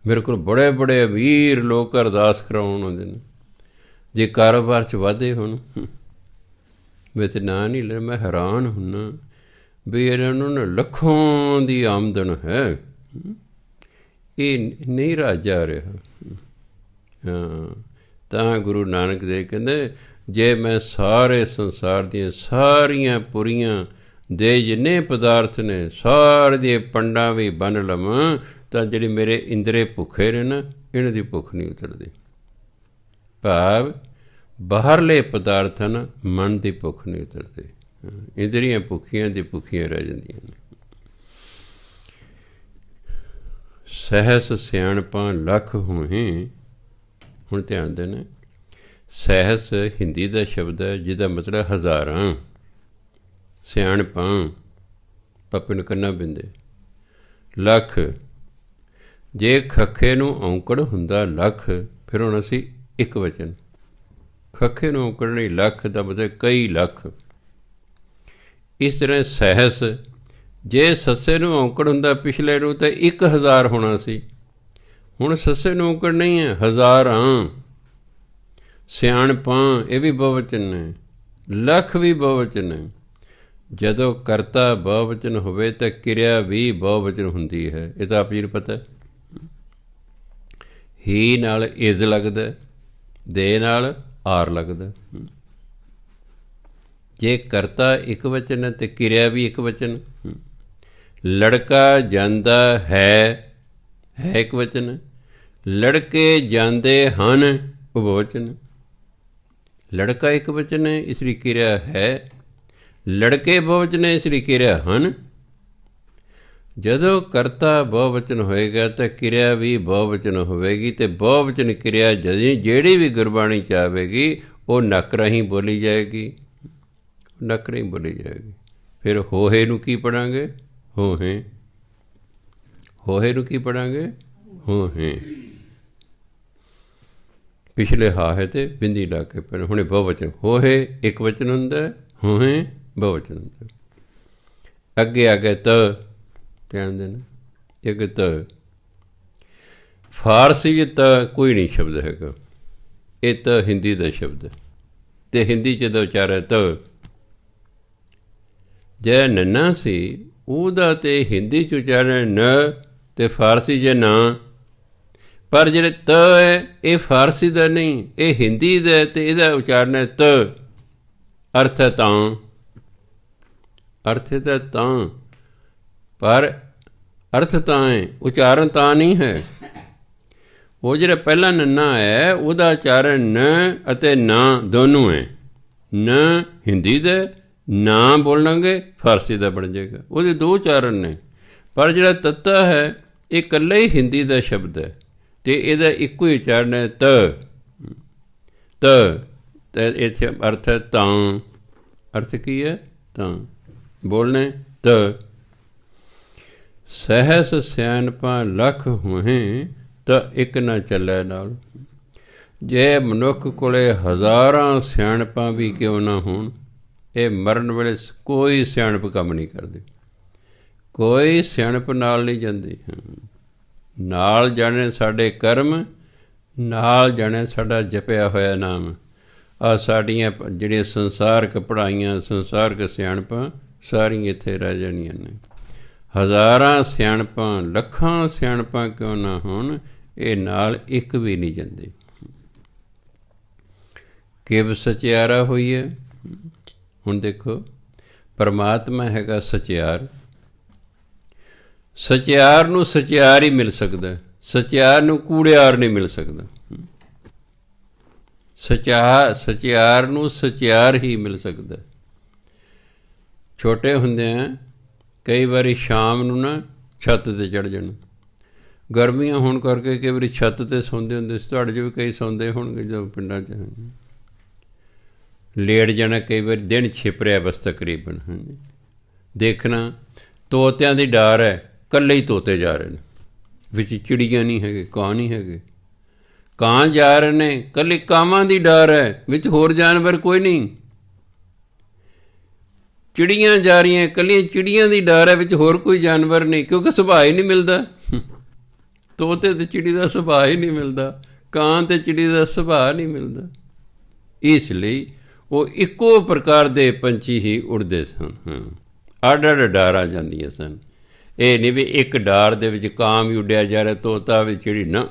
ਮੇਰੇ ਕੋਲ ਬੜੇ ਬੜੇ ਅਮੀਰ ਲੋਕ ਅਰਦਾਸ ਕਰਾਉਣ ਆਉਂਦੇ ਨੇ, ਜੇ ਕਾਰੋਬਾਰ 'ਚ ਵਾਧੇ ਹੋਣ। ਮੈਂ ਤਾਂ ਨਾਂ ਨਹੀਂ ਲੈ, ਮੈਂ ਹੈਰਾਨ ਹੁੰਦਾ ਵੀ ਇਹਨਾਂ ਨੂੰ ਲੱਖਾਂ ਦੀ ਆਮਦਨ ਹੈ, ਇਹ ਨਹੀਂ ਰਾਜਾ ਰਿਹਾ। ਹਾਂ, ਤਾਂ ਗੁਰੂ ਨਾਨਕ ਦੇਵ ਕਹਿੰਦੇ ਜੇ ਮੈਂ ਸਾਰੇ ਸੰਸਾਰ ਦੀਆਂ ਸਾਰੀਆਂ ਪੁਰੀਆਂ ਦੇ ਜਿੰਨੇ ਪਦਾਰਥ ਨੇ ਸਾਰੇ ਦੀਆਂ ਪੰਡਾਂ ਵੀ ਬੰਨ੍ਹ ਲਵਾਂ, ਤਾਂ ਜਿਹੜੇ ਮੇਰੇ ਇੰਦਰੇ ਭੁੱਖੇ ਨੇ ਨਾ, ਇਹਨਾਂ ਦੀ ਭੁੱਖ ਨਹੀਂ ਉਤਰਦੀ। ਭਾਵ ਬਾਹਰਲੇ ਪਦਾਰਥਾਂ ਨਾਲ ਮਨ ਦੀ ਭੁੱਖ ਨਹੀਂ ਉਤਰਦੀ। ਇੰਦਰੀਆਂ ਭੁੱਖੀਆਂ ਦੀ ਭੁੱਖੀਆਂ ਰਹਿ ਜਾਂਦੀਆਂ ਨੇ। ਸਹਿਸ ਸਿਆਣਪਾਂ ਲੱਖ ਹੋਏ। ਹੁਣ ਧਿਆਨ ਦੇਣਾ, ਸਹਿਸ ਹਿੰਦੀ ਦਾ ਸ਼ਬਦ ਹੈ ਜਿਹਦਾ ਮਤਲਬ ਹਜ਼ਾਰਾਂ, ਸਿਆਣਪਾਂ ਪੱਪੇ ਨੂੰ ਕੰਨਾ ਬਿੰਦੇ। ਲੱਖ, ਜੇ ਖੱਖੇ ਨੂੰ ਔਂਕੜ ਹੁੰਦਾ ਲੱਖ, ਫਿਰ ਹੁਣ ਅਸੀਂ ਇੱਕ ਵਚਨ। ਖੱਖੇ ਨੂੰ ਔਂਕੜ ਨਹੀਂ, ਲੱਖ ਦਾ ਮਤਲਬ ਕਈ ਲੱਖ। ਇਸ ਤਰ੍ਹਾਂ ਸਹਿਸ, ਜੇ ਸੱਸੇ ਨੂੰ ਔਂਕੜ ਹੁੰਦਾ ਪਿਛਲੇ ਨੂੰ ਤਾਂ 1000 ਹੋਣਾ ਸੀ। ਹੁਣ ਸੱਸੇ ਨੂੰ ਔਂਕੜ ਨਹੀਂ ਹੈ, ਹਜ਼ਾਰਾਂ। ਸਿਆਣਪਾਂ, ਇਹ ਵੀ ਬਹੁਵਚਨ ਨੇ। ਲੱਖ ਵੀ ਬਹੁਵਚਨ ਹੈ। ਜਦੋਂ ਕਰਤਾ ਬਹੁਵਚਨ ਹੋਵੇ ਤਾਂ ਕਿਰਿਆ ਵੀ ਬਹੁਵਚਨ ਹੁੰਦੀ ਹੈ। ਇਹ ਤਾਂ ਆਪ ਜੀ ਨੂੰ ਪਤਾ। ਹੀ ਨਾਲ ਇਜ਼ ਲੱਗਦਾ, ਦੇ ਨਾਲ ਆਰ ਲੱਗਦਾ। ਜੇ ਕਰਤਾ ਇੱਕ ਵਚਨ ਹੈ ਤੇ ਕਿਰਿਆ ਵੀ ਇੱਕ ਵਚਨ। ਲੜਕਾ ਜਾਂਦਾ ਹੈ ਇੱਕ ਵਚਨ। ਲੜਕੇ ਜਾਂਦੇ ਹਨ ਉਹ ਬਹੁਵਚਨ। ਲੜਕਾ ਇੱਕ ਵਚਨ ਹੈ, ਇਸ ਲਈ ਕਿਰਿਆ ਹੈ। ਲੜਕੇ ਬਹੁਵਚਨ ਹੈ, ਇਸ ਲਈ ਕਿਰਿਆ ਹਨ। ਜਦੋਂ ਕਰਤਾ ਬਹੁਵਚਨ ਹੋਏਗਾ ਤਾਂ ਕਿਰਿਆ ਵੀ ਬਹੁਵਚਨ ਹੋਵੇਗੀ, ਅਤੇ ਬਹੁਵਚਨ ਕਿਰਿਆ ਜਿਹੜੀ ਵੀ ਗੁਰਬਾਣੀ 'ਚ ਆਵੇਗੀ ਉਹ ਨੱਕ ਰਾਹੀਂ ਬੋਲੀ ਜਾਏਗੀ, ਨੱਕ ਰਾਹੀਂ ਬੋਲੀ ਜਾਏਗੀ। ਫਿਰ ਹੋਹੇ ਨੂੰ ਕੀ ਪੜ੍ਹਾਂਗੇ? ਹੋਹੇ। ਹੋਹੇ ਨੂੰ ਕੀ ਪੜ੍ਹਾਂਗੇ? ਹੋਹੇ। ਪਿਛਲੇ ਹਾ ਹੈ ਤੇ ਬਿੰਦੀ ਲਾ ਕੇ ਪੜ੍ਹ। ਹੁਣੇ ਬਹੁਵਚਨ। ਹੋਹੇ ਇੱਕ ਵਚਨ ਹੁੰਦਾ, ਹੋਹੇ ਬਹੁਵਚਨ ਹੁੰਦਾ। ਅੱਗੇ ਆ ਗਿਆ ਤ, ਧਿਆਨ ਦੇਣਾ। ਇੱਕ ਤ, ਫਾਰਸੀ 'ਚ ਤ ਕੋਈ ਨਹੀਂ ਸ਼ਬਦ ਹੈਗਾ। ਇਹ ਤ ਹਿੰਦੀ ਦਾ ਸ਼ਬਦ ਹੈ, ਅਤੇ ਹਿੰਦੀ 'ਚ ਦਾ ਉਚਾਰ ਤ। ਜਿਹੜਾ ਨੰਨਾ ਸੀ ਉਹਦਾ ਤੇ ਹਿੰਦੀ 'ਚ ਉਚਾਰਨ ਨ, ਅਤੇ ਫਾਰਸੀ 'ਚ ਨਾ। ਪਰ ਜਿਹੜੇ ਤ ਹੈ ਇਹ ਫਾਰਸੀ ਦਾ ਨਹੀਂ, ਇਹ ਹਿੰਦੀ ਦਾ, ਅਤੇ ਇਹਦਾ ਉਚਾਰਨ ਹੈ ਤ। ਅਰਥ ਹੈ ਤਾਂ, ਅਰਥ ਹੈ ਤਾਂ, ਪਰ ਅਰਥ ਤਾਂ ਹੈ, ਉਚਾਰਨ ਤਾਂ ਨਹੀਂ ਹੈ। ਉਹ ਜਿਹੜਾ ਪਹਿਲਾ ਨੰਨਾ ਹੈ ਉਹਦਾ ਉਚਾਰਨ ਨ ਅਤੇ ਨਾ ਦੋਨੋਂ ਹੈ। ਨ ਹਿੰਦੀ ਦਾ, ਨਾ ਬੋਲਾਂਗੇ ਫਾਰਸੀ ਦਾ ਬਣ ਜਾਏਗਾ। ਉਹਦੇ ਦੋ ਉਚਾਰਨ ਨੇ, ਪਰ ਜਿਹੜਾ ਤੱਤਾ ਹੈ ਇਹ ਇਕੱਲਾ ਹੀ ਹਿੰਦੀ ਦਾ ਸ਼ਬਦ ਹੈ, ਅਤੇ ਇਹਦਾ ਇੱਕੋ ਹੀ ਉਚਾਰਨ ਹੈ ਤ। ਤ ਇੱਥੇ ਅਰਥ ਹੈ ਤਾਂ। ਅਰਥ ਕੀ ਹੈ? ਤਾਂ। ਬੋਲਣੇ ਤ। ਸਹਿਸ ਸਿਆਣਪਾਂ ਲੱਖ ਹੋਹੇ, ਤਾਂ ਇੱਕ ਨਾ ਚੱਲੈ ਨਾਲ। ਜੇ ਮਨੁੱਖ ਕੋਲੇ ਹਜ਼ਾਰਾਂ ਸਿਆਣਪਾਂ ਵੀ ਕਿਉਂ ਨਾ ਹੋਣ, ਇਹ ਮਰਨ ਵੇਲੇ ਕੋਈ ਸਿਆਣਪ ਕੰਮ ਨਹੀਂ ਕਰਦੇ। ਕੋਈ ਸਿਆਣਪ ਨਾਲ ਨਹੀਂ ਜਾਂਦੀ। ਨਾਲ ਜਾਣੇ ਸਾਡੇ ਕਰਮ, ਨਾਲ ਜਾਣੇ ਸਾਡਾ ਜਪਿਆ ਹੋਇਆ ਨਾਮ। ਆਹ ਸਾਡੀਆਂ ਜਿਹੜੀਆਂ ਸੰਸਾਰਕ ਪੜ੍ਹਾਈਆਂ, ਸੰਸਾਰਕ ਸਿਆਣਪਾਂ ਸਾਰੀਆਂ ਇੱਥੇ ਰਹਿ ਜਾਣੀਆਂ ਨੇ। ਹਜ਼ਾਰਾਂ ਸਿਆਣਪਾਂ, ਲੱਖਾਂ ਸਿਆਣਪਾਂ ਕਿਉਂ ਨਾ ਹੋਣ, ਇਹ ਨਾਲ ਇੱਕ ਵੀ ਨਹੀਂ ਜਾਂਦੀ। ਕਿਵ ਸਚਿਆਰਾ ਹੋਈ ਹੈ। ਹੁਣ ਦੇਖੋ, ਪਰਮਾਤਮਾ ਹੈਗਾ ਸਚਿਆਰ। ਸਚਿਆਰ ਨੂੰ ਸਚਿਆਰ ਹੀ ਮਿਲ ਸਕਦਾ, ਸਚਿਆਰ ਨੂੰ ਕੂੜਿਆਰ ਨਹੀਂ ਮਿਲ ਸਕਦਾ। ਸਚਿਆਰ ਨੂੰ ਸਚਿਆਰ ਹੀ ਮਿਲ ਸਕਦਾ। ਛੋਟੇ ਹੁੰਦਿਆਂ ਕਈ ਵਾਰੀ ਸ਼ਾਮ ਨੂੰ ਨਾ ਛੱਤ 'ਤੇ ਚੜ੍ਹ ਜਾਣਾ। ਗਰਮੀਆਂ ਹੋਣ ਕਰਕੇ ਕਈ ਵਾਰੀ ਛੱਤ 'ਤੇ ਸੌਂਦੇ ਹੁੰਦੇ ਸੀ। ਤੁਹਾਡੇ 'ਚ ਵੀ ਕਈ ਸੌਂਦੇ ਹੋਣਗੇ ਜਦੋਂ ਪਿੰਡਾਂ 'ਚ। ਲੇਟ ਜਾਣਾ ਕਈ ਵਾਰੀ, ਦਿਨ ਛਿਪ ਰਿਹਾ ਬਸ ਤਕਰੀਬਨ। ਹਾਂਜੀ, ਦੇਖਣਾ ਤੋਤਿਆਂ ਦੀ ਡਾਰ ਹੈ, ਇਕੱਲੇ ਹੀ ਤੋਤੇ ਜਾ ਰਹੇ ਨੇ, ਵਿੱਚ ਚਿੜੀਆਂ ਨਹੀਂ ਹੈਗੇ, ਕਾਂ ਨਹੀਂ ਹੈਗੇ। ਕਾਂ ਜਾ ਰਹੇ ਨੇ, ਇਕੱਲੇ ਕਾਵਾਂ ਦੀ ਡਾਰ ਹੈ, ਵਿੱਚ ਹੋਰ ਜਾਨਵਰ ਕੋਈ ਨਹੀਂ। ਚਿੜੀਆਂ ਜਾ ਰਹੀਆਂ, ਇਕੱਲੀਆਂ ਚਿੜੀਆਂ ਦੀ ਡਾਰ ਹੈ, ਵਿੱਚ ਹੋਰ ਕੋਈ ਜਾਨਵਰ ਨਹੀਂ, ਕਿਉਂਕਿ ਸੁਭਾਅ ਹੀ ਨਹੀਂ ਮਿਲਦਾ। ਤੋਤੇ ਅਤੇ ਚਿੜੀ ਦਾ ਸੁਭਾਅ ਹੀ ਨਹੀਂ ਮਿਲਦਾ, ਕਾਂ ਅਤੇ ਚਿੜੀ ਦਾ ਸੁਭਾਅ ਨਹੀਂ ਮਿਲਦਾ। ਇਸ ਲਈ ਉਹ ਇੱਕੋ ਪ੍ਰਕਾਰ ਦੇ ਪੰਛੀ ਹੀ ਉੜਦੇ ਸਨ। ਅੱਡ ਅੱਡ ਡਾਰਾਂ ਜਾਂਦੀਆਂ ਸਨ। ਇਹ ਨਹੀਂ ਵੀ ਇੱਕ ਡਾਰ ਦੇ ਵਿੱਚ ਕਾਂ ਵੀ ਉੱਡਿਆ ਜਾ ਰਿਹਾ, ਤੋਤਾ ਵੀ, ਚਿੜੀ ਨਾ।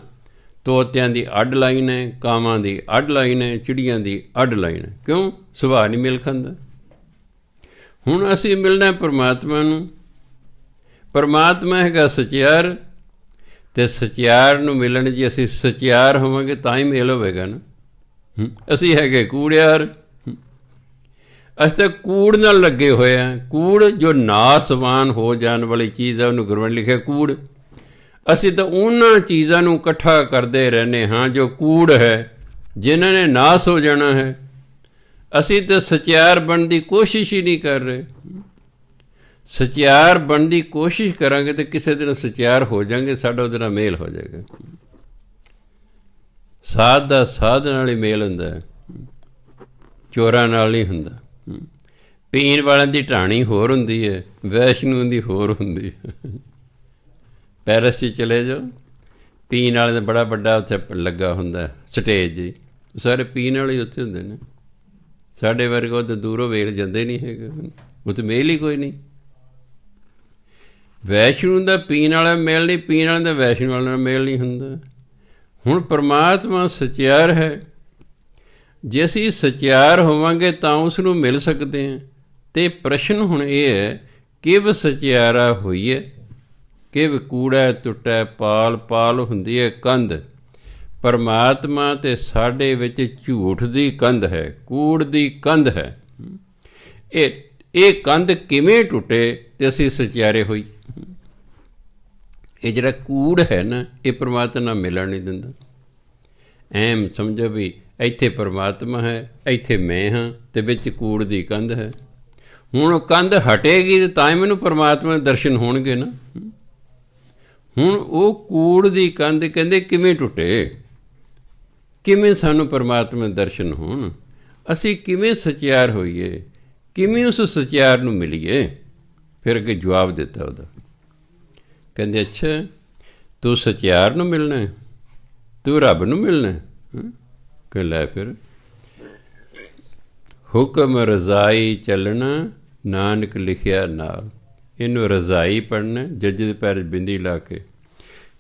ਤੋਤਿਆਂ ਦੀ ਅੱਡ ਲਾਈਨ ਹੈ, ਕਾਵਾਂ ਦੀ ਅੱਡ ਲਾਈਨ ਹੈ, ਚਿੜੀਆਂ ਦੀ ਅੱਡ ਲਾਈਨ ਹੈ। ਕਿਉਂ? ਸੁਭਾਅ ਨਹੀਂ ਮਿਲ ਖਾਂਦਾ। ਹੁਣ ਅਸੀਂ ਮਿਲਣਾ ਪਰਮਾਤਮਾ ਨੂੰ। ਪਰਮਾਤਮਾ ਹੈਗਾ ਸਚਿਆਰ, ਅਤੇ ਸਚਿਆਰ ਨੂੰ ਮਿਲਣ ਜੇ ਅਸੀਂ ਸਚਿਆਰ ਹੋਵਾਂਗੇ ਤਾਂ ਹੀ ਮੇਲ ਹੋਵੇਗਾ ਨਾ। ਅਸੀਂ ਹੈਗੇ ਕੂੜਿਆਰ। ਅਸੀਂ ਤਾਂ ਕੂੜ ਨਾਲ ਲੱਗੇ ਹੋਏ ਹਾਂ। ਕੂੜ ਜੋ ਨਾਸਵਾਨ ਹੋ ਜਾਣ ਵਾਲੀ ਚੀਜ਼ ਹੈ, ਉਹਨੂੰ ਗੁਰਬਾਣੀ ਲਿਖਿਆ ਕੂੜ। ਅਸੀਂ ਤਾਂ ਉਹਨਾਂ ਚੀਜ਼ਾਂ ਨੂੰ ਇਕੱਠਾ ਕਰਦੇ ਰਹਿੰਦੇ ਹਾਂ ਜੋ ਕੂੜ ਹੈ, ਜਿਨ੍ਹਾਂ ਨੇ ਨਾਸ ਹੋ ਜਾਣਾ ਹੈ। ਅਸੀਂ ਤਾਂ ਸਚਿਆਰ ਬਣਨ ਦੀ ਕੋਸ਼ਿਸ਼ ਹੀ ਨਹੀਂ ਕਰ ਰਹੇ। ਸਚਿਆਰ ਬਣਨ ਦੀ ਕੋਸ਼ਿਸ਼ ਕਰਾਂਗੇ ਤਾਂ ਕਿਸੇ ਦਿਨ ਸਚਿਆਰ ਹੋ ਜਾਵਾਂਗੇ, ਸਾਡਾ ਉਹਦੇ ਨਾਲ ਮੇਲ ਹੋ ਜਾਏਗਾ। ਸਾਧ ਦਾ ਸਾਧ ਨਾਲ ਹੀ ਮੇਲ ਹੁੰਦਾ ਹੈ, ਚੋਰਾਂ ਨਾਲ ਨਹੀਂ ਹੁੰਦਾ। ਪੀਣ ਵਾਲਿਆਂ ਦੀ ਢਾਣੀ ਹੋਰ ਹੁੰਦੀ ਹੈ, ਵੈਸ਼ਨੂੰ ਦੀ ਹੋਰ ਹੁੰਦੀ ਹੈ। ਪੈਰਿਸ 'ਚ ਚਲੇ ਜਾਓ, ਪੀਣ ਵਾਲੇ ਦਾ ਬੜਾ ਵੱਡਾ ਉੱਥੇ ਲੱਗਾ ਹੁੰਦਾ ਸਟੇਜ ਜੀ, ਸਾਰੇ ਪੀਣ ਵਾਲੇ ਉੱਥੇ ਹੁੰਦੇ ਨੇ। ਸਾਡੇ ਵਰਗੇ ਉਹ ਤਾਂ ਦੂਰੋਂ ਵੇਖ ਜਾਂਦੇ ਨਹੀਂ ਹੈਗੇ, ਉਹ ਤਾਂ ਮੇਲ ਹੀ ਕੋਈ ਨਹੀਂ। ਵੈਸ਼ਨੂੰ ਦਾ ਪੀਣ ਵਾਲਾ ਮੇਲ ਨਹੀਂ, ਪੀਣ ਵਾਲੇ ਦਾ ਵੈਸ਼ਨੂੰ ਵਾਲੇ ਨਾਲ ਮੇਲ ਨਹੀਂ ਹੁੰਦਾ। ਹੁਣ ਪਰਮਾਤਮਾ ਸਚਿਆਰ ਹੈ, ਜੇ ਅਸੀਂ ਸਚਿਆਰ ਹੋਵਾਂਗੇ ਤਾਂ ਉਸ ਨੂੰ ਮਿਲ ਸਕਦੇ ਹਾਂ। ਅਤੇ ਪ੍ਰਸ਼ਨ ਹੁਣ ਇਹ ਹੈ, ਕਿਵ ਸਚਿਆਰਾ ਹੋਈਏ, ਕਿਵ ਕੂੜਾ ਟੁੱਟੈ ਪਾਲ, ਪਾਲ ਹੁੰਦੀ ਹੈ ਕੰਧ। ਪਰਮਾਤਮਾ ਅਤੇ ਸਾਡੇ ਵਿੱਚ ਝੂਠ ਦੀ ਕੰਧ ਹੈ, ਕੂੜ ਦੀ ਕੰਧ ਹੈ। ਇਹ ਕੰਧ ਕਿਵੇਂ ਟੁੱਟੇ ਅਤੇ ਅਸੀਂ ਸਚਿਆਰੇ ਹੋਈ? ਇਹ ਜਿਹੜਾ ਕੂੜ ਹੈ ਨਾ, ਇਹ ਪਰਮਾਤਮਾ ਨਾਲ ਮਿਲਣ ਨਹੀਂ ਦਿੰਦਾ। ਐਮ ਸਮਝੋ ਵੀ ਇੱਥੇ ਪਰਮਾਤਮਾ ਹੈ, ਇੱਥੇ ਮੈਂ ਹਾਂ, ਅਤੇ ਵਿੱਚ ਕੂੜ ਦੀ ਕੰਧ ਹੈ। ਹੁਣ ਉਹ ਕੰਧ ਹਟੇਗੀ ਤਾਂ ਹੀ ਮੈਨੂੰ ਪਰਮਾਤਮਾ ਦੇ ਦਰਸ਼ਨ ਹੋਣਗੇ ਨਾ। ਹੁਣ ਉਹ ਕੂੜ ਦੀ ਕੰਧ ਕਹਿੰਦੇ ਕਿਵੇਂ ਟੁੱਟੇ, ਕਿਵੇਂ ਸਾਨੂੰ ਪਰਮਾਤਮਾ ਦੇ ਦਰਸ਼ਨ ਹੋਣ, ਅਸੀਂ ਕਿਵੇਂ ਸਚਿਆਰ ਹੋਈਏ, ਕਿਵੇਂ ਉਸ ਸਚਿਆਰ ਨੂੰ ਮਿਲੀਏ? ਫਿਰ ਅੱਗੇ ਜਵਾਬ ਦਿੱਤਾ ਉਹਦਾ, ਕਹਿੰਦੇ ਅੱਛਾ ਤੂੰ ਸਚਿਆਰ ਨੂੰ ਮਿਲਣਾ, ਤੂੰ ਰੱਬ ਨੂੰ ਮਿਲਣਾ? ਕਿ ਲੈ ਫਿਰ ਹੁਕਮ ਰਜ਼ਾਈ ਚੱਲਣਾ, ਨਾਨਕ ਲਿਖਿਆ ਨਾਲ। ਇਹਨੂੰ ਰਜ਼ਾਈ ਪੜ੍ਹਨਾ, ਜੱਜ ਦੇ ਪੈਰ 'ਚ ਬਿੰਦੀ ਲਾ ਕੇ।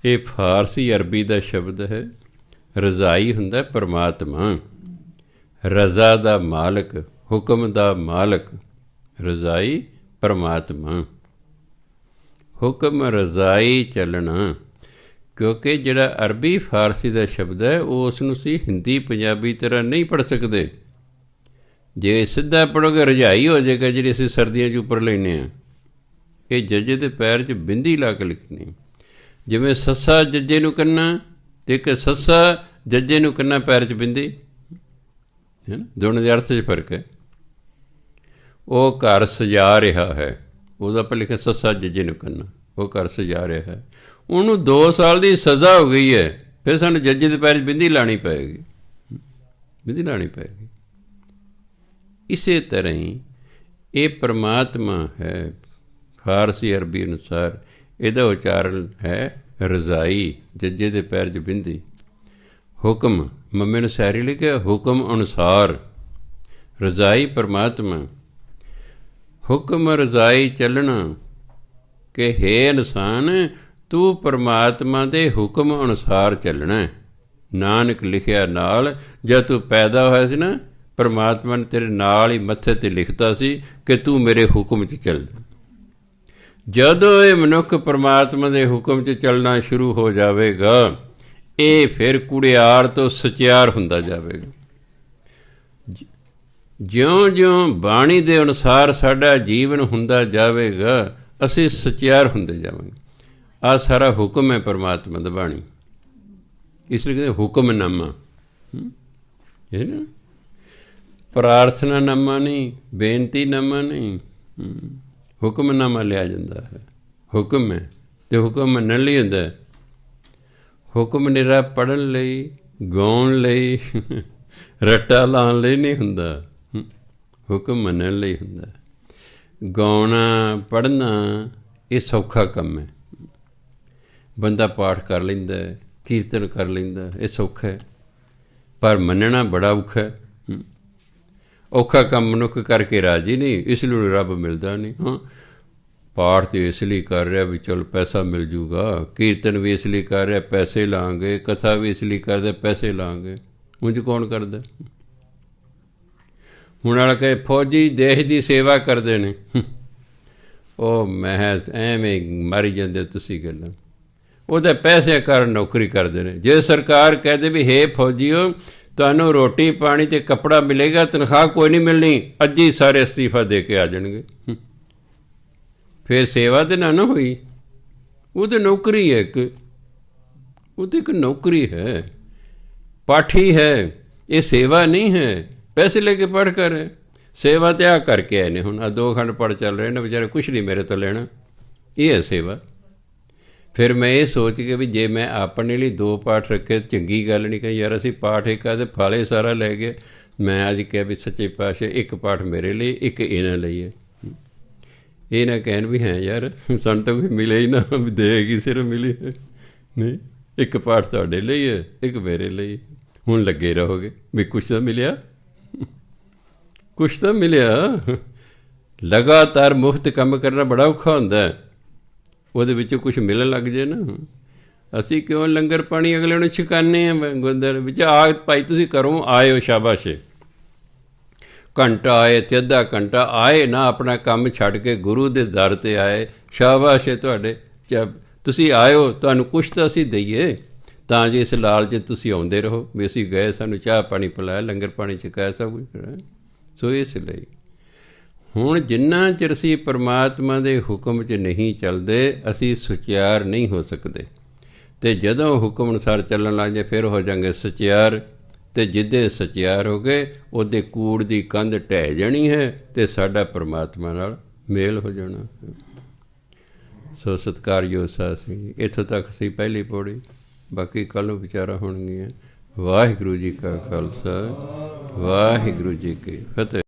ਇਹ ਫਾਰਸੀ ਅਰਬੀ ਦਾ ਸ਼ਬਦ ਹੈ। ਰਜ਼ਾਈ ਹੁੰਦਾ ਪਰਮਾਤਮਾ, ਰਜ਼ਾ ਦਾ ਮਾਲਕ, ਹੁਕਮ ਦਾ ਮਾਲਕ। ਰਜ਼ਾਈ ਪਰਮਾਤਮਾ, ਹੁਕਮ ਰਜ਼ਾਈ ਚੱਲਣਾ। ਕਿਉਂਕਿ ਜਿਹੜਾ ਅਰਬੀ ਫਾਰਸੀ ਦਾ ਸ਼ਬਦ ਹੈ, ਉਹ ਉਸ ਨੂੰ ਅਸੀਂ ਹਿੰਦੀ ਪੰਜਾਬੀ ਤਰ੍ਹਾਂ ਨਹੀਂ ਪੜ੍ਹ ਸਕਦੇ। ਜੇ ਸਿੱਧਾ ਪੜ੍ਹੋਗੇ ਰਜਾਈ ਹੋ ਜਾਏਗਾ, ਜਿਹੜੀ ਅਸੀਂ ਸਰਦੀਆਂ 'ਚ ਉੱਪਰ ਲੈਂਦੇ ਹਾਂ। ਇਹ ਜੱਜੇ ਦੇ ਪੈਰ 'ਚ ਬਿੰਦੀ ਲਾ ਕੇ ਲਿਖਣੀ। ਜਿਵੇਂ ਸੱਸਾ ਜੱਜੇ ਨੂੰ ਕੰਨਾ, ਅਤੇ ਇੱਕ ਸੱਸਾ ਜੱਜੇ ਨੂੰ ਕੰਨਾ ਪੈਰ 'ਚ ਬਿੰਦੀ, ਹੈ ਨਾ, ਦੋਨਾਂ ਦੇ ਅਰਥ 'ਚ ਫਰਕ ਹੈ। ਉਹ ਘਰ ਸਜਾ ਰਿਹਾ ਹੈ, ਉਹਦਾ ਆਪਾਂ ਲਿਖਿਆ ਸੱਸਾ ਜੱਜੇ ਨੂੰ ਕੰਨਾ, ਉਹ ਘਰ ਸਜਾ ਰਿਹਾ ਹੈ। ਉਹਨੂੰ 2 ਸਾਲ ਦੀ ਸਜ਼ਾ ਹੋ ਗਈ ਹੈ, ਫਿਰ ਸਾਨੂੰ ਜੱਜੇ ਦੇ ਪੈਰ 'ਚ ਬਿੰਦੀ ਲਾਉਣੀ ਪਏਗੀ, ਬਿੰਦੀ ਲਾਉਣੀ ਪਏਗੀ। ਇਸੇ ਤਰ੍ਹਾਂ ਹੀ ਇਹ ਪਰਮਾਤਮਾ ਹੈ। ਫਾਰਸੀ ਅਰਬੀ ਅਨੁਸਾਰ ਇਹਦਾ ਉਚਾਰਨ ਹੈ ਰਜ਼ਾਈ, ਜੱਜੇ ਦੇ ਪੈਰ 'ਚ ਬਿੰਦੀ। ਹੁਕਮ ਮੰਮੇ ਨੂੰ ਸੈਰੀ ਲਿਖਿਆ, ਹੁਕਮ ਅਨੁਸਾਰ। ਰਜ਼ਾਈ ਪਰਮਾਤਮਾ, ਹੁਕਮ ਰਜ਼ਾਈ ਚੱਲਣਾ। ਕਿ ਹੇ ਇਨਸਾਨ, ਤੂੰ ਪਰਮਾਤਮਾ ਦੇ ਹੁਕਮ ਅਨੁਸਾਰ ਚੱਲਣਾ। ਨਾਨਕ ਲਿਖਿਆ ਨਾਲ। ਜਦ ਤੂੰ ਪੈਦਾ ਹੋਇਆ ਸੀ ਨਾ, ਪਰਮਾਤਮਾ ਨੇ ਤੇਰੇ ਨਾਲ ਹੀ ਮੱਥੇ 'ਤੇ ਲਿਖਤਾ ਸੀ ਕਿ ਤੂੰ ਮੇਰੇ ਹੁਕਮ 'ਚ ਚੱਲ। ਜਦੋਂ ਇਹ ਮਨੁੱਖ ਪਰਮਾਤਮਾ ਦੇ ਹੁਕਮ 'ਚ ਚੱਲਣਾ ਸ਼ੁਰੂ ਹੋ ਜਾਵੇਗਾ, ਇਹ ਫਿਰ ਕੁੜਿਆਰ ਤੋਂ ਸਚਿਆਰ ਹੁੰਦਾ ਜਾਵੇਗਾ। ਜਿਉਂ-ਜਿਉਂ ਬਾਣੀ ਦੇ ਅਨੁਸਾਰ ਸਾਡਾ ਜੀਵਨ ਹੁੰਦਾ ਜਾਵੇਗਾ, ਅਸੀਂ ਸਚਿਆਰ ਹੁੰਦੇ ਜਾਵਾਂਗੇ। ਆਹ ਸਾਰਾ ਹੁਕਮ ਹੈ ਪਰਮਾਤਮਾ ਦਾ ਬਾਣੀ, ਇਸ ਲਈ ਕਹਿੰਦੇ ਹੁਕਮਨਾਮਾ। ਇਹ ਨਾ ਪ੍ਰਾਰਥਨਾਨਾਮਾ ਨਹੀਂ, ਬੇਨਤੀਨਾਮਾ ਨਹੀਂ, ਹੁਕਮਨਾਮਾ ਲਿਆ ਜਾਂਦਾ ਹੈ। ਹੁਕਮ ਹੈ ਅਤੇ ਹੁਕਮ ਮੰਨਣ ਲਈ ਹੁੰਦਾ। ਹੁਕਮ ਨਿਰਾ ਪੜ੍ਹਨ ਲਈ, ਗਾਉਣ ਲਈ, ਰੱਟਾ ਲਾਉਣ ਲਈ ਨਹੀਂ ਹੁੰਦਾ। ਹੁਕਮ ਮੰਨਣ ਲਈ ਹੁੰਦਾ। ਗਾਉਣਾ, ਪੜ੍ਹਨਾ ਇਹ ਸੌਖਾ ਕੰਮ ਹੈ। ਬੰਦਾ ਪਾਠ ਕਰ ਲੈਂਦਾ, ਕੀਰਤਨ ਕਰ ਲੈਂਦਾ, ਇਹ ਸੌਖਾ ਹੈ। ਪਰ ਮੰਨਣਾ ਬੜਾ ਔਖਾ ਹੈ। ਔਖਾ ਕੰਮ ਮਨੁੱਖ ਕਰਕੇ ਰਾਜੀ ਨਹੀਂ, ਇਸ ਲਈ ਰੱਬ ਮਿਲਦਾ ਨਹੀਂ। ਹਾਂ, ਪਾਠ ਤਾਂ ਇਸ ਲਈ ਕਰ ਰਿਹਾ ਵੀ ਚਲ ਪੈਸਾ ਮਿਲ ਜੂਗਾ, ਕੀਰਤਨ ਵੀ ਇਸ ਲਈ ਕਰ ਰਿਹਾ ਪੈਸੇ ਲਾਂਗੇ, ਕਥਾ ਵੀ ਇਸ ਲਈ ਕਰਦਾ ਪੈਸੇ ਲਾਂਗੇ। ਉਂਝ ਕੌਣ ਕਰਦਾ? ਹੁਣ ਵਾਲਾ ਕਹੇ ਫੌਜੀ ਦੇਸ਼ ਦੀ ਸੇਵਾ ਕਰਦੇ ਨੇ, ਉਹ ਮਹਿਜ਼ ਐਵੇਂ ਮਾਰੀ ਜਾਂਦੇ ਤੁਸੀਂ ਗੱਲਾਂ। ਉਹਦੇ ਪੈਸੇ ਕਾਰਨ ਨੌਕਰੀ ਕਰਦੇ ਨੇ। ਜੇ ਸਰਕਾਰ ਕਹਿ ਦੇ ਵੀ ਹੇ ਫੌਜੀਓ, ਤੁਹਾਨੂੰ ਰੋਟੀ ਪਾਣੀ ਅਤੇ ਕੱਪੜਾ ਮਿਲੇਗਾ, ਤਨਖਾਹ ਕੋਈ ਨਹੀਂ ਮਿਲਣੀ, ਅੱਜ ਹੀ ਸਾਰੇ ਅਸਤੀਫਾ ਦੇ ਕੇ ਆ ਜਾਣਗੇ। ਫਿਰ ਸੇਵਾ ਤਾਂ ਨਾ ਹੋਈ। ਉਹ ਤਾਂ ਨੌਕਰੀ ਹੈ ਇੱਕ, ਉਹ ਤਾਂ ਇੱਕ ਨੌਕਰੀ ਹੈ, ਪਾਠੀ ਹੈ। ਇਹ ਸੇਵਾ ਨਹੀਂ ਹੈ, ਪੈਸੇ ਲੈ ਕੇ ਪੜ੍ਹ ਕਰ ਹੈ। ਸੇਵਾ ਤੇ ਆ ਕਰਕੇ ਆਏ ਨੇ। ਹੁਣ ਆ 2 ਅਖੰਡ ਪਾਠ ਚੱਲ ਰਹੇ ਨੇ, ਵਿਚਾਰੇ ਕੁਛ ਨਹੀਂ ਮੇਰੇ ਤੋਂ ਲੈਣਾ, ਇਹ ਹੈ ਸੇਵਾ। ਫਿਰ ਮੈਂ ਇਹ ਸੋਚ ਕੇ ਵੀ ਜੇ ਮੈਂ ਆਪਣੇ ਲਈ 2 ਪਾਠ ਰੱਖੇ ਚੰਗੀ ਗੱਲ ਨਹੀਂ ਕਹੀ ਯਾਰ, ਅਸੀਂ ਪਾਠ ਇੱਕ ਆ ਤੇ ਫਾਲੇ ਸਾਰਾ ਲੈ ਗਏ। ਮੈਂ ਅੱਜ ਕਿਹਾ ਵੀ ਸੱਚੇ ਪਾਤਸ਼ਾਹ 1 ਪਾਠ ਮੇਰੇ ਲਈ, 1 ਇਹਨਾਂ ਲਈ ਹੈ। ਇਹ ਨਾ ਕਹਿਣ ਵੀ ਹੈ ਯਾਰ ਸਾਨੂੰ ਤਾਂ ਕੋਈ ਮਿਲੇ ਹੀ ਨਾ, ਵੀ ਦੇਗੀ ਸਿਰਫ ਮਿਲੀ ਹੈ। ਨਹੀਂ, 1 ਪਾਠ ਤੁਹਾਡੇ ਲਈ ਹੈ, 1 ਮੇਰੇ ਲਈ। ਹੁਣ ਲੱਗੇ ਰਹੋਗੇ ਵੀ ਕੁਛ ਤਾਂ ਮਿਲਿਆ, ਕੁਛ ਤਾਂ ਮਿਲਿਆ। ਲਗਾਤਾਰ ਮੁਫਤ ਕੰਮ ਕਰਨਾ ਬੜਾ ਔਖਾ ਹੁੰਦਾ, ਉਹਦੇ ਵਿੱਚੋਂ ਕੁਛ ਮਿਲਣ ਲੱਗ ਜੇ ਨਾ। ਅਸੀਂ ਕਿਉਂ ਲੰਗਰ ਪਾਣੀ ਅਗਲੇ ਨੂੰ ਛਕਾਨੇ ਹਾਂ ਗੁਰਦੁਆਰੇ ਵਿੱਚ? ਆ ਭਾਈ ਤੁਸੀਂ ਕਰੋ, ਆਇਓ, ਸ਼ਾਬਾਸ਼, ਘੰਟਾ ਆਏ ਤੇ ਅੱਧਾ ਘੰਟਾ ਆਏ ਨਾ, ਆਪਣਾ ਕੰਮ ਛੱਡ ਕੇ ਗੁਰੂ ਦੇ ਦਰ 'ਤੇ ਆਏ, ਸ਼ਾਬਾਸ਼ ਹੈ ਤੁਹਾਡੇ। ਤੁਸੀਂ ਆਇਓ, ਤੁਹਾਨੂੰ ਕੁਛ ਤਾਂ ਅਸੀਂ ਦਈਏ, ਤਾਂ ਜੇ ਇਸ ਲਾਲਚ ਤੁਸੀਂ ਆਉਂਦੇ ਰਹੋ ਵੀ ਅਸੀਂ ਗਏ, ਸਾਨੂੰ ਚਾਹ ਪਾਣੀ ਪਿਲਾਇਆ, ਲੰਗਰ ਪਾਣੀ ਛਕਾਇਆ, ਸਭ ਕੁਝ ਕਰਾਇਆ। ਸੋ ਇਸ ਲਈ ਹੁਣ ਜਿੰਨਾ ਚਿਰ ਅਸੀਂ ਪਰਮਾਤਮਾ ਦੇ ਹੁਕਮ 'ਚ ਨਹੀਂ ਚੱਲਦੇ, ਅਸੀਂ ਸੁਚਿਆਰ ਨਹੀਂ ਹੋ ਸਕਦੇ। ਅਤੇ ਜਦੋਂ ਹੁਕਮ ਅਨੁਸਾਰ ਚੱਲਣ ਲੱਗ ਜਾਏ ਫਿਰ ਹੋ ਜਾਂਗੇ ਸਚਿਆਰ। ਅਤੇ ਜਿੱਦੇ ਸਚਿਆਰ ਹੋ ਗਏ ਉਹਦੇ ਕੂੜ ਦੀ ਕੰਧ ਢਹਿ ਜਾਣੀ ਹੈ ਅਤੇ ਸਾਡਾ ਪਰਮਾਤਮਾ ਨਾਲ ਮੇਲ ਹੋ ਜਾਣਾ। ਸੋ ਸਤਿਕਾਰਯੋਗ ਸਾਧ ਸਿੰਘ ਜੀ, ਇੱਥੋਂ ਤੱਕ ਅਸੀਂ ਪਹਿਲੀ ਪੌੜੀ, ਬਾਕੀ ਕੱਲ੍ਹ ਨੂੰ ਵਿਚਾਰਾਂ ਹੋਣਗੀਆਂ। ਵਾਹਿਗੁਰੂ ਜੀ ਕਾ ਖਾਲਸਾ, ਵਾਹਿਗੁਰੂ ਜੀ ਕੀ ਫਤਿਹ।